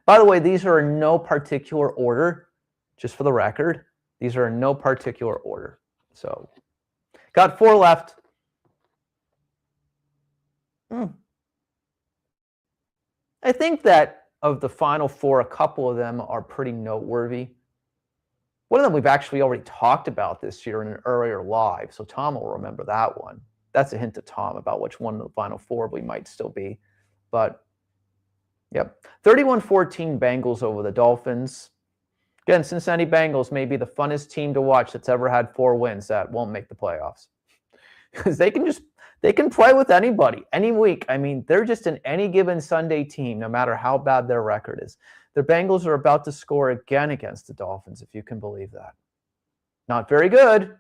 By the way, these are in no particular order, just for the record. These are in no particular order. So, got 4 left. I think that of the final 4, a couple of them are pretty noteworthy. One of them we've actually already talked about this year in an earlier live, so Tom will remember that one. That's a hint to Tom about which one of the final 4 we might still be. But, yep. 31-14 Bengals over the Dolphins. Again, Cincinnati Bengals may be the funnest team to watch that's ever had 4 wins that won't make the playoffs. Because they can play with anybody, any week. I mean, they're just an any given Sunday team, no matter how bad their record is. The Bengals are about to score again against the Dolphins, if you can believe that. Not very good.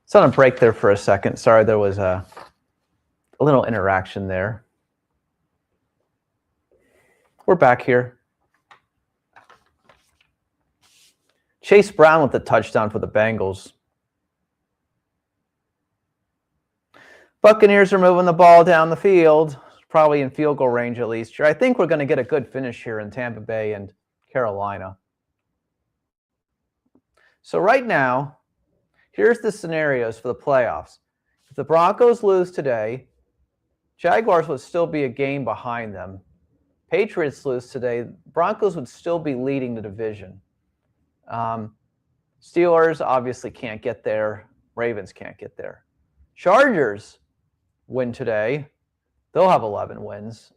So on a break there for a second. Sorry, there was a little interaction there. We're back here. Chase Brown with the touchdown for the Bengals. Buccaneers are moving the ball down the field, probably in field goal range at least here. I think we're going to get a good finish here in Tampa Bay and Carolina. So right now, here's the scenarios for the playoffs. If the Broncos lose today, Jaguars would still be a game behind them. Patriots lose today, Broncos would still be leading the division. Steelers obviously can't get there. Ravens can't get there. Chargers win today. They'll have 11 wins.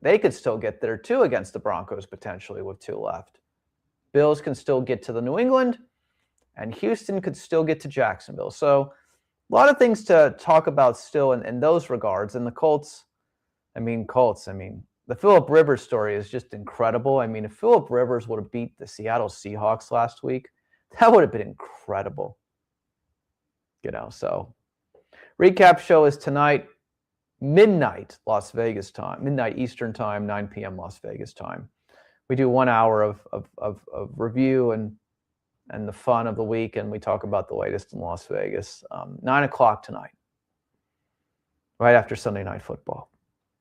They could still get there too against the Broncos potentially with 2 left. Bills can still get to the New England, and Houston could still get to Jacksonville. So a lot of things to talk about still in those regards. And the Colts, the Phillip Rivers story is just incredible. I mean, if Phillip Rivers would have beat the Seattle Seahawks last week, that would have been incredible. So recap show is tonight, midnight Las Vegas time, midnight Eastern time, 9 p.m. Las Vegas time. We do 1 hour of review and the fun of the week, and we talk about the latest in Las Vegas. 9 o'clock tonight, right after Sunday Night Football.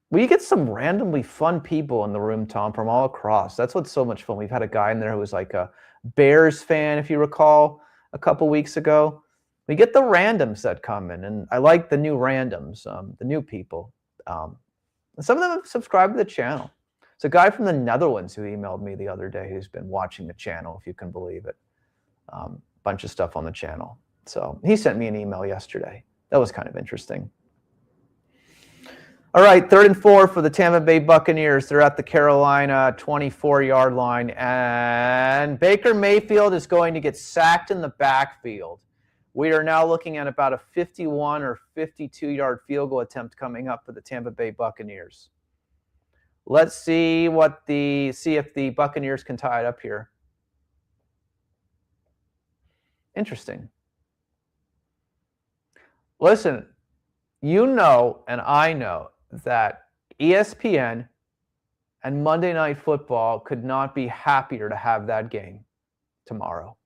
We get some randomly fun people in the room, Tom, from all across. That's what's so much fun. We've had a guy in there who was like a Bears fan, if you recall, a couple weeks ago. We get the randoms that come in, and I like the new randoms, the new people. And some of them have subscribed to the channel. It's a guy from the Netherlands who emailed me the other day who's been watching the channel, if you can believe it. Bunch of stuff on the channel. So he sent me an email yesterday. That was kind of interesting. All right, 3rd and 4 for the Tampa Bay Buccaneers. They're at the Carolina 24-yard line, and Baker Mayfield is going to get sacked in the backfield. We are now looking at about a 51 or 52-yard field goal attempt coming up for the Tampa Bay Buccaneers. Let's see if the Buccaneers can tie it up here. Interesting. Listen, and I know that ESPN and Monday Night Football could not be happier to have that game tomorrow.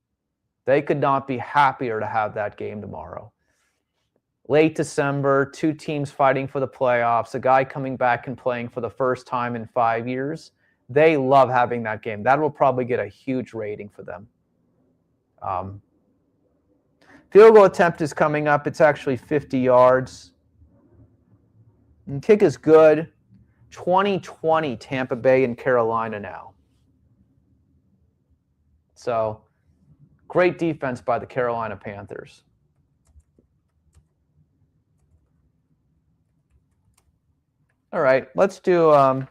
They could not be happier to have that game tomorrow. Late December, 2 teams fighting for the playoffs, a guy coming back and playing for the first time in 5 years. They love having that game. That will probably get a huge rating for them. Field goal attempt is coming up. It's actually 50 yards. And kick is good. 2020 Tampa Bay and Carolina now. So great defense by the Carolina Panthers. All right, let's do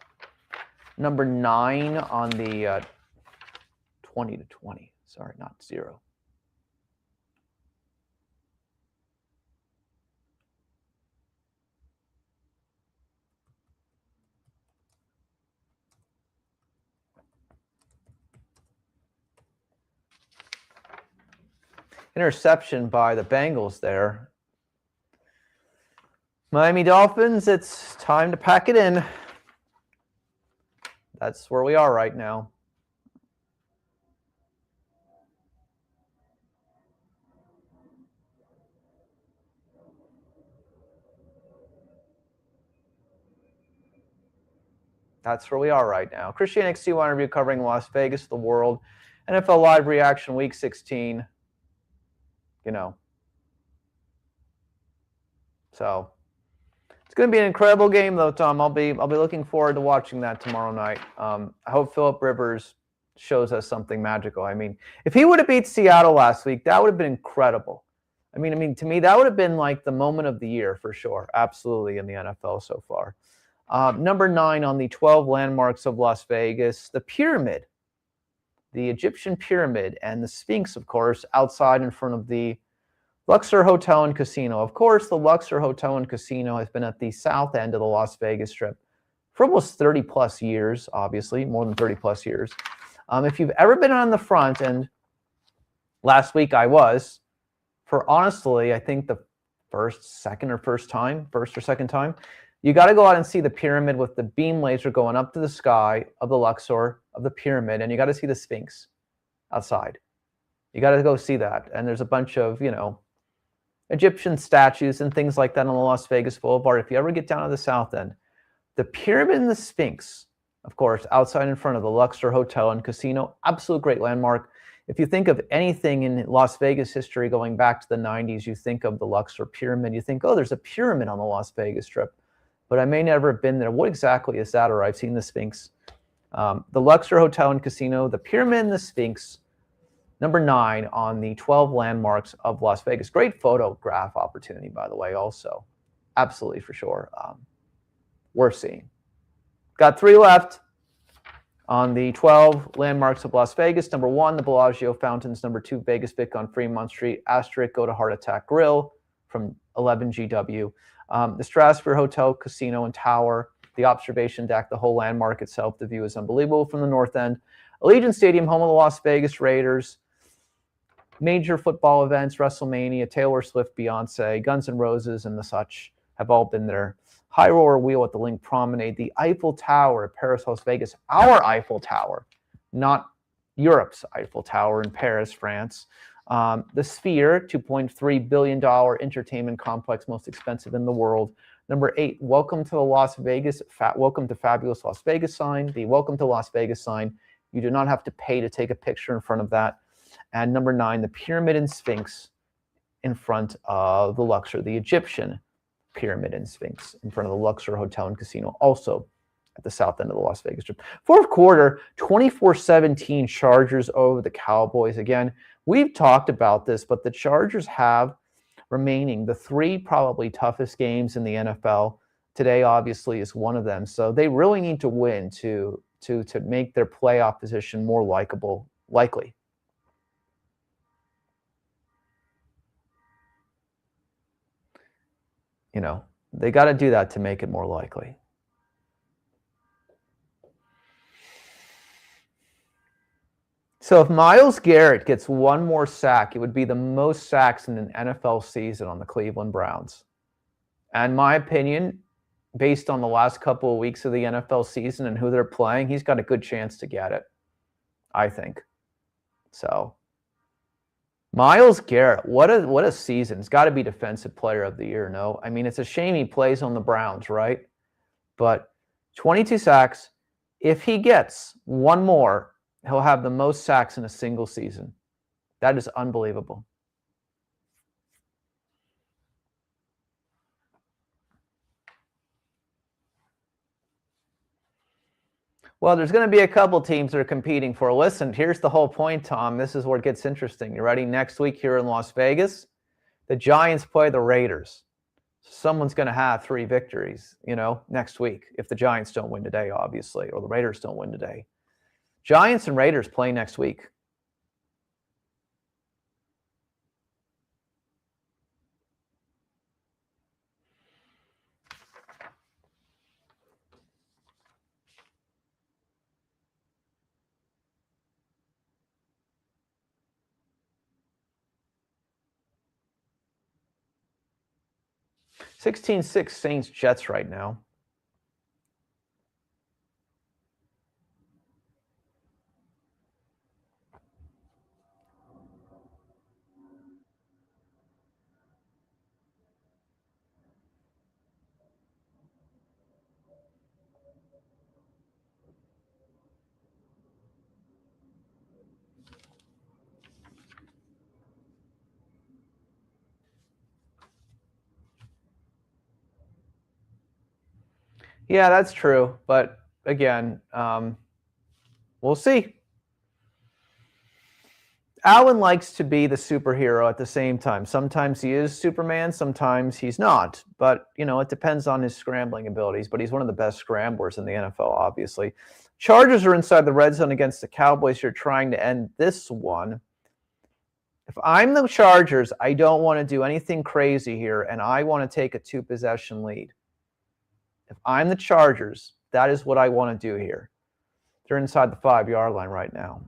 number 9 on the 20 to 20. Sorry, not 0. Interception by the Bengals there. Miami Dolphins, it's time to pack it in. That's where we are right now. That's where we are right now. Christian XT1 interview covering Las Vegas, the world. NFL Live reaction, Week 16. So it's going to be an incredible game, though, Tom. I'll be looking forward to watching that tomorrow night. I hope Phillip Rivers shows us something magical. I mean, if he would have beat Seattle last week, that would have been incredible. I mean, to me, that would have been like the moment of the year for sure. Absolutely, in the NFL so far. Number 9 on the 12 landmarks of Las Vegas, the pyramid, the Egyptian pyramid, and the Sphinx, of course, outside in front of the Luxor Hotel and Casino. Of course, the Luxor Hotel and Casino has been at the south end of the Las Vegas Strip for almost 30 plus years, obviously, more than 30 plus years. If you've ever been on the front, and last week I was, for honestly, I think the first or second time, you got to go out and see the pyramid with the beam laser going up to the sky of the Luxor, of the pyramid, and you got to see the Sphinx outside. You got to go see that. And there's a bunch of, Egyptian statues and things like that on the Las Vegas Boulevard. If you ever get down to the south end, the pyramid and the Sphinx, of course, outside in front of the Luxor Hotel and Casino, absolute great landmark. If you think of anything in Las Vegas history going back to the 90s, you think of the Luxor Pyramid. You think, oh, there's a pyramid on the Las Vegas Strip. But I may never have been there. What exactly is that? Or I've seen the Sphinx. The Luxor Hotel and Casino, the pyramid and the Sphinx, number 9 on the 12 landmarks of Las Vegas. Great photograph opportunity, by the way, also. Absolutely, for sure. Worth seeing. Got 3 left on the 12 landmarks of Las Vegas. Number 1, the Bellagio Fountains. Number 2, Vegas Vic on Fremont Street. Asterisk, go to Heart Attack Grill from 11 GW. The Stratosphere Hotel, Casino, and Tower. The observation deck, the whole landmark itself. The view is unbelievable from the north end. Allegiant Stadium, home of the Las Vegas Raiders. Major football events, WrestleMania, Taylor Swift, Beyonce, Guns N' Roses, and the such have all been there. High Roller Wheel at the Link Promenade, the Eiffel Tower at Paris, Las Vegas, our Eiffel Tower, not Europe's Eiffel Tower in Paris, France. The Sphere, $2.3 billion entertainment complex, most expensive in the world. Number 8, welcome to the Las Vegas, welcome to Fabulous Las Vegas sign. The welcome to Las Vegas sign. You do not have to pay to take a picture in front of that. And number 9, the Pyramid and Sphinx in front of the Luxor, the Egyptian Pyramid and Sphinx in front of the Luxor Hotel and Casino, also at the south end of the Las Vegas Strip. Fourth quarter, 24-17 Chargers over the Cowboys. Again, we've talked about this, but the Chargers have remaining the 3 probably toughest games in the NFL. Today, obviously, is one of them. So they really need to win to make their playoff position more likely. They got to do that to make it more likely. So if Myles Garrett gets 1 more sack, it would be the most sacks in an NFL season on the Cleveland Browns. And my opinion, based on the last couple of weeks of the NFL season and who they're playing, he's got a good chance to get it, I think. So Myles Garrett, what a season. It's got to be Defensive Player of the Year, no? I mean, it's a shame he plays on the Browns, right? But 22 sacks. If he gets 1 more, he'll have the most sacks in a single season. That is unbelievable. Well, there's going to be a couple teams that are competing for. Listen, here's the whole point, Tom. This is where it gets interesting. You ready? Next week here in Las Vegas, the Giants play the Raiders. Someone's going to have 3 victories, next week if the Giants don't win today, obviously, or the Raiders don't win today. Giants and Raiders play next week. $16-6 Saints Jets right now. Yeah, that's true. But again, we'll see. Allen likes to be the superhero at the same time. Sometimes he is Superman, sometimes he's not. But, it depends on his scrambling abilities. But he's one of the best scramblers in the NFL, obviously. Chargers are inside the red zone against the Cowboys. You're trying to end this one. If I'm the Chargers, I don't want to do anything crazy here, and I want to take a 2-possession lead. If I'm the Chargers, that is what I want to do here. They're inside the 5-yard line right now.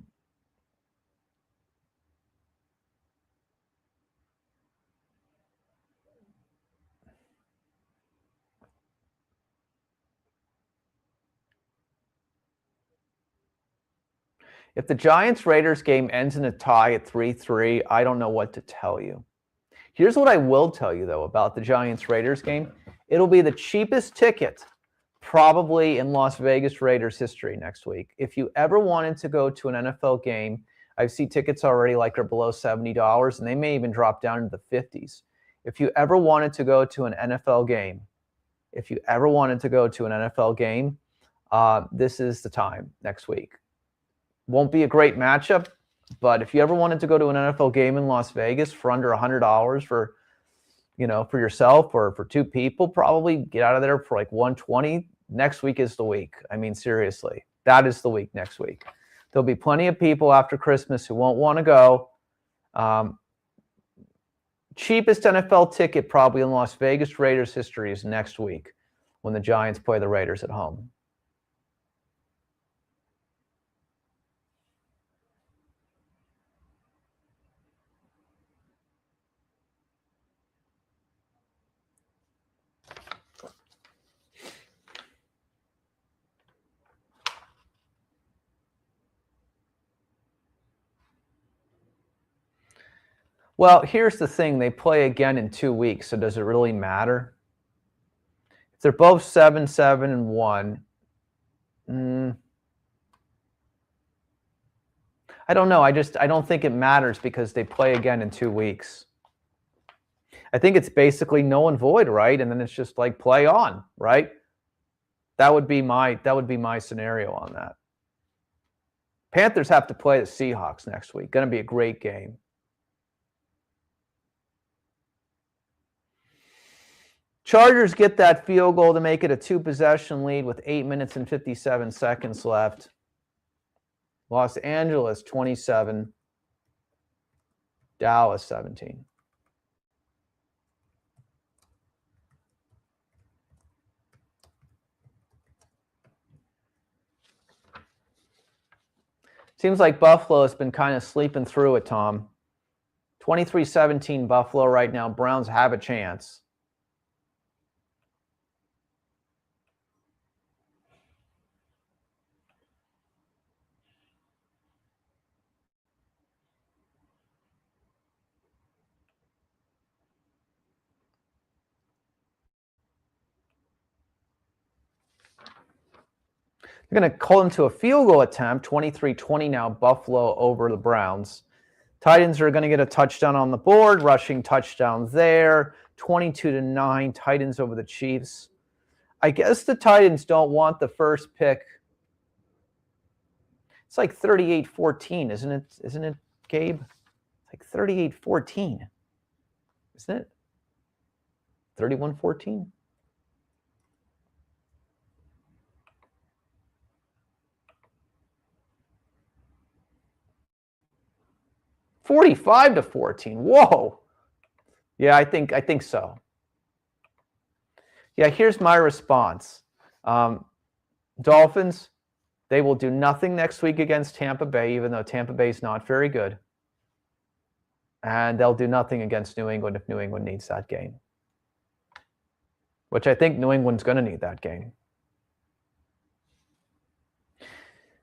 If the Giants-Raiders game ends in a tie at 3-3, I don't know what to tell you. Here's what I will tell you, though, about the Giants-Raiders game. It'll be the cheapest ticket probably in Las Vegas Raiders history next week. If you ever wanted to go to an NFL game, I see tickets already like are below $70, and they may even drop down into the 50s. If you ever wanted to go to an NFL game, this is the time next week. Won't be a great matchup, but if you ever wanted to go to an NFL game in Las Vegas for under $100 for yourself or for two people, probably get out of there for like $120. Next week is the week. I mean, seriously, that is the week next week. There'll be plenty of people after Christmas who won't want to go. Cheapest NFL ticket probably in Las Vegas Raiders history is next week when the Giants play the Raiders at home. Well, here's the thing. They play again in 2 weeks, so does it really matter? If they're both 7-7-1, I don't know. I don't think it matters because they play again in 2 weeks. I think it's basically null and void, right? And then it's just like play on, right? That would be my scenario on that. Panthers have to play the Seahawks next week. Going to be a great game. Chargers get that field goal to make it a 2-possession lead with 8 minutes and 57 seconds left. Los Angeles 27, Dallas 17. Seems like Buffalo has been kind of sleeping through it, Tom. 23-17 Buffalo right now. Browns have a chance. They're going to call them to a field goal attempt. 23-20 now, Buffalo over the Browns. Titans are going to get a touchdown on the board. Rushing touchdown there. 22-9, Titans over the Chiefs. I guess the Titans don't want the first pick. It's like 38-14, isn't it? Isn't it, Gabe? It's like 38-14, isn't it? 31-14. $45-14. Whoa. Yeah, I think so. Yeah, here's my response. Dolphins, they will do nothing next week against Tampa Bay, even though Tampa Bay is not very good. And they'll do nothing against New England if New England needs that game. Which I think New England's going to need that game.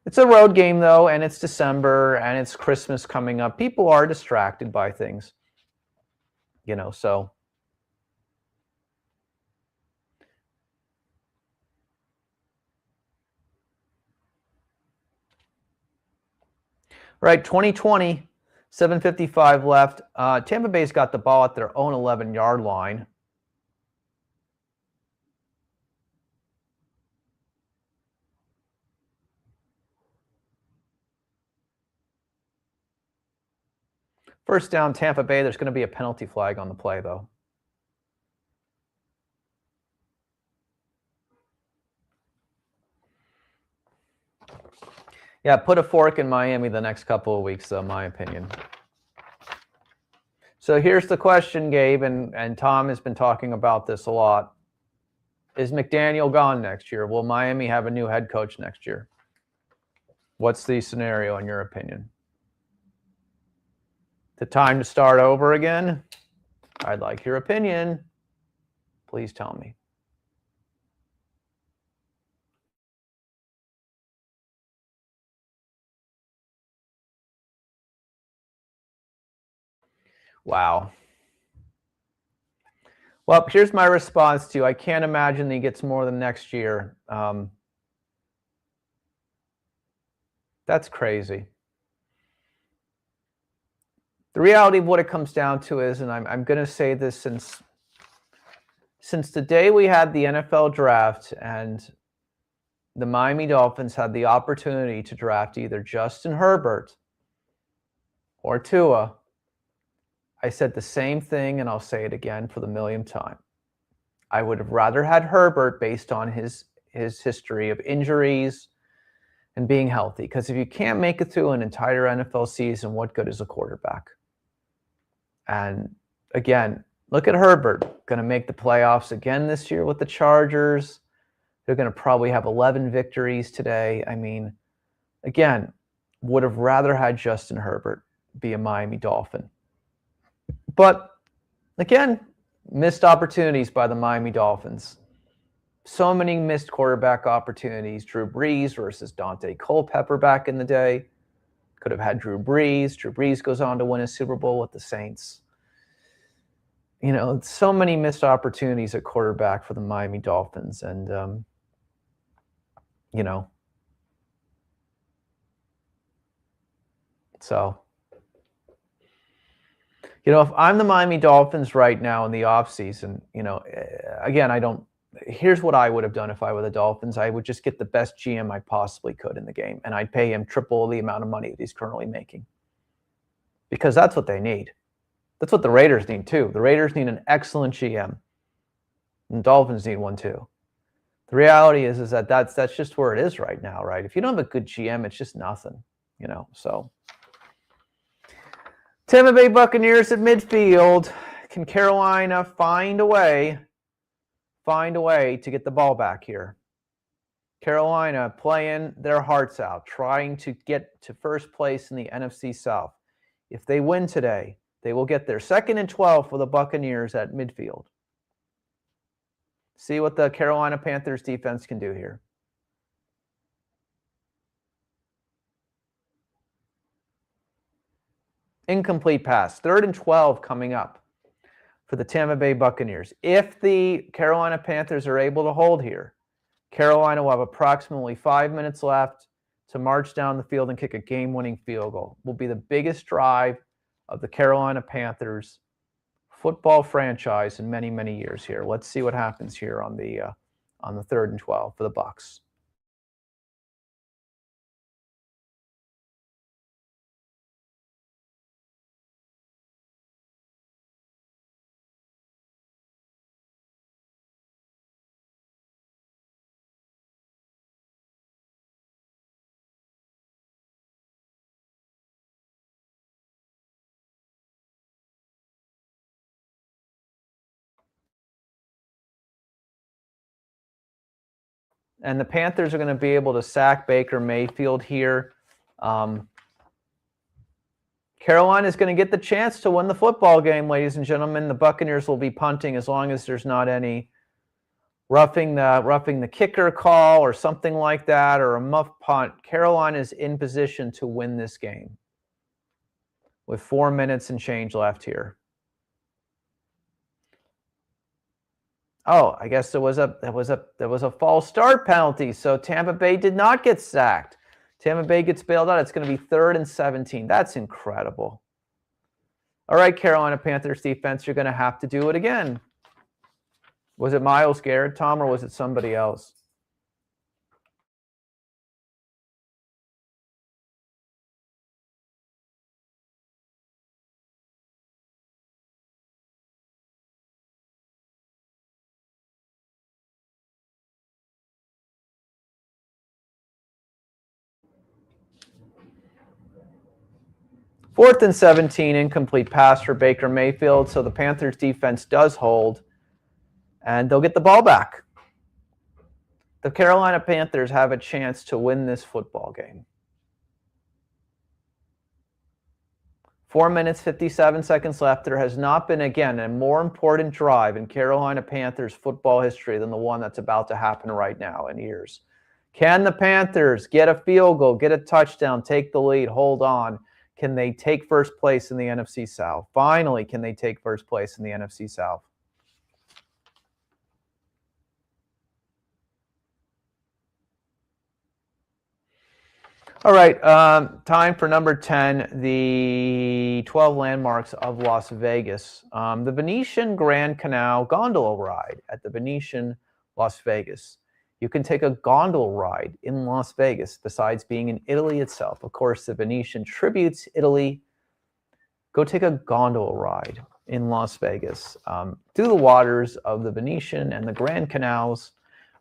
It's a road game, though, and it's December, and it's Christmas coming up. People are distracted by things, so. Right, 2020, 7:55 left. Tampa Bay's got the ball at their own 11-yard line. First down, Tampa Bay. There's going to be a penalty flag on the play, though. Yeah, put a fork in Miami the next couple of weeks, though, my opinion. So here's the question, Gabe, and Tom has been talking about this a lot. Is McDaniel gone next year? Will Miami have a new head coach next year? What's the scenario, in your opinion? The time to start over again? I'd like your opinion. Please tell me. Wow. Well, here's my response to you. I can't imagine he gets more than next year. That's crazy. The reality of what it comes down to is, and I'm going to say this since the day we had the NFL draft and the Miami Dolphins had the opportunity to draft either Justin Herbert or Tua, I said the same thing, and I'll say it again for the millionth time. I would have rather had Herbert based on his history of injuries and being healthy. Because if you can't make it through an entire NFL season, what good is a quarterback? And again, look at Herbert. Going to make the playoffs again this year with the Chargers. They're going to probably have 11 victories today. I mean, again, would have rather had Justin Herbert be a Miami Dolphin. But again, missed opportunities by the Miami Dolphins. So many missed quarterback opportunities. Drew Brees versus Dante Culpepper back in the day. Could have had Drew Brees. Drew Brees goes on to win a Super Bowl with the Saints. You know, so many missed opportunities at quarterback for the Miami Dolphins. And, you know, so, you know, if I'm the Miami Dolphins right now in the offseason, you know, again, here's what I would have done if I were the Dolphins. I would just get the best GM I possibly could in the game, and I'd pay him triple the amount of money that he's currently making. Because that's what they need. That's what the Raiders need too. The Raiders need an excellent GM. And the Dolphins need one too. The reality is that that's just where it is right now, right? If you don't have a good GM, it's just nothing, you know. So Tampa Bay Buccaneers at midfield. Can Carolina find a way to get the ball back here? Carolina playing their hearts out, trying to get to first place in the NFC South. If they win today, they will get their 2nd and 12 for the Buccaneers at midfield. See what the Carolina Panthers defense can do here. Incomplete pass. 3rd and 12 coming up for the Tampa Bay Buccaneers. If the Carolina Panthers are able to hold here, Carolina will have approximately 5 minutes left to march down the field and kick a game-winning field goal. Will be the biggest drive of the Carolina Panthers football franchise in many, many years here. Let's see what happens here on the 3rd and 12 for the Bucs. And the Panthers are going to be able to sack Baker Mayfield here. Carolina is going to get the chance to win the football game, ladies and gentlemen. The Buccaneers will be punting as long as there's not any roughing the kicker call or something like that, or a muff punt. Carolina is in position to win this game with 4 minutes and change left here. Oh, I guess there was a false start penalty, so Tampa Bay did not get sacked. Tampa Bay gets bailed out. It's going to be 3rd and 17. That's incredible. All right, Carolina Panthers defense, you're going to have to do it again. Was it Myles Garrett, Tom, or was it somebody else? Fourth and 17, incomplete pass for Baker Mayfield. So the Panthers defense does hold, and they'll get the ball back. The Carolina Panthers have a chance to win this football game. 4 minutes, 57 seconds left. There has not been, again, a more important drive in Carolina Panthers football history than the one that's about to happen right now in years. Can the Panthers get a field goal, get a touchdown, take the lead, hold on? can they take first place in the NFC South? Finally, can they take first place in the NFC South? All right, time for number 10, the 12 landmarks of Las Vegas. The Venetian Grand Canal gondola ride at the Venetian Las Vegas. You can take a gondola ride in Las Vegas besides being in Italy itself. Of course, the Venetian tributes Italy. Go take a gondola ride in Las Vegas through the waters of the Venetian and the Grand Canals.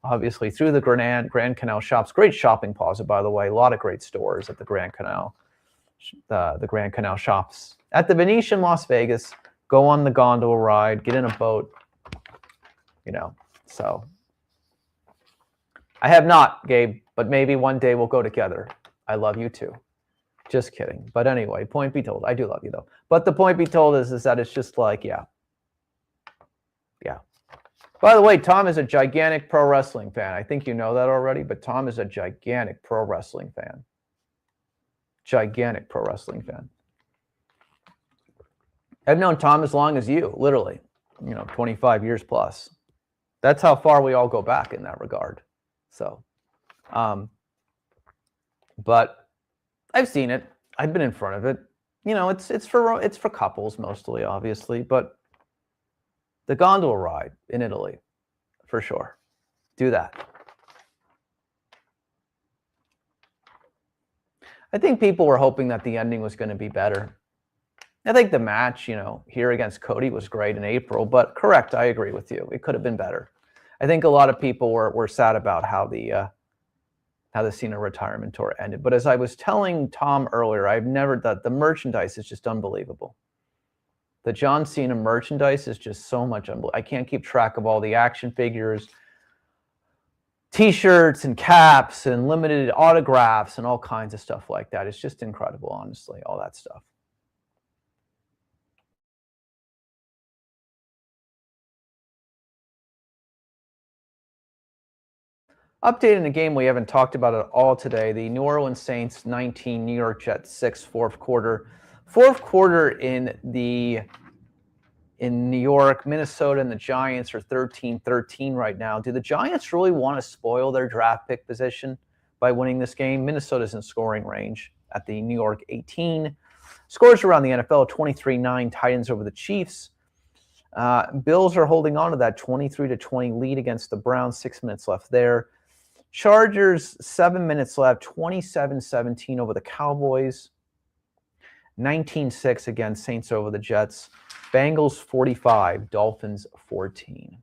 Obviously, through the Grand Canal shops. Great shopping plaza, by the way. A lot of great stores at the Grand Canal. The Grand Canal shops. At the Venetian Las Vegas, go on the gondola ride, get in a boat. So. I have not, Gabe, but maybe one day we'll go together. I love you too. Just kidding. But anyway, point be told. I do love you, though. But the point be told is that it's just like, yeah. By the way, Tom is a gigantic pro wrestling fan. I think you know that already, but Tom is a gigantic pro wrestling fan. Gigantic pro wrestling fan. I've known Tom as long as you, literally, 25 years plus. That's how far we all go back in that regard. So, but I've seen it. I've been in front of it. It's for couples mostly, obviously, but the gondola ride in Italy, for sure. Do that. I think people were hoping that the ending was going to be better. I think the match, here against Cody was great in April, but correct, I agree with you. It could have been better. I think a lot of people were sad about how the Cena retirement tour ended. But as I was telling Tom earlier, the merchandise is just unbelievable. The John Cena merchandise is just so much unbelievable. I can't keep track of all the action figures, T-shirts and caps and limited autographs and all kinds of stuff like that. It's just incredible, honestly, all that stuff. Update in a game we haven't talked about at all today. The New Orleans Saints 19, New York Jets 6, fourth quarter. Fourth quarter in New York, Minnesota, and the Giants are 13-13 right now. Do the Giants really want to spoil their draft pick position by winning this game? Minnesota's in scoring range at the New York 18. Scores around the NFL, 23-9 Titans over the Chiefs. Bills are holding on to that 23-20 lead against the Browns. 6 minutes left there. Chargers, 7 minutes left, 27-17 over the Cowboys. 19-6 against Saints over the Jets. Bengals 45, Dolphins 14.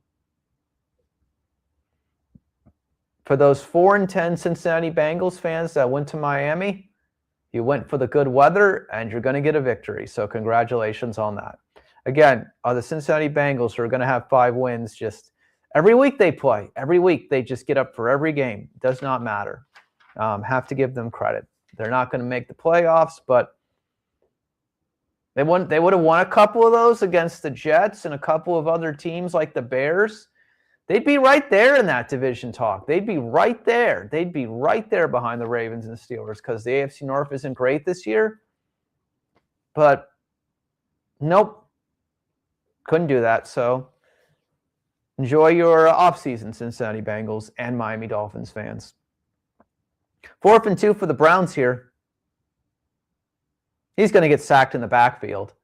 For those 4-10 Cincinnati Bengals fans that went to Miami, you went for the good weather and you're going to get a victory. So congratulations on that. Again, the Cincinnati Bengals are going to have 5 wins. Just every week they play. Every week they just get up for every game. Does not matter. Have to give them credit. They're not going to make the playoffs, but they would have won a couple of those against the Jets and a couple of other teams like the Bears. They'd be right there in that division talk. They'd be right there. They'd be right there behind the Ravens and the Steelers because the AFC North isn't great this year. But nope, couldn't do that. So enjoy your offseason, Cincinnati Bengals and Miami Dolphins fans. 4th and 2 for the Browns here. He's going to get sacked in the backfield.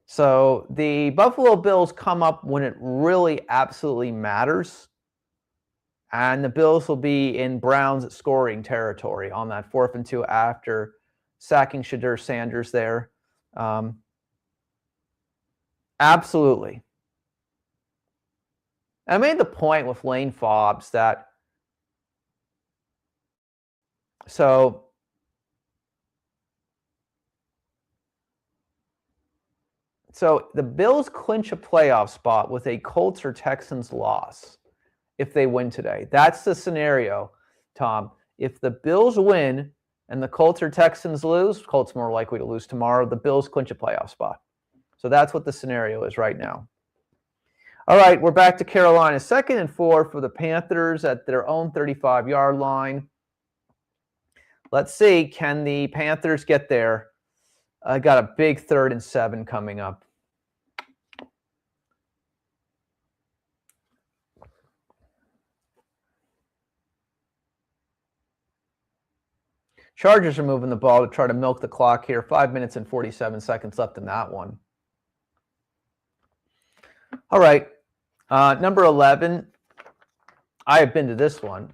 So the Buffalo Bills come up when it really absolutely matters. And the Bills will be in Browns scoring territory on that 4th and 2 after sacking Shadur Sanders there. Absolutely. I made the point with Lane Fobbs that so the Bills clinch a playoff spot with a Colts or Texans loss if they win today. That's the scenario, Tom. If the Bills win and the Colts or Texans lose, Colts more likely to lose tomorrow, the Bills clinch a playoff spot. So that's what the scenario is right now. All right, we're back to Carolina. 2nd and 4 for the Panthers at their own 35-yard line. Let's see. Can the Panthers get there? I got a big 3rd and 7 coming up. Chargers are moving the ball to try to milk the clock here. 5 minutes and 47 seconds left in that one. All right. Number 11. I have been to this one.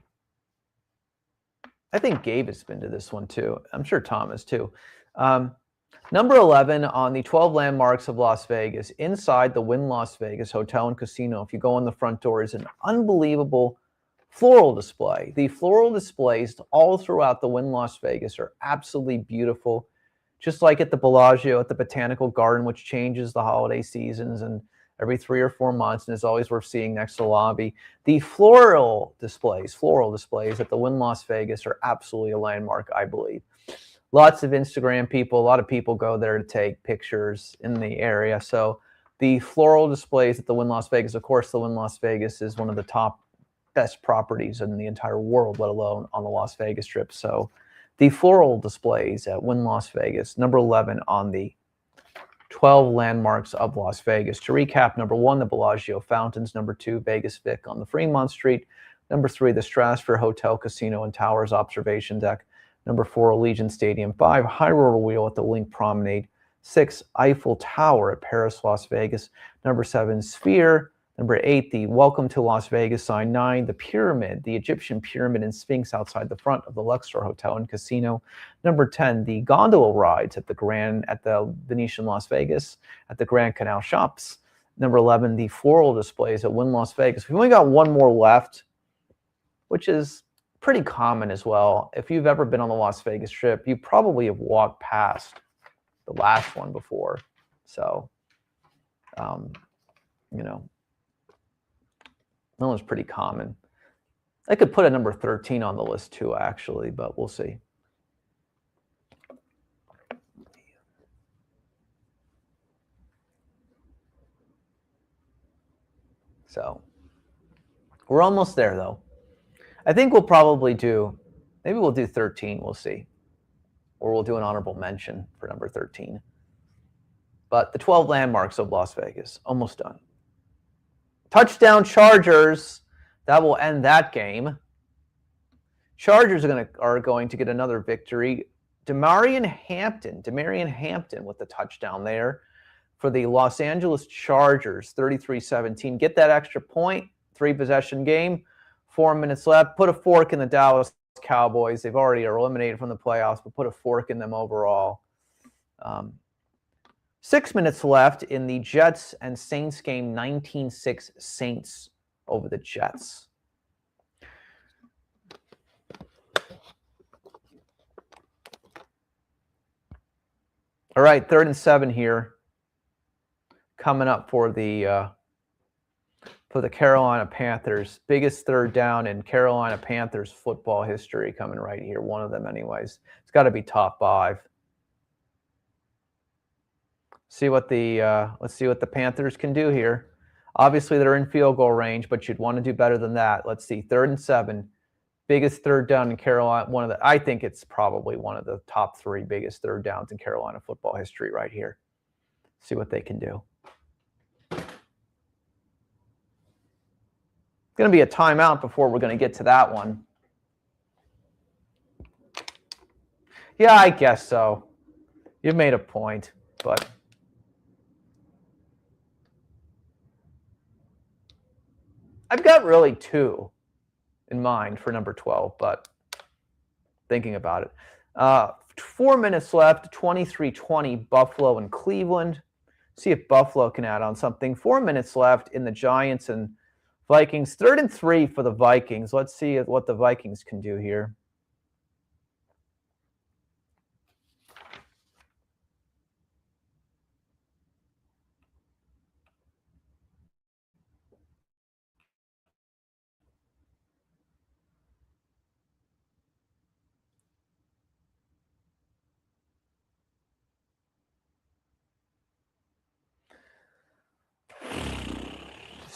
I think Gabe has been to this one too. I'm sure Tom has too. Number 11 on the 12 landmarks of Las Vegas, inside the Wynn Las Vegas Hotel and Casino. If you go in the front door, is an unbelievable floral display. The floral displays all throughout the Wynn Las Vegas are absolutely beautiful, just like at the Bellagio at the Botanical Garden, which changes the holiday seasons and every 3 or 4 months, and is always worth seeing next to the lobby. The floral displays at the Wynn Las Vegas are absolutely a landmark, I believe. Lots of Instagram people, a lot of people go there to take pictures in the area. So the floral displays at the Wynn Las Vegas, of course, the Wynn Las Vegas is one of the top best properties in the entire world, let alone on the Las Vegas Strip. So the floral displays at Wynn Las Vegas, number 11 on the 12 landmarks of Las Vegas. To recap, number 1, the Bellagio Fountains. Number 2, Vegas Vic on the Fremont Street. Number 3, the Stratosphere Hotel, Casino, and Towers Observation Deck. Number 4, Allegiant Stadium. 5, High Roller Wheel at the Link Promenade. 6, Eiffel Tower at Paris, Las Vegas. Number 7, Sphere. Number 8, the Welcome to Las Vegas sign. 9, the Pyramid, the Egyptian Pyramid and Sphinx outside the front of the Luxor Hotel and Casino. Number 10, the gondola rides at the Venetian Las Vegas, at the Grand Canal Shops. Number 11, the floral displays at Wynn Las Vegas. We've only got one more left, which is pretty common as well. If you've ever been on the Las Vegas Strip, you probably have walked past the last one before. So, you know, that one's pretty common. I could put a number 13 on the list too, actually, but we'll see. So we're almost there, though. I think we'll probably maybe we'll do 13. We'll see. Or we'll do an honorable mention for number 13. But the 12 landmarks of Las Vegas, almost done. Touchdown Chargers. That will end that game. Chargers are going to get another victory. Damarian Hampton with the touchdown there for the Los Angeles Chargers, 33-17. Get that extra point, 3-possession game, 4 minutes left. Put a fork in the Dallas Cowboys. They've already are eliminated from the playoffs, but put a fork in them overall. 6 minutes left in the Jets and Saints game, 19-6 Saints over the Jets. All right, 3rd and 7 here. Coming up for the Carolina Panthers. Biggest 3rd down in Carolina Panthers football history coming right here. One of them anyways. It's got to be top 5. Let's see what the Panthers can do here. Obviously, they're in field goal range, but you'd want to do better than that. Let's see, 3rd and 7. Biggest 3rd down in Carolina. I think it's probably one of the top 3 biggest 3rd downs in Carolina football history right here. See what they can do. It's going to be a timeout before we're going to get to that one. Yeah, I guess so. You've made a point, but I've got really 2 in mind for number 12, but thinking about it. 4 minutes left, 23-20, Buffalo and Cleveland. See if Buffalo can add on something. 4 minutes left in the Giants and Vikings. 3rd and 3 for the Vikings. Let's see what the Vikings can do here.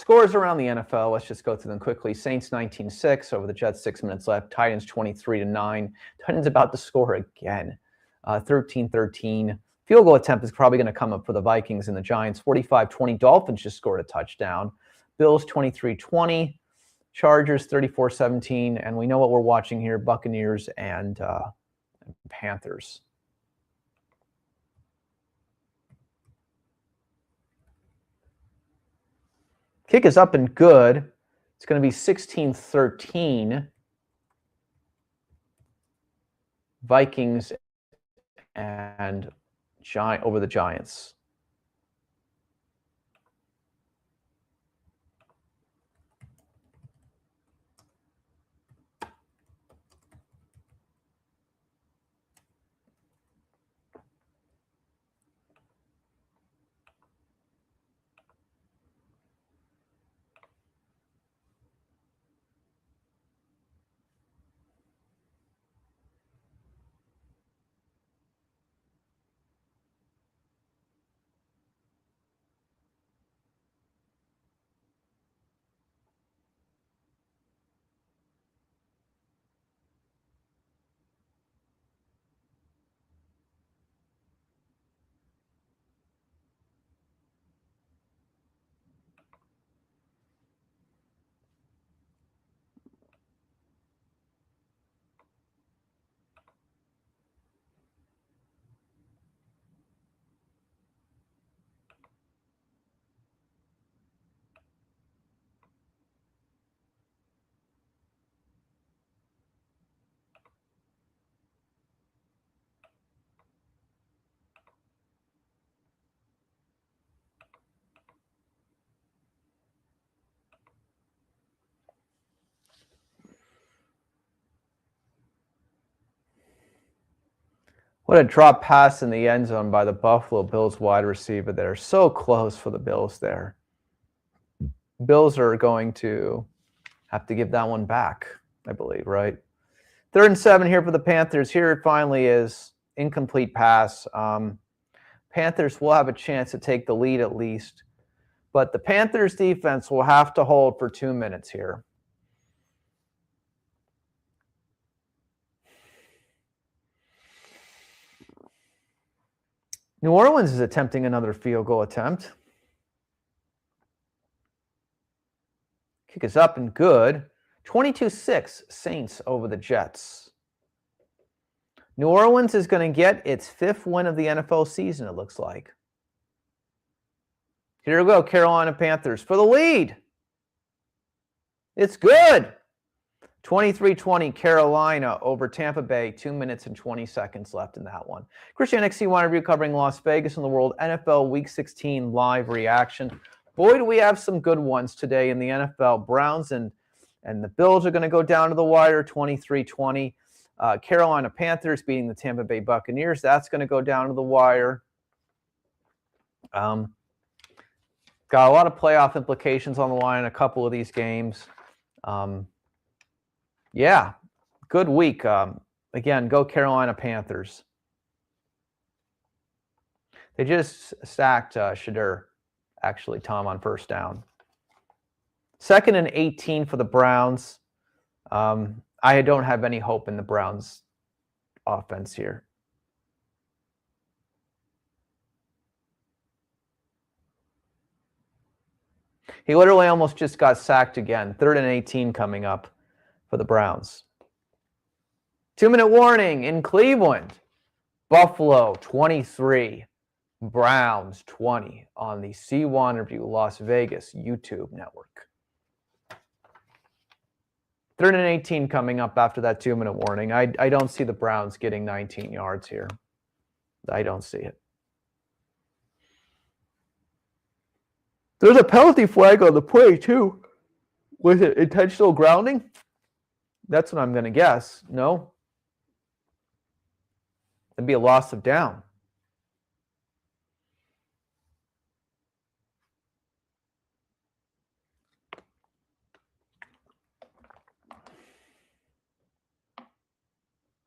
Scores around the NFL. Let's just go through them quickly. Saints 19-6 over the Jets, 6 minutes left. Titans 23-9. Titans about to score again. 13-13. Field goal attempt is probably going to come up for the Vikings and the Giants. 45-20. Dolphins just scored a touchdown. Bills 23-20. Chargers 34-17. And we know what we're watching here, Buccaneers and Panthers. Kick is up and good. It's going to be 16-13. Vikings and over the Giants. What a drop pass in the end zone by the Buffalo Bills wide receiver there. So close for the Bills there. Bills are going to have to give that one back, I believe, right? 3rd and 7 here for the Panthers. Here it finally is. Incomplete pass. Panthers will have a chance to take the lead at least. But the Panthers defense will have to hold for 2 minutes here. New Orleans is attempting another field goal attempt. Kick is up and good. 22-6 Saints over the Jets. New Orleans is going to get its 5th win of the NFL season, it looks like. Here we go, Carolina Panthers for the lead. It's good. 23-20 Carolina over Tampa Bay. 2 minutes and 20 seconds left in that one. Christian XC1 review covering Las Vegas and the World NFL Week 16 live reaction. Boy, do we have some good ones today in the NFL. Browns and the Bills are going to go down to the wire, 23-20. Carolina Panthers beating the Tampa Bay Buccaneers. That's going to go down to the wire. Got a lot of playoff implications on the line in a couple of these games. Yeah, good week. Again, go Carolina Panthers. They just sacked Shadur, actually, Tom, on 1st down. 2nd and 18 for the Browns. I don't have any hope in the Browns offense here. He literally almost just got sacked again. 3rd and 18 coming up for the Browns. 2-minute warning in Cleveland. Buffalo 23, Browns 20 on the C1 Review Las Vegas YouTube network. 3rd and 18 coming up after that 2-minute warning. I don't see the Browns getting 19 yards here. I don't see it. There's a penalty flag on the play, too. Was it intentional grounding? That's what I'm going to guess. No? It'd be a loss of down.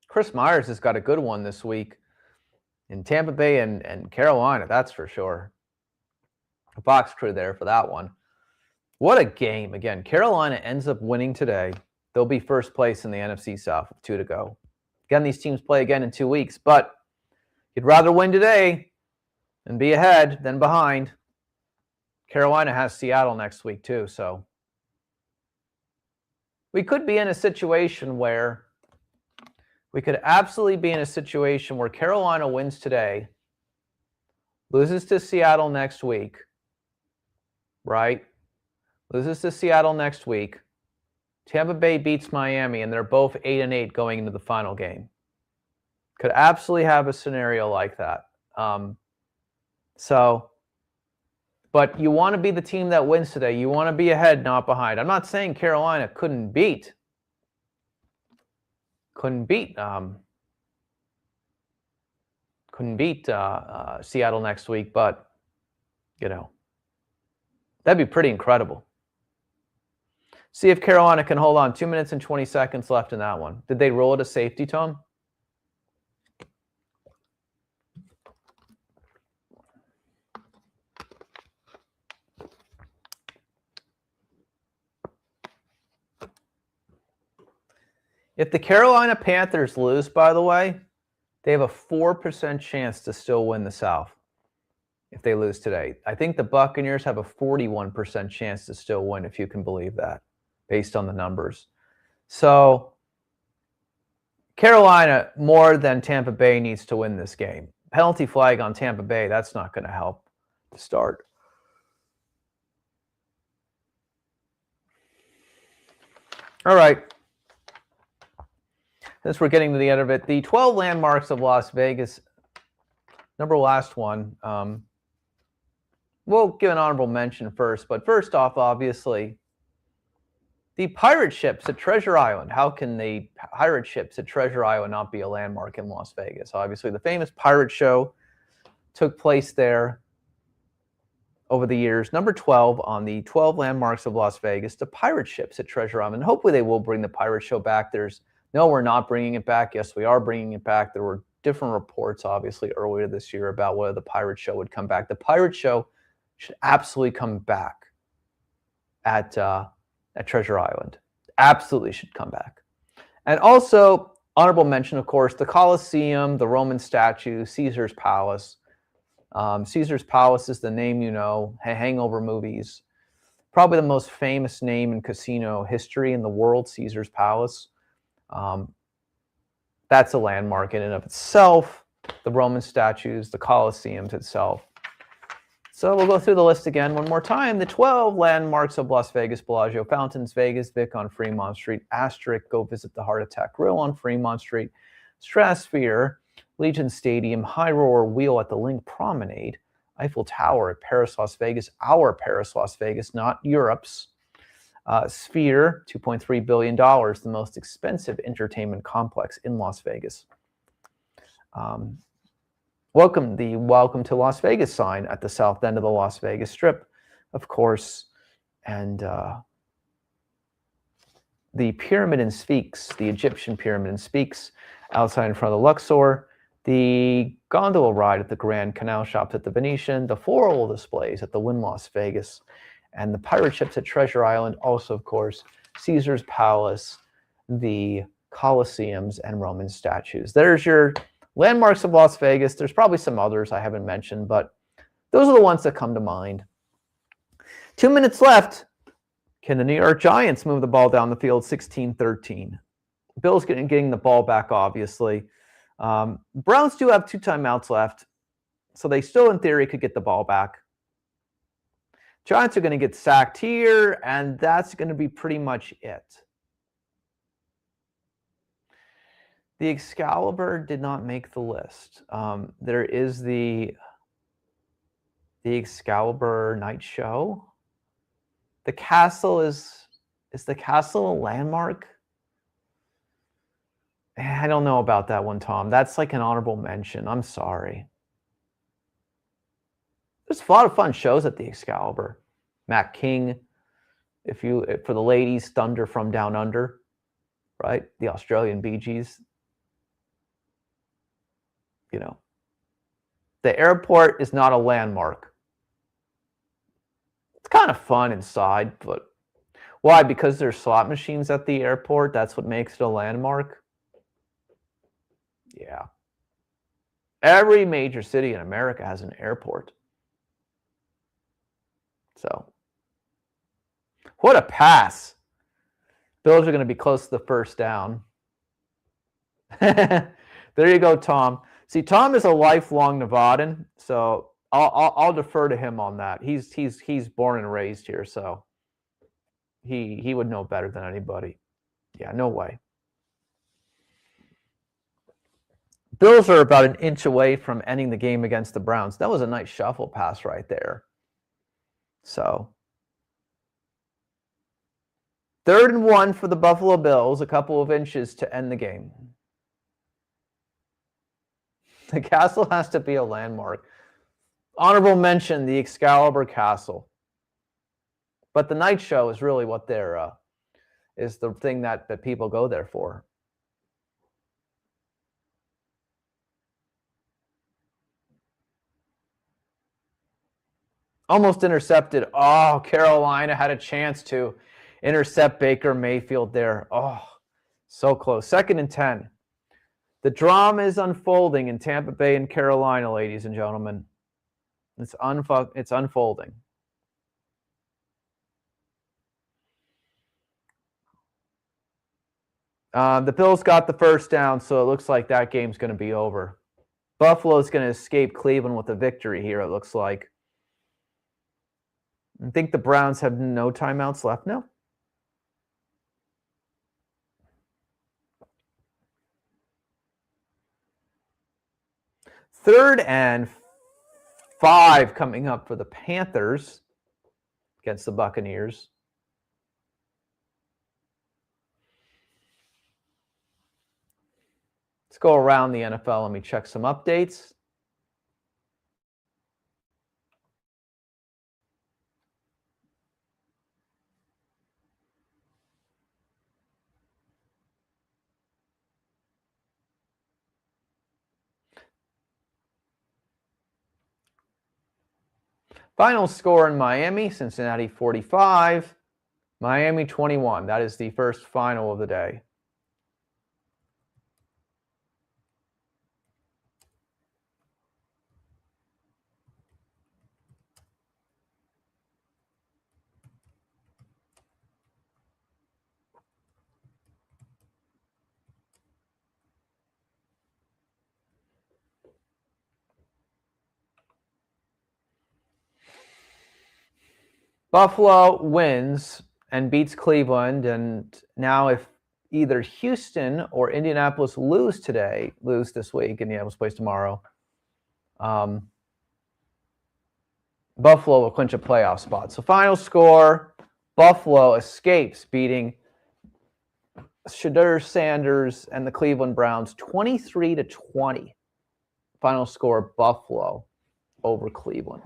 Chris Myers has got a good one this week in Tampa Bay and Carolina, that's for sure. A box crew there for that one. What a game. Again, Carolina ends up winning today. They'll be first place in the NFC South with 2 to go. Again, these teams play again in 2 weeks, but you'd rather win today and be ahead than behind. Carolina has Seattle next week too, so we could be in a situation where Carolina wins today, loses to Seattle next week, right? Loses to Seattle next week. Tampa Bay beats Miami, and they're both 8-8 going into the final game. Could absolutely have a scenario like that. But you want to be the team that wins today. You want to be ahead, not behind. I'm not saying Carolina couldn't beat Seattle next week, but that'd be pretty incredible. See if Carolina can hold on. 2 minutes and 20 seconds left in that one. Did they roll it a safety, Tom? If the Carolina Panthers lose, by the way, they have a 4% chance to still win the South if they lose today. I think the Buccaneers have a 41% chance to still win, if you can believe that, based on the numbers. So Carolina, more than Tampa Bay, needs to win this game. Penalty flag on Tampa Bay, that's not going to help to start. All right. Since we're getting to the end of it, the 12 landmarks of Las Vegas, last one. We'll give an honorable mention first, but first off, obviously, the pirate ships at Treasure Island. How can the pirate ships at Treasure Island not be a landmark in Las Vegas? Obviously, the famous pirate show took place there over the years. Number 12 on the 12 landmarks of Las Vegas, the pirate ships at Treasure Island. Hopefully they will bring the pirate show back. No, we're not bringing it back. Yes, we are bringing it back. There were different reports, obviously, earlier this year about whether the pirate show would come back. The pirate show should absolutely come back at Treasure Island. Absolutely should come back. And also, honorable mention, of course, the Colosseum, the Roman statue, Caesar's Palace. Caesar's Palace is the name you know, Hangover movies. Probably the most famous name in casino history in the world, Caesar's Palace. That's a landmark in and of itself. The Roman statues, the Colosseums itself. So we'll go through the list again one more time. The 12 landmarks of Las Vegas: Bellagio Fountains, Vegas Vic on Fremont Street, Asterisk, go visit the Heart Attack Grill on Fremont Street, Stratosphere, Legion Stadium, High Roller Wheel at the Link Promenade, Eiffel Tower at Paris, Las Vegas, our Paris, Las Vegas, not Europe's. Sphere, $2.3 billion, the most expensive entertainment complex in Las Vegas. Welcome to Las Vegas sign at the south end of the Las Vegas Strip, of course. And the Pyramid and Sphinx, the Egyptian Pyramid and Sphinx, outside in front of the Luxor. The gondola ride at the Grand Canal Shops at the Venetian. The floral displays at the Wynn Las Vegas. And the pirate ships at Treasure Island, also, of course, Caesar's Palace, the Colosseums, and Roman statues. There's your landmarks of Las Vegas. There's probably some others I haven't mentioned, but those are the ones that come to mind. 2 minutes left. Can the New York Giants move the ball down the field? 16-13. Bills getting the ball back, obviously. Browns do have 2 timeouts left, so they still, in theory, could get the ball back. Giants are going to get sacked here, and that's going to be pretty much it. The Excalibur did not make the list. There is the Excalibur night show. The castle is the castle a landmark? I don't know about that one, Tom. That's like an honorable mention. I'm sorry. There's a lot of fun shows at the Excalibur. Matt King, for the ladies, Thunder from Down Under, right? The Australian Bee Gees. The airport is not a landmark. It's kind kind of fun inside, but why? Because there's slot machines at the airport. That's what makes it a landmark. Yeah. Every major city in America has an airport. So, what a pass. Bills are going to be close to the first down. There you go, Tom. See, Tom is a lifelong Nevadan, so I'll defer to him on that. He's born and raised here, so he would know better than anybody. Yeah, no way. Bills are about an inch away from ending the game against the Browns. That was a nice shuffle pass right there. So, 3rd and 1 for the Buffalo Bills, a couple of inches to end the game. The castle has to be a landmark. Honorable mention, the Excalibur Castle. But the night show is really what is the thing that people go there for. Almost intercepted. Oh, Carolina had a chance to intercept Baker Mayfield there. Oh, so close. 2nd and 10. The drama is unfolding in Tampa Bay and Carolina, ladies and gentlemen. It's unfolding. The Bills got the first down, so it looks like that game's going to be over. Buffalo's going to escape Cleveland with a victory here, it looks like. I think the Browns have no timeouts left now. Third and 5 coming up for the Panthers against the Buccaneers. Let's go around the NFL. Let me check some updates. Final score in Miami, Cincinnati 45, Miami 21. That is the first final of the day. Buffalo wins and beats Cleveland, and now if either Houston or Indianapolis lose this week, Indianapolis plays tomorrow, Buffalo will clinch a playoff spot. So final score, Buffalo escapes beating Shedeur Sanders and the Cleveland Browns 23-20. Final score, Buffalo over Cleveland.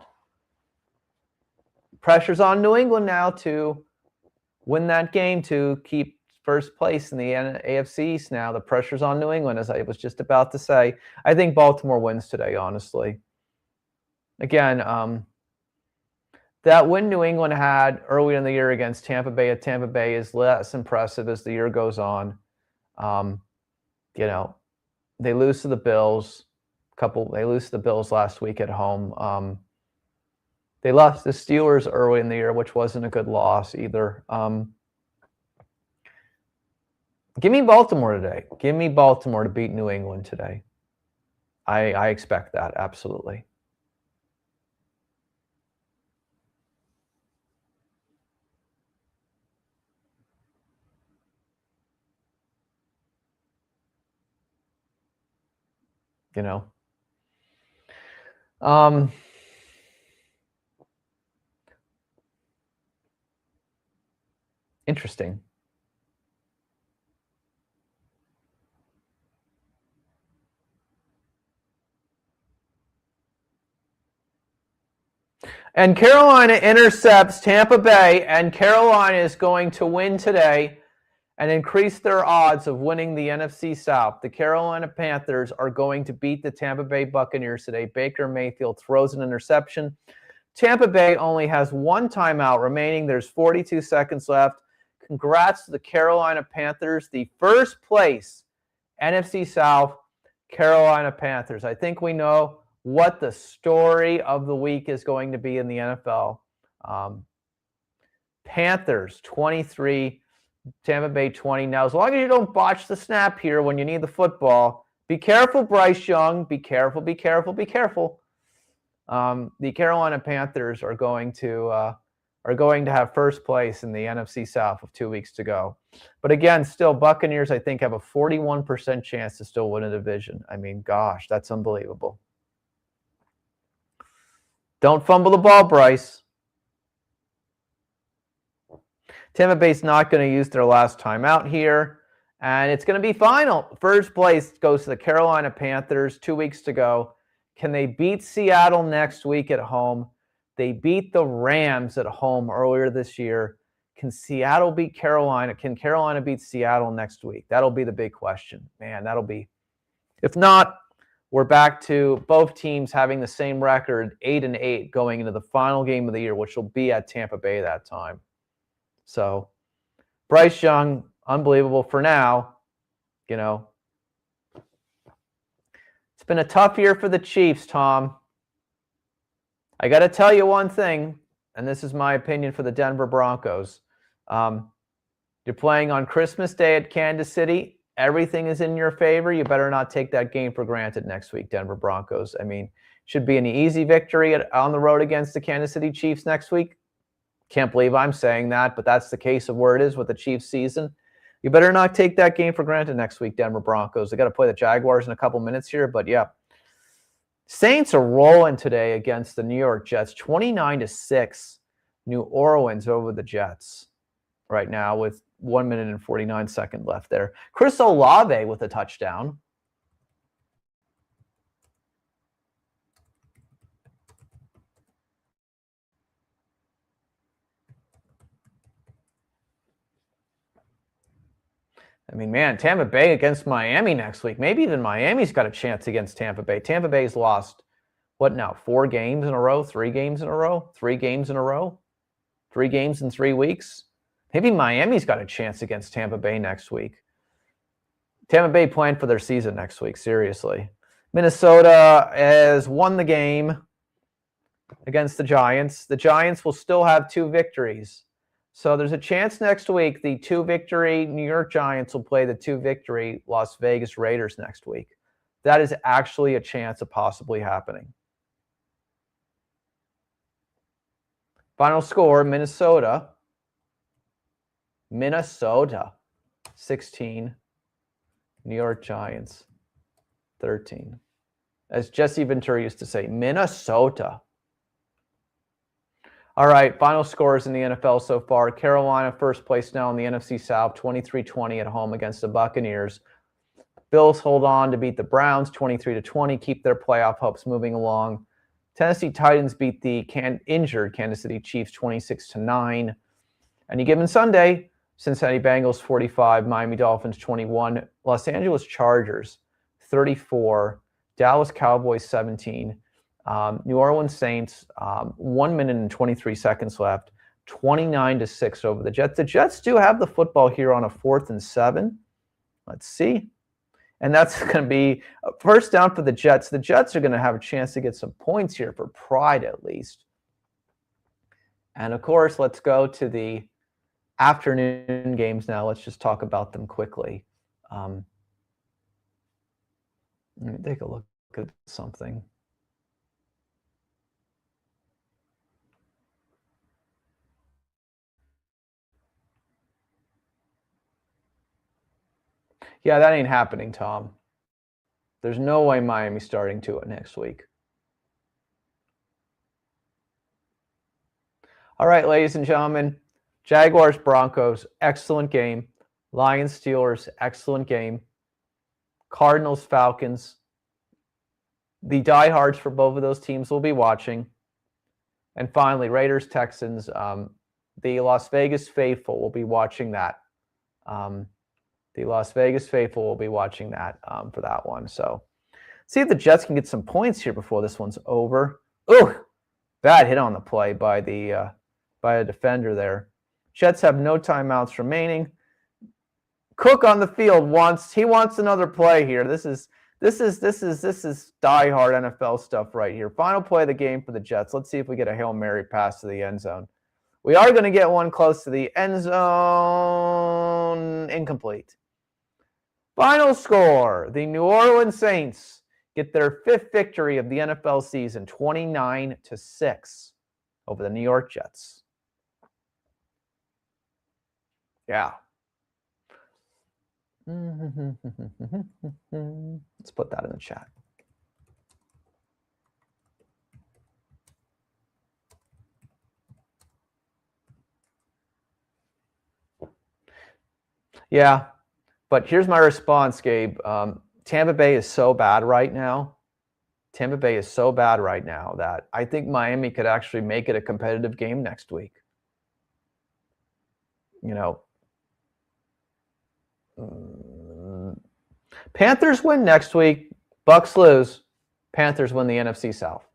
Pressure's on New England now to win that game to keep first place in the AFC East now. The pressure's on New England, as I was just about to say. I think Baltimore wins today, honestly. Again, that win New England had early in the year against Tampa Bay at Tampa Bay is less impressive as the year goes on. They lose to the Bills. They lose to the Bills last week at home. They lost the Steelers early in the year, which wasn't a good loss either. Give me Baltimore today. Give me Baltimore to beat New England today. I expect that, absolutely. Interesting. And Carolina intercepts Tampa Bay, and Carolina is going to win today and increase their odds of winning the NFC South. The Carolina Panthers are going to beat the Tampa Bay Buccaneers today. Baker Mayfield throws an interception. Tampa Bay only has one timeout remaining. There's 42 seconds left. Congrats to the Carolina Panthers, the first place NFC South Carolina Panthers. I think we know what the story of the week is going to be in the NFL. Panthers 23, Tampa Bay 20. Now, as long as you don't botch the snap here when you need the football, be careful, Bryce Young. Be careful, be careful, be careful. The Carolina Panthers are going to have first place in the NFC South with 2 weeks to go. But again, still, Buccaneers, I think, have a 41% chance to still win a division. I mean, gosh, that's unbelievable. Don't fumble the ball, Bryce. Tampa Bay's not going to use their last timeout here. And it's going to be final. First place goes to the Carolina Panthers. 2 weeks to go. Can they beat Seattle next week at home? They beat the Rams at home earlier this year. Can Seattle beat Carolina? Can Carolina beat Seattle next week? That'll be the big question. Man, that'll be. If not, we're back to both teams having the same record, 8-8, going into the final game of the year, which will be at Tampa Bay that time. So, Bryce Young, unbelievable for now. You know, it's been a tough year for the Chiefs, Tom. I got to tell you one thing, and this is my opinion for the Denver Broncos. You're playing on Christmas Day at Kansas City. Everything is in your favor. You better not take that game for granted next week, Denver Broncos. I mean, should be an easy victory on the road against the Kansas City Chiefs next week. Can't believe I'm saying that, but that's the case of where it is with the Chiefs season. You better not take that game for granted next week, Denver Broncos. They got to play the Jaguars in a couple minutes here, but yeah. Saints are rolling today against the New York Jets, 29-6. New Orleans over the Jets right now with 1 minute and 49 seconds left there. Chris Olave with a touchdown. I mean, man, Tampa Bay against Miami next week. Maybe even Miami's got a chance against Tampa Bay. Tampa Bay's lost, what now, 4 games in a row, 3 games in a row, 3 games in a row, 3 games in 3 weeks. Maybe Miami's got a chance against Tampa Bay next week. Tampa Bay playing for their season next week, seriously. Minnesota has won the game against the Giants. The Giants will still have 2 victories. So there's a chance next week the 2-victory New York Giants will play the 2-victory Las Vegas Raiders next week. That is actually a chance of possibly happening. Final score, Minnesota 16. New York Giants 13. As Jesse Ventura used to say, Minnesota. All right, final scores in the NFL so far. Carolina first place now in the NFC South, 23-20 at home against the Buccaneers. Bills hold on to beat the Browns 23-20, keep their playoff hopes moving along. Tennessee Titans beat the injured Kansas City Chiefs 26-9. Any given Sunday, Cincinnati Bengals 45, Miami Dolphins 21, Los Angeles Chargers 34, Dallas Cowboys 17. New Orleans Saints, 1 minute and 23 seconds left, 29-6 over the Jets. The Jets do have the football here on a 4th and 7. Let's see. And that's going to be a first down for the Jets. The Jets are going to have a chance to get some points here for pride at least. And of course, let's go to the afternoon games now. Let's just talk about them quickly. Let me take a look at something. Yeah, that ain't happening, Tom. There's no way Miami's starting Tua next week. All right, ladies and gentlemen, Jaguars, Broncos, excellent game. Lions, Steelers, excellent game. Cardinals, Falcons. The diehards for both of those teams will be watching. And finally, Raiders, Texans. The Las Vegas faithful will be watching that. The Las Vegas faithful will be watching that for that one. So see if the Jets can get some points here before this one's over. Ooh, Bad hit on the play by a defender there. Jets have no timeouts remaining. Cook on the field wants another play here. This is diehard NFL stuff right here. Final play of the game for the Jets. Let's see if we get a Hail Mary pass to the end zone. We are going to get one close to the end zone. Incomplete. Final score. The New Orleans Saints get their 5th victory of the NFL season, 29-6 over the New York Jets. Yeah. Let's put that in the chat. Yeah, but here's my response, Gabe. Tampa Bay is so bad right now. Tampa Bay is so bad right now that I think Miami could actually make it a competitive game next week. You know, Panthers win next week. Bucks lose. Panthers win the NFC South.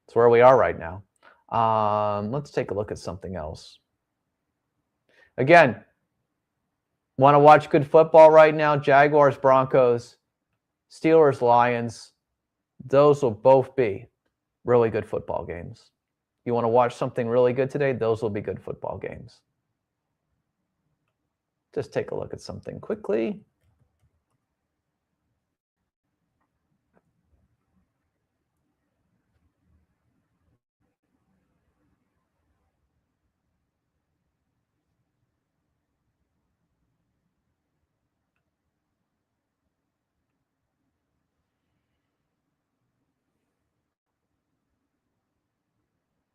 That's where we are right now. Let's take a look at something else. Again, want to watch good football right now? Jaguars, Broncos, Steelers, Lions. Those will both be really good football games. You want to watch something really good today? Those will be good football games. Just take a look at something quickly.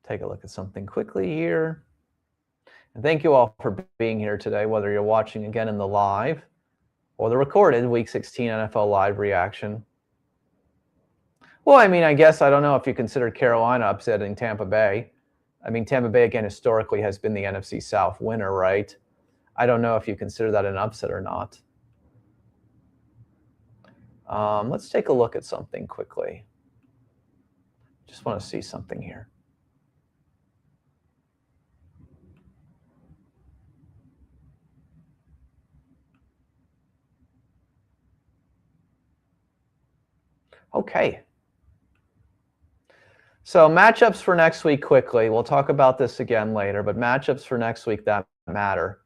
Take a look at something quickly here. And thank you all for being here today, whether you're watching again in the live or the recorded Week 16 NFL Live reaction. Well, I mean, I guess I don't know if you consider Carolina upsetting Tampa Bay. I mean, Tampa Bay, again, historically has been the NFC South winner, right? I don't know if you consider that an upset or not. Let's take a look at something quickly. Just want to see something here. Okay. So matchups for next week quickly. We'll talk about this again later, but matchups for next week that matter.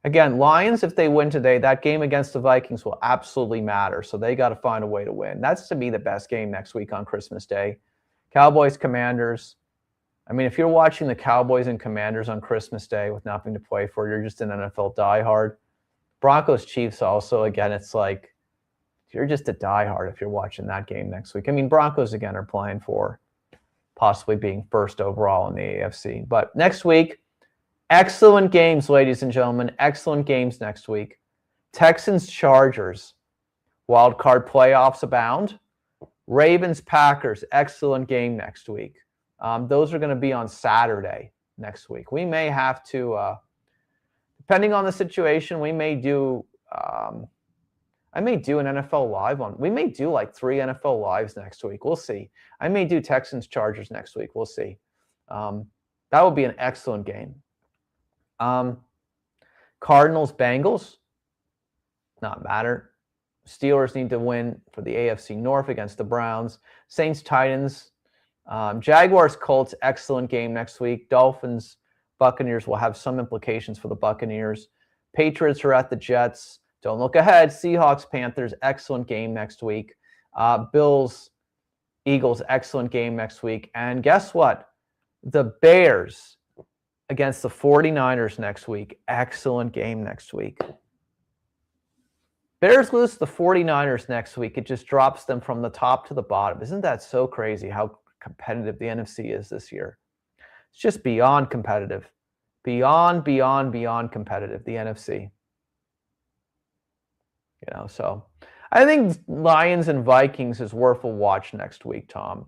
Again, Lions, if they win today, that game against the Vikings will absolutely matter. So they got to find a way to win. That's to be the best game next week on Christmas Day. Cowboys, Commanders. I mean, if you're watching the Cowboys and Commanders on Christmas Day with nothing to play for, you're just an NFL diehard. Broncos, Chiefs also, again, it's like, you're just a diehard if you're watching that game next week. I mean, Broncos, again, are playing for possibly being first overall in the AFC. But next week, excellent games, ladies and gentlemen. Excellent games next week. Texans, Chargers. Wild card playoffs abound. Ravens, Packers. Excellent game next week. Those are going to be on Saturday next week. We may have to, depending on the situation, we may do... I may do an NFL Live on. We may do like 3 NFL Lives next week. We'll see. I may do Texans Chargers next week. We'll see. That would be an excellent game. Cardinals Bengals. Not matter. Steelers need to win for the AFC North against the Browns. Saints Titans. Jaguars Colts. Excellent game next week. Dolphins Buccaneers will have some implications for the Buccaneers. Patriots are at the Jets. Don't look ahead. Seahawks, Panthers, excellent game next week. Bills, Eagles, excellent game next week. And guess what? The Bears against the 49ers next week. Excellent game next week. Bears lose to the 49ers next week. It just drops them from the top to the bottom. Isn't that so crazy how competitive the NFC is this year? It's just beyond competitive. Beyond competitive, the NFC. You know, so I think Lions and Vikings is worth a watch next week, Tom.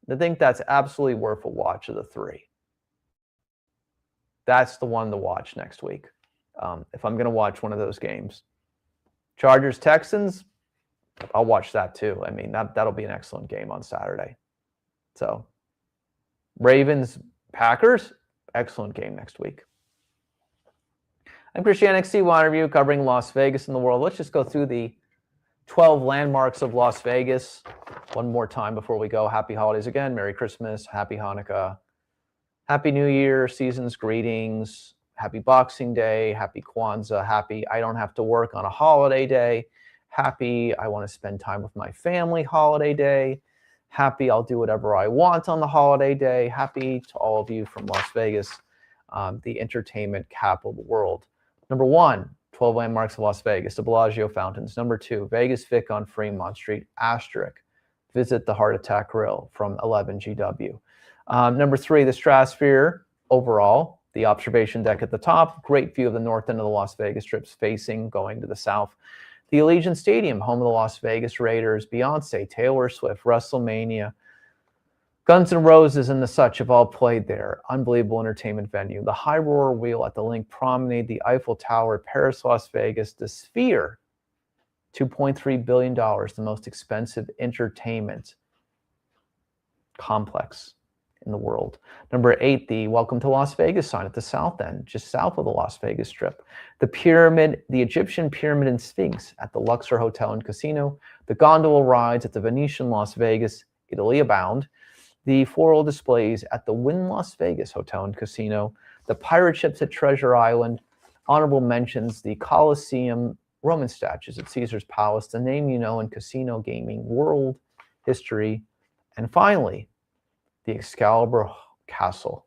I think that's absolutely worth a watch of the 3. That's the one to watch next week. If I'm going to watch one of those games. Chargers, Texans, I'll watch that too. I mean, that'll be an excellent game on Saturday. So Ravens, Packers, excellent game next week. I'm Christian XC Review covering Las Vegas and the world. Let's just go through the 12 landmarks of Las Vegas one more time before we go. Happy holidays again. Merry Christmas. Happy Hanukkah. Happy New Year. Season's greetings. Happy Boxing Day. Happy Kwanzaa. Happy I don't have to work on a holiday day. Happy I want to spend time with my family holiday day. Happy I'll do whatever I want on the holiday day. Happy to all of you from Las Vegas, the entertainment capital of the world. Number 1, 12 landmarks of Las Vegas, the Bellagio Fountains. Number 2, Vegas Vic on Fremont Street, asterisk. Visit the Heart Attack Grill from 11 GW. Number 3, the Stratosphere overall, the observation deck at the top, great view of the north end of the Las Vegas Strips facing going to the south. The Allegiant Stadium, home of the Las Vegas Raiders, Beyonce, Taylor Swift, WrestleMania, Guns N' Roses and the such have all played there. Unbelievable entertainment venue. The High Roller Wheel at the Link Promenade, the Eiffel Tower, Paris, Las Vegas, the Sphere, $2.3 billion, the most expensive entertainment complex in the world. Number 8, the Welcome to Las Vegas sign at the south end, just south of the Las Vegas Strip. The pyramid, the Egyptian Pyramid and Sphinx at the Luxor Hotel and Casino. The gondola rides at the Venetian Las Vegas, Italy abound. The floral displays at the Wynn Las Vegas Hotel and Casino. The pirate ships at Treasure Island. Honorable mentions, the Colosseum, Roman statues at Caesar's Palace, the name you know in casino gaming, world history. And finally, the Excalibur Castle.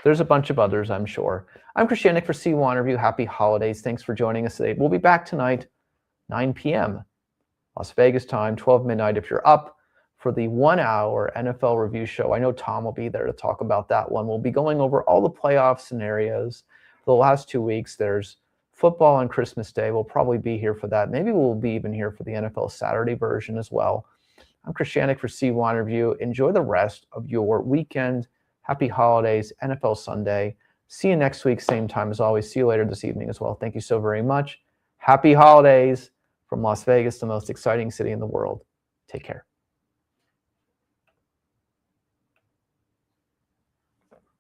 There's a bunch of others, I'm sure. I'm Christian for C1 Review. Happy holidays. Thanks for joining us today. We'll be back tonight, 9 p.m. Las Vegas time, 12 midnight if you're up for the 1-hour NFL review show. I know Tom will be there to talk about that one. We'll be going over all the playoff scenarios. For the last 2 weeks, there's football on Christmas Day. We'll probably be here for that. Maybe we'll be even here for the NFL Saturday version as well. I'm Christian for C1 Review. Enjoy the rest of your weekend. Happy holidays, NFL Sunday. See you next week, same time as always. See you later this evening as well. Thank you so very much. Happy holidays from Las Vegas, the most exciting city in the world. Take care.